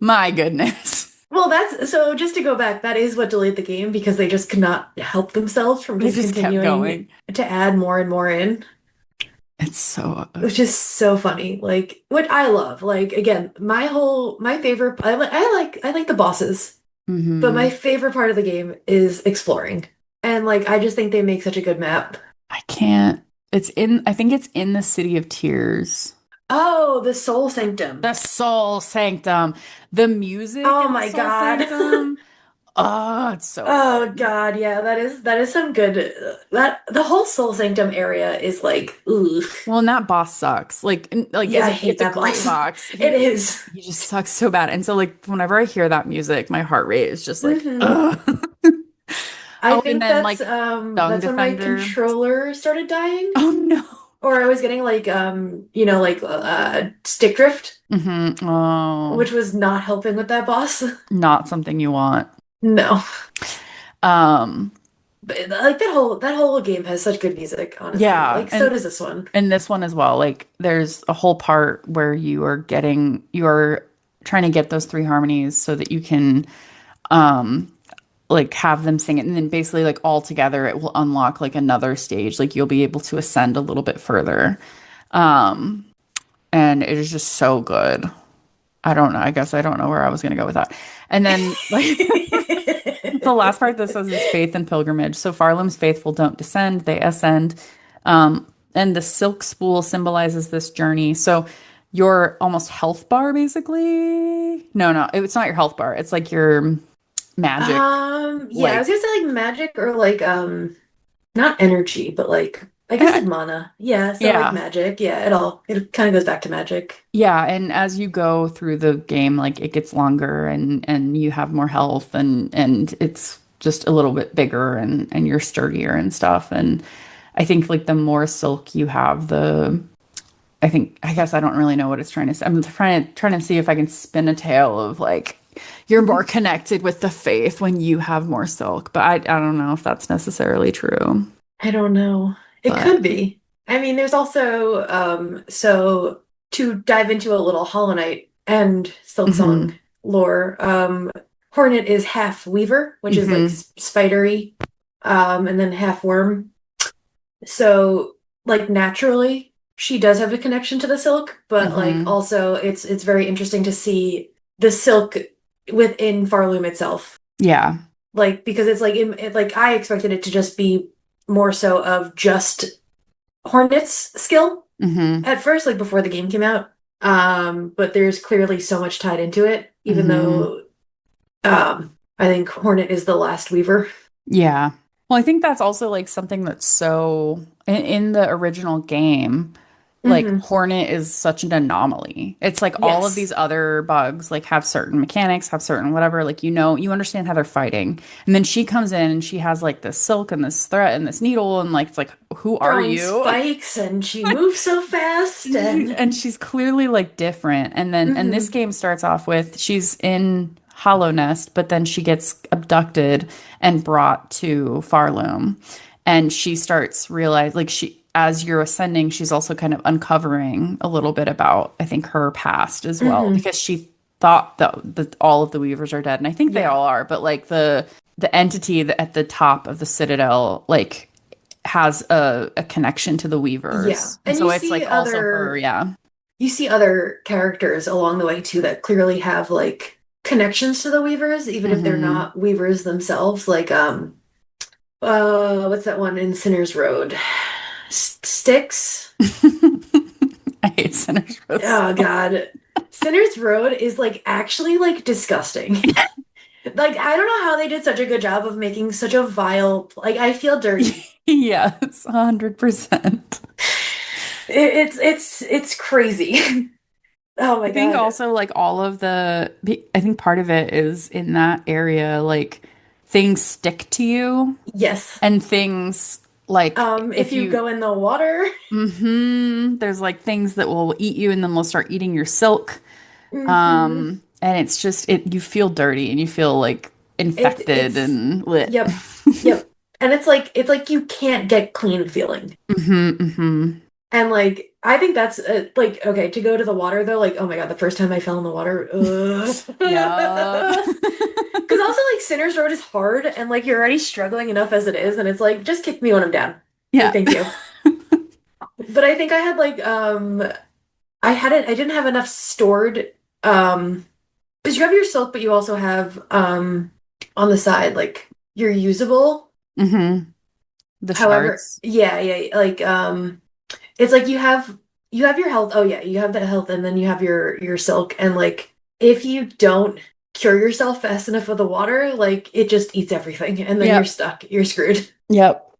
my goodness. Well, that's so just to go back, that is what delayed the game because they just could not help themselves from They just just kept continuing going. to add more and more in, It's so which is so funny. Like, what I love. Like, again, my favorite, I like the bosses, but my hmm favorite part of the game is exploring. And like, I just think they make such a good map. I can't. I think it's in the City of Tears. Oh, the Soul Sanctum. The Soul Sanctum. The music Oh in the my Soul God. Sanctum. Oh, it's so Oh good. God, yeah, that is some good that the whole Soul Sanctum area is like, ooh. Well, and that boss sucks. Like Yeah, I hate it's a that great boss. box. It is. He just sucks so bad. And so like whenever I hear that music, my heart rate is just like, Hmm. ugh. I Oh, and think then that's like Dung that's when my Defender. controller started dying. Oh no. Or I was getting like like stick drift, Oh, which was not helping with that boss. not something you want. No. Um, But like that whole game has such good music, honestly. yeah, Like so does this one. and this one as well. Like there's a whole part where you are trying to get those three harmonies so that you can um like have them sing it and then basically like all together it will unlock like another stage. Like you'll be able to ascend a little bit further. Um and it is just so good. I don't know. I guess I don't know where I was gonna go with that. And then like the last part that says is faith and pilgrimage. So Farlam's faithful don't descend, they ascend. And the silk spool symbolizes this journey. So your almost health bar, basically. No, it's not your health bar. It's like your magic. Yeah, I was Like, gonna say like magic or like not energy, but like I guess eh, like mana. Yeah, so like yeah. magic. Yeah, it kind of goes back to magic. Yeah, and as you go through the game, like it gets longer and you have more health and it's just a little bit bigger and you're sturdier and stuff. And I think like the more silk you have, I guess I don't really know what it's trying to say. I'm trying to see if I can spin a tale of like you're more connected with the faith when you have more silk. But I don't know if that's necessarily true. I don't know. It But could be. I mean, there's also so to dive into a little Hollow Knight and Silksong hmm lore, Hornet is half weaver, which is like hmm spidery, and then half worm. So like naturally, she does have a connection to the silk, but like hmm also it's very interesting to see the silk within Farloom itself. Yeah. Like because it's like like I expected it to just be more so of just Hornet's skill hmm at first, like before the game came out. But there's clearly so much tied into it, even hmm though I think Hornet is the last Weaver. Yeah. Well, I think that's also like something that's so in the original game, like Hmm. Hornet is such an anomaly. It's like all of these Yes. other bugs like have certain mechanics, have certain whatever, like you understand how they're fighting. And then she comes in and she has like this silk and this thread and this needle and like it's like, who are Throwing you? spikes and she moves so fast and And she's clearly like different. And this hmm game starts off with she's in Hollow Nest, but then she gets abducted and brought to Farloom. And she starts realize like she as you're ascending, she's also kind of uncovering a little bit about I think her past as well hmm because she thought that all of the Weavers are dead, and I think they yeah. all are, but like the entity at the top of the Citadel like has a connection to the Yeah. Weavers. And And so it's like also her, yeah. you see other characters along the way too that clearly have like connections to the Weavers, even if they're hmm not Weavers themselves. Like what's that one in Sinner's Road? Styx? I hate Sinners Row. Oh God. Sinner's Road is like actually like disgusting. Like I don't know how they did such a good job of making such a vile like I feel dirty. Yes, 100%. It's crazy. Oh I my think God. also like all of I think part of it is in that area, like things stick to you Yes. and things like If if you you, go in the water. there's like things that will eat you and then they'll start eating your silk. Hmm. And it's just you feel dirty and you feel like infected It's and lit. yep. Yep. And it's like you can't get clean feeling. hmm And like I think that's like okay to go to the water though like oh my God the first time I fell in the water Yeah. because also like Sinner's Road is hard and like you're already struggling enough as it is and it's like just kick me when I'm down. Like Yeah. thank you. But I think I had like I didn't have enough stored because you have your silk but you also have on the side like your usable. hmm The However, shards. yeah, like it's like you have your health. Oh yeah, you have that health and then you have your silk and like if you don't cure yourself fast enough with the water, like it just eats everything and then you're Yep. stuck. You're screwed. Yep.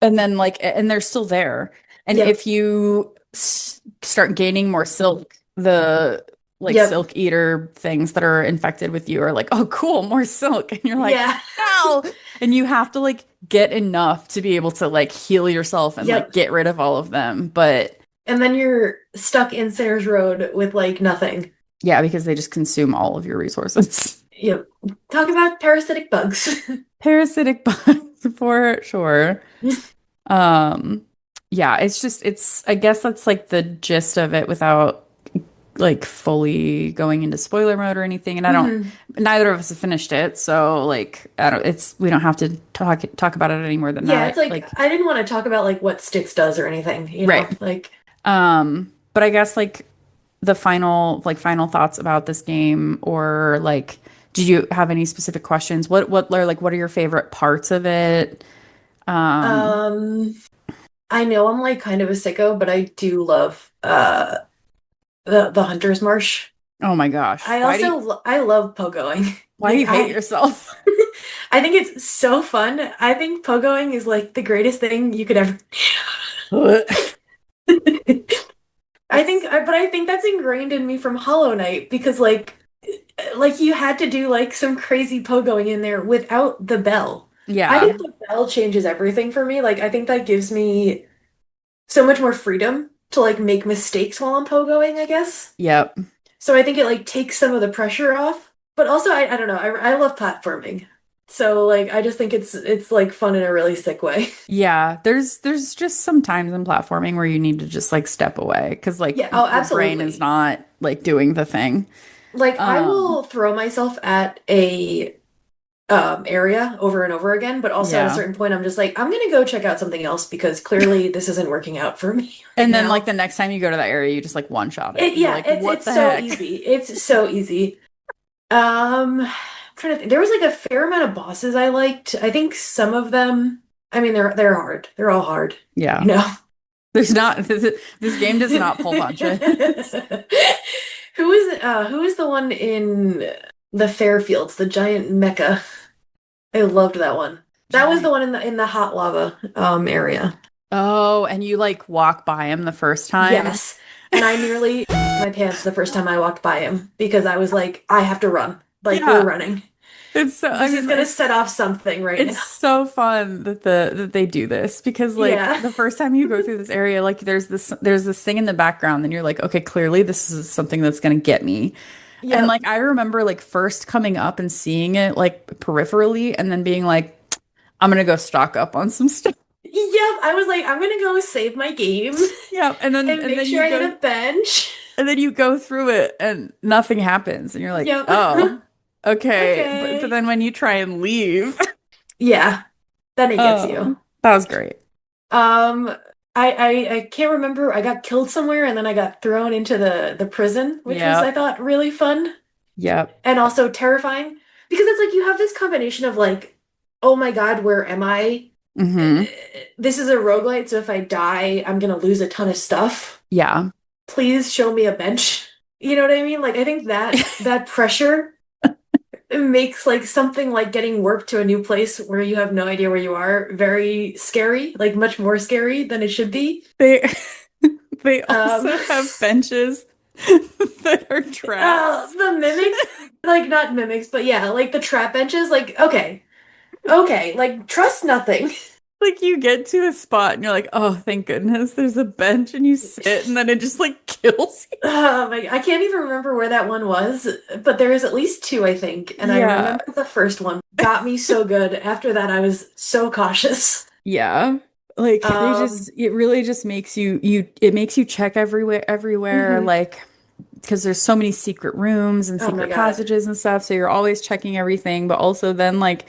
And then like and they're still there. And Yep. if you start gaining more silk, the like Yep. silk eater things that are infected with you are like, "Oh, cool, more silk." And you're like, Yeah. "No." And you have to like get enough to be able to like heal yourself and like Yep. get rid of all of them. But And then you're stuck in Sayers Road with like nothing. yeah, because they just consume all of your resources. Yep. Talk about parasitic bugs. Parasitic bugs for sure. Um, yeah, it's just I guess that's like the gist of it without like fully going into spoiler mode or anything. And I don't Hmm. neither of us have finished it, so like I don't it's we don't have to talk about it any more than Yeah, it's that. like Like I didn't want to talk about like what Styx does or anything, you know? right. Like But I guess like the final thoughts about this game or like did you have any specific questions? What are like what are your favorite parts of it? Um, um I know I'm like kind of a sicko, but I do love the Hunter's Marsh. oh my gosh. I love pogoing. Why do Like you hate yourself? I think it's so fun. I think pogoing is like the greatest thing you could ever It's but I think that's ingrained in me from Hollow Knight because like you had to do like some crazy pogoing in there without the bell. I yeah. think the bell changes everything for me. Like I think that gives me so much more freedom to like make mistakes while I'm pogoing, I guess. Yep. So I think it like takes some of the pressure off. But also, I don't know. I love platforming. So like I just think it's like fun in a really sick way. Yeah, there's just some times in platforming where you need to just like step away because like Yeah, oh, your brain is absolutely. not like doing the thing. Like I Um, will throw myself at a area over and over again, but also at a yeah. certain point I'm just like, I'm gonna go check out something else because clearly this isn't working out for me right And then like now. the next time you go to that area, you just like one shot it. And you're Yeah, like, it's what it's the so heck? easy. It's so easy. I'm trying to think. There was like a fair amount of bosses I liked. I think some of them, I mean, they're hard. They're all hard, you Yeah. know. There's not this game does not pull punches. Who is the one in the Fairfields, the giant mecha? I loved that one. That was the Giant. one in the hot lava area. Oh, and you like walk by him the first time. Yes. And I nearly my pants the first time I walked by him because I was like, I have to run. Like we're Yeah. running. It's so I This is mean gonna set off something right it's now. so fun that that they do this because like Yeah. the first time you go through this area, like there's this thing in the background, and you're like, okay, clearly this is something that's gonna get me. And Yep. like I remember like first coming up and seeing it like peripherally and then being like, I'm gonna go stock up on some stuff. Yep. I was like, I'm gonna go save my game Yeah. And then and make sure I hit a bench. you go through it and nothing happens and you're like, Yep. oh, okay. But Okay. then when you try and leave, Yeah. Then it gets you. that was great. Um, I can't remember. I got killed somewhere and then I got thrown into the prison, which was I Yep. thought really fun Yep. and also terrifying because it's like you have this combination of like, oh my God, where am I? Hmm. This is a roguelite, so if I die, I'm gonna lose a ton of stuff. Yeah. Please show me a bench. You know what I mean? Like I think that pressure makes like something like getting work to a new place where you have no idea where you are very scary, like much more scary than it should be. They they Um, also have benches that are traps. the mimics, like not mimics, but yeah, like the trap benches, like okay, okay, like trust nothing. Like you get to a spot and you're like, oh, thank goodness, there's a bench, and you sit, and then it just like kills you. I can't even remember where that one was, but there is at least two, I think, and I Yeah. remember the first one got me so good. After that, I was so cautious. Yeah. Like they just Um, it really just makes it makes you check everywhere mhm. like because there's so many secret rooms and Oh my secret God. passages and stuff, so you're always checking everything, but also then like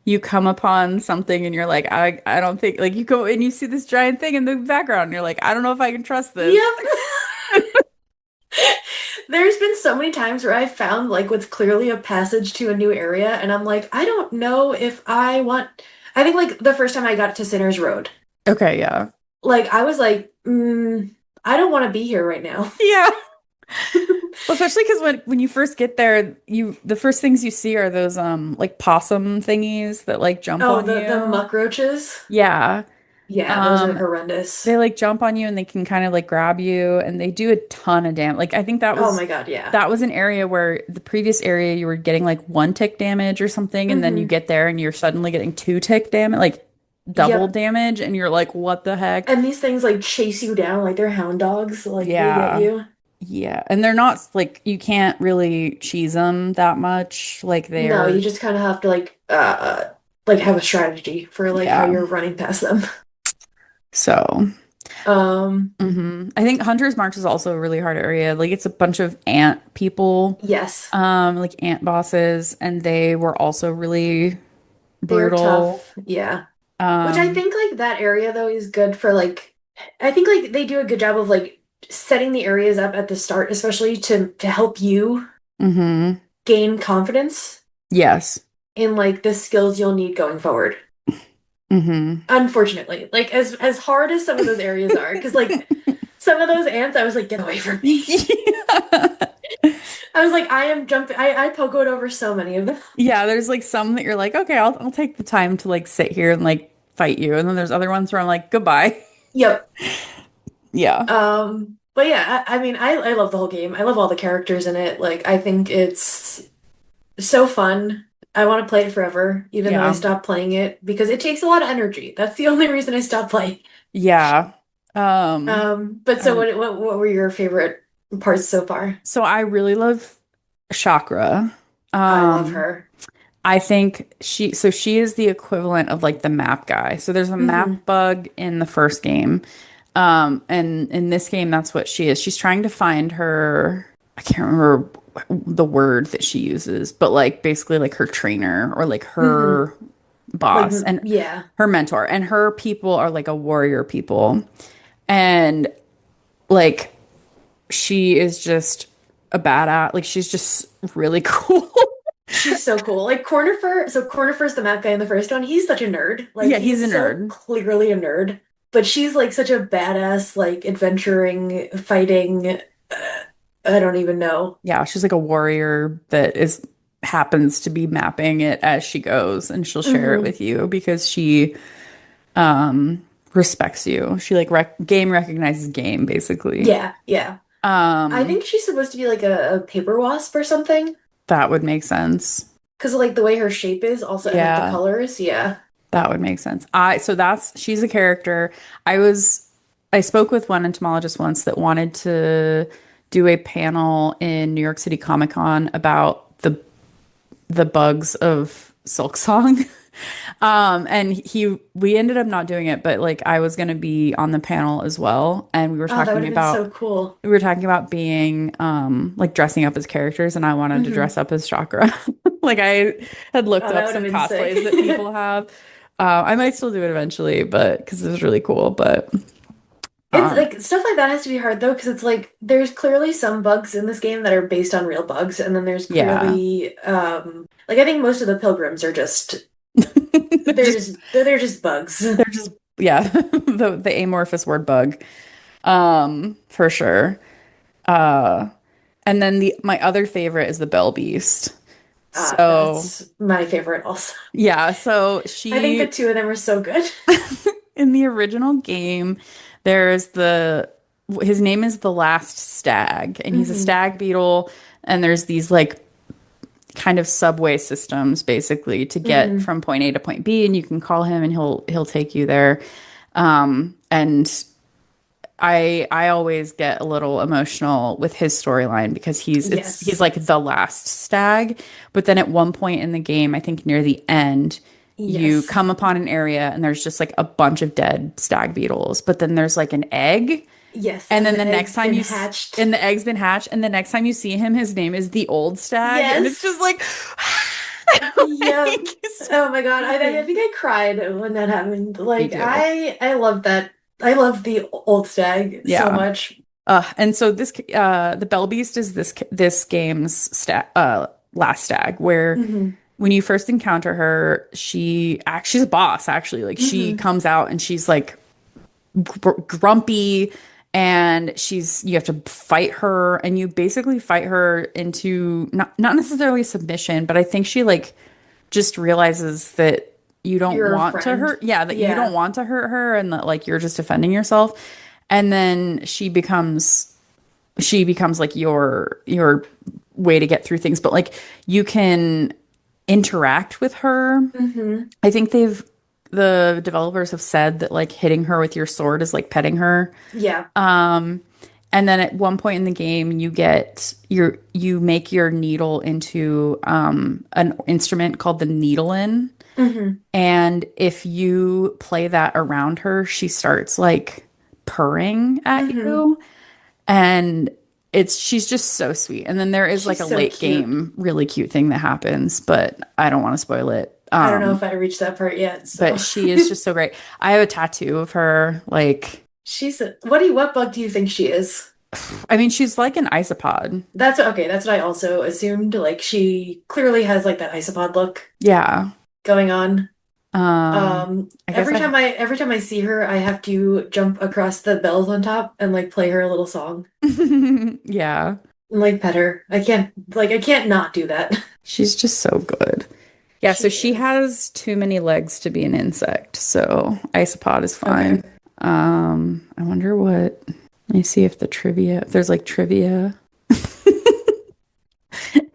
you come upon something and you're like, I don't think like you go and you see this giant thing in the background and you're like, I don't know if I can trust this. Yep. There's been so many times where I've found like what's clearly a passage to a new area, and I'm like, I don't know if I want. I think like the first time I got to Sinner's Road, Okay, yeah. like I was like, I don't want to be here right now. Yeah. Well, especially because when you first get there, the first things you see are those like possum thingies that like jump Oh, on the you. muck roaches. Yeah. Yeah, those are Um, horrendous. they like jump on you and they can kind of like grab you and they do a ton of damage. Like I think Oh my God, yeah. that was an area where the previous area you were getting like one tick damage or something, and then you Hmm. get there and you're suddenly getting two tick damage, like double Yep. damage, and you're like, what the heck? And these things like chase you down like they're hound dogs, like they get Yeah. you. Yeah. And they're not like you can't really cheese them that much. Like No, you they're just kind of have to like have a strategy for like how yeah. you're running past them. So Um, I think Hunter's March is also a really hard area. Like it's a bunch of ant people, yes, like ant bosses, and they were also really they are brutal. tough. Yeah. Which I Um, think like that area though is good for like I think like they do a good job of like setting the areas up at the start, especially to help you hmm. gain confidence Yes. in like the skills you'll need going forward. Hmm. Unfortunately, like as hard as some of those areas are, because like some of those ants, I was like, get away from me. Yeah. I was like, I am jumping. I pogoed over so many of them. Yeah, there's like some that you're like, okay, I'll take the time to like sit here and like fight you. And then there's other ones where I'm like, goodbye. Yep. Yeah. But yeah, I mean, I love the whole game. I love all the characters in it. Like, I think it's so fun. I want to play it forever, even though I Yeah. stopped playing it because it takes a lot of energy. That's the only reason I stopped playing. Yeah. But so And what were your favorite parts so far? so I really love Chakra. I love Um, her. I think she is the equivalent of like the map guy. So there's a Hmm. map bug in the first game. And in this game, that's what she is. She's trying to find her, I can't remember the word that she uses, but like basically like her trainer or like Hmm. her boss and Yeah. her mentor. And her people are like a warrior people. And like she is just a badass. Like she's just really cool. She's so cool. Like Cornifer, so Cornifer's the map guy in the first one. He's such a nerd. Like Yeah, he's a he's so nerd. clearly a nerd. But she's like such a badass, like adventuring, fighting. I don't even know. Yeah, she's like a warrior that is happens to be mapping it as she goes and she'll share it Hmm. with you because she respects you. She like game recognizes game basically. Yeah, yeah. I Um think she's supposed to be like a paper wasp or something. that would make sense. Because of like the way her shape is, also, and like the Yeah, colors. Yeah. that would make sense. I so that's she's a character. I spoke with one entomologist once that wanted to do a panel in New York City Comic Con about the bugs of Silksong. And we ended up not doing it, but like I was gonna be on the panel as well, and Oh, that would have been so cool. we were talking about being like dressing up as characters, and I wanted to Hmm. dress up as Chakra. Like I had looked Oh, that up would have some been sick. cosplays that people have. I might still do it eventually, but because it was really cool. But It's um, like stuff like that has to be hard though, because it's like there's clearly some bugs in this game that are based on real bugs, and then there's yeah, clearly like I think most of the pilgrims are just they're just they're just bugs. they're just yeah the amorphous word bug, for sure. Uh, and then the my other favorite is the Bell Beast. So That's my favorite also. yeah, so I think the she two of them are so good. in the original game, there's the his name is the Last Stag, and he's a Hmm. stag beetle, and there's these like kind of subway systems basically to get Hmm. from point A to point B, and you can call him and he'll take you there. And I always get a little emotional with his storyline because he's Yes. like the last stag, but then at one point in the game, I think near the end, you Yes. come upon an area and there's just like a bunch of dead stag beetles, but then there's like an egg, Yes. and And then the the next egg's time been you hatched. and the egg's been hatched, and the next time you see him, his name is the old stag, and it's just Yes. like, Yep. like so Oh my God. I good. think I cried when that happened. Me Like too. I love that. I love the old stag so Yeah. much. And so the Bell Beast is this game's last stag, where Hmm. when you first encounter her, she's a boss actually. Like she Hmm. comes out and she's like grumpy, and you have to fight her, and you basically fight her into not necessarily submission, but I think she like just realizes that you don't You're a want to friend. hurt, yeah, that you don't Yeah. want to hurt her, and that like you're just defending yourself. And then she becomes like your way to get through things, but like you can interact with her. Hmm. I think the developers have said that like hitting her with your sword is like petting her. Yeah. And then at one point in the game, you make your needle into an instrument called the needle-in. Hmm. And if you play that around her, she starts like purring at Hmm. you. And she's just so sweet. And then there is like She's a so late cute. game really cute thing that happens, but I don't want to spoil it. I don't know if I reached that part yet, so But she is just so great. I have a tattoo of her. Like, what bug do you think she is? I mean, she's like an isopod. That's okay, that's what I also assumed. Like she clearly has like that isopod look Yeah. going on. I guess Every time I see her, I have to jump across the bells on top and like play her a little song yeah. and like pet her. I can't not do that. She's just so good. Yeah, so She she is. has too many legs to be an insect, so isopod is Okay. fine. I wonder what. Let me see if there's like trivia.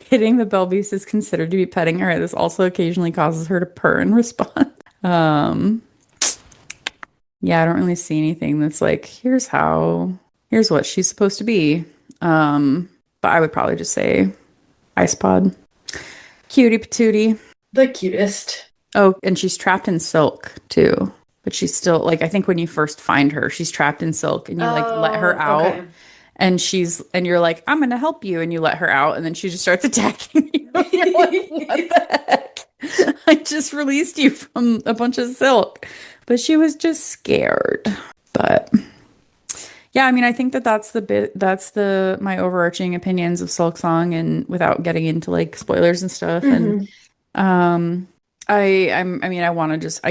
Hitting the bell beast is considered to be petting her. This also occasionally causes her to purr in response. Um, yeah, I don't really see anything that's like, here's what she's supposed to be. But I would probably just say isopod. Cutie patootie. The cutest. Oh, and she's trapped in silk too. But she's still like I think when you first find her, she's trapped in silk and you like let her Oh, out okay. and you're like, I'm gonna help you, and you let her out, and then she just starts attacking you. You're like, what the heck? I just released you from a bunch of silk. But she was just scared. But yeah, I mean, I think that that's the my overarching opinions of Silksong and without getting into like spoilers and stuff. And hmm um I mean I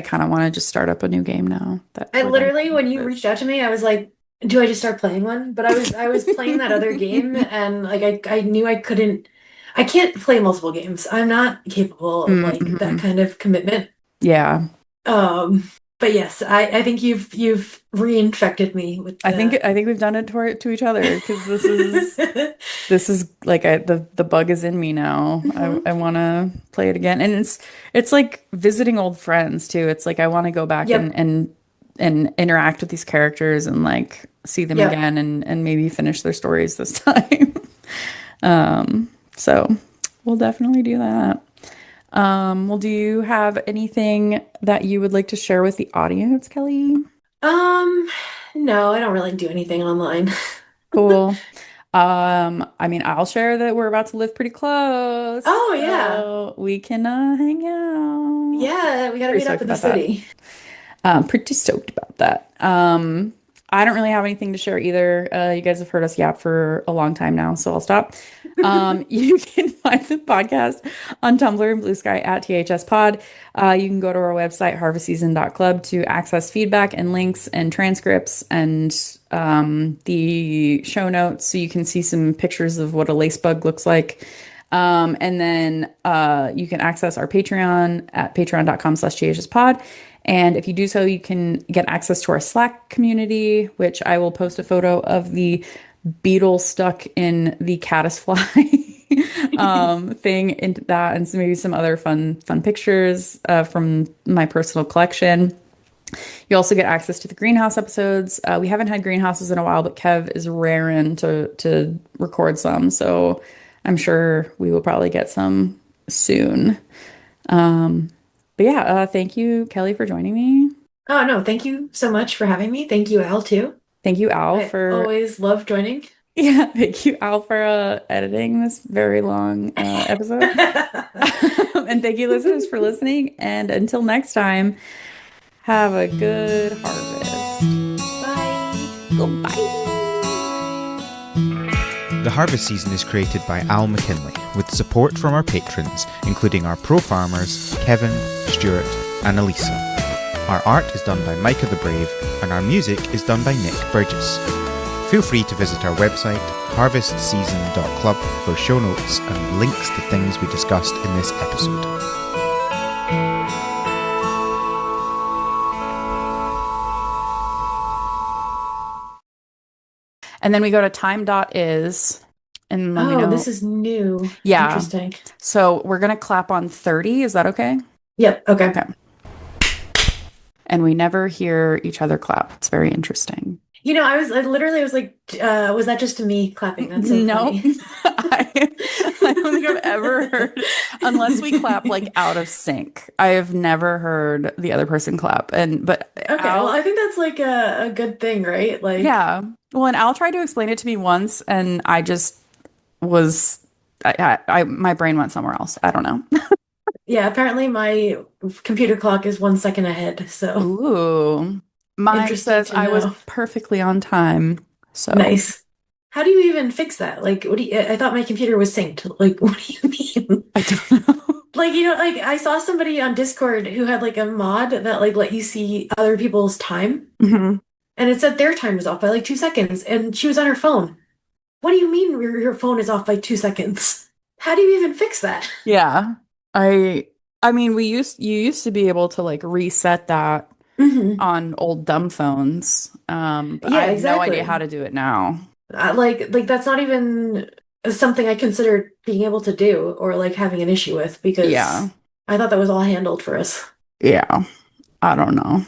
kind of want to just start up a new game now that I we're done literally, talking when about you this. reached out to me, I was like, do I just start playing one? But I was playing that other game and like I knew I can't play multiple games. I'm not capable of like that Hmm. kind of commitment. Yeah. Um, but yes, I think you've reinfected me with the I think we've done it to each other because this is like the bug is in me now. Mhm. I want to play it again, and it's like visiting old friends too. It's like I want to go back Yep, and interact with these characters and like see them yep. again and maybe finish their stories this time. So we'll definitely do that. Well, do you have anything that you would like to share with the audience, Kelly? Um, no, I don't really do anything online. Cool. I mean, I'll share that we're about to live pretty close, Oh yeah. so we can hang out. Yeah, we gotta Pretty meet up stoked in the about that. city. Pretty stoked about that. I don't really have anything to share either. You guys have heard us yap for a long time now, so I'll stop. You can find the podcast on Tumblr and Blue Sky at THS Pod. You can go to our website, harvestseason.club, to access feedback and links and transcripts and the show notes so you can see some pictures of what a lace bug looks like. And then you can access our Patreon at patreon.com/thspod. And if you do so, you can get access to our Slack community, which I will post a photo of the beetle stuck in the caddisfly thing into that, and maybe some other fun pictures from my personal collection. You also get access to the greenhouse episodes. We haven't had greenhouses in a while, but Kev is raring to record some, so I'm sure we will probably get some soon. Um, but yeah, thank you, Kelly, for joining me. Oh no, thank you so much for having me. Thank you, Al, too. Thank you, Al, I for always love joining. yeah, thank you, Al, for editing this very long episode. And thank you, listeners, for listening. And until next time, have a good harvest. Bye. Goodbye. The Harvest Season is created by Al McKinley, with support from our patrons, including our pro farmers, Kevin, Stuart, and Elisa. Our art is done by Micah the Brave, and our music is done by Nick Burgess. Feel free to visit our website, harvestseason.club, for show notes and links to things we discussed in this episode. And then we go to time.is and let me Oh, know. this is new. Yeah. Interesting. So we're going to clap on 30. Is that okay? Yep, okay. Okay. And we never hear each other clap. It's very interesting. I literally was like, was that just me clapping? That's so Nope. funny. I don't think I've ever heard, unless we clap like out of sync. I have never heard the other person clap. But Okay, well, Al, I think that's like a good thing, right? Like, yeah. Well, and Al tried to explain it to me once, and I just was, my brain went somewhere else. I don't know. yeah, apparently my computer clock is 1 second ahead, so Ooh, mine interesting says to I was know. perfectly on time. So Nice. How do you even fix that? Like, I thought my computer was synced. Like, what do you mean? I don't know. Like, like I saw somebody on Discord who had like a mod that like let you see other people's time, Mhm. and it said their time was off by like 2 seconds, and she was on her phone. What do you mean your phone is off by 2 seconds? How do you even fix that? Yeah. I I mean you used to be able to like reset that hmm on old dumb phones. But I Yeah, have no idea how exactly. to do it now. Like that's not even something I considered being able to do or like having an issue with Yeah. because I thought that was all handled for us. Yeah. I don't know.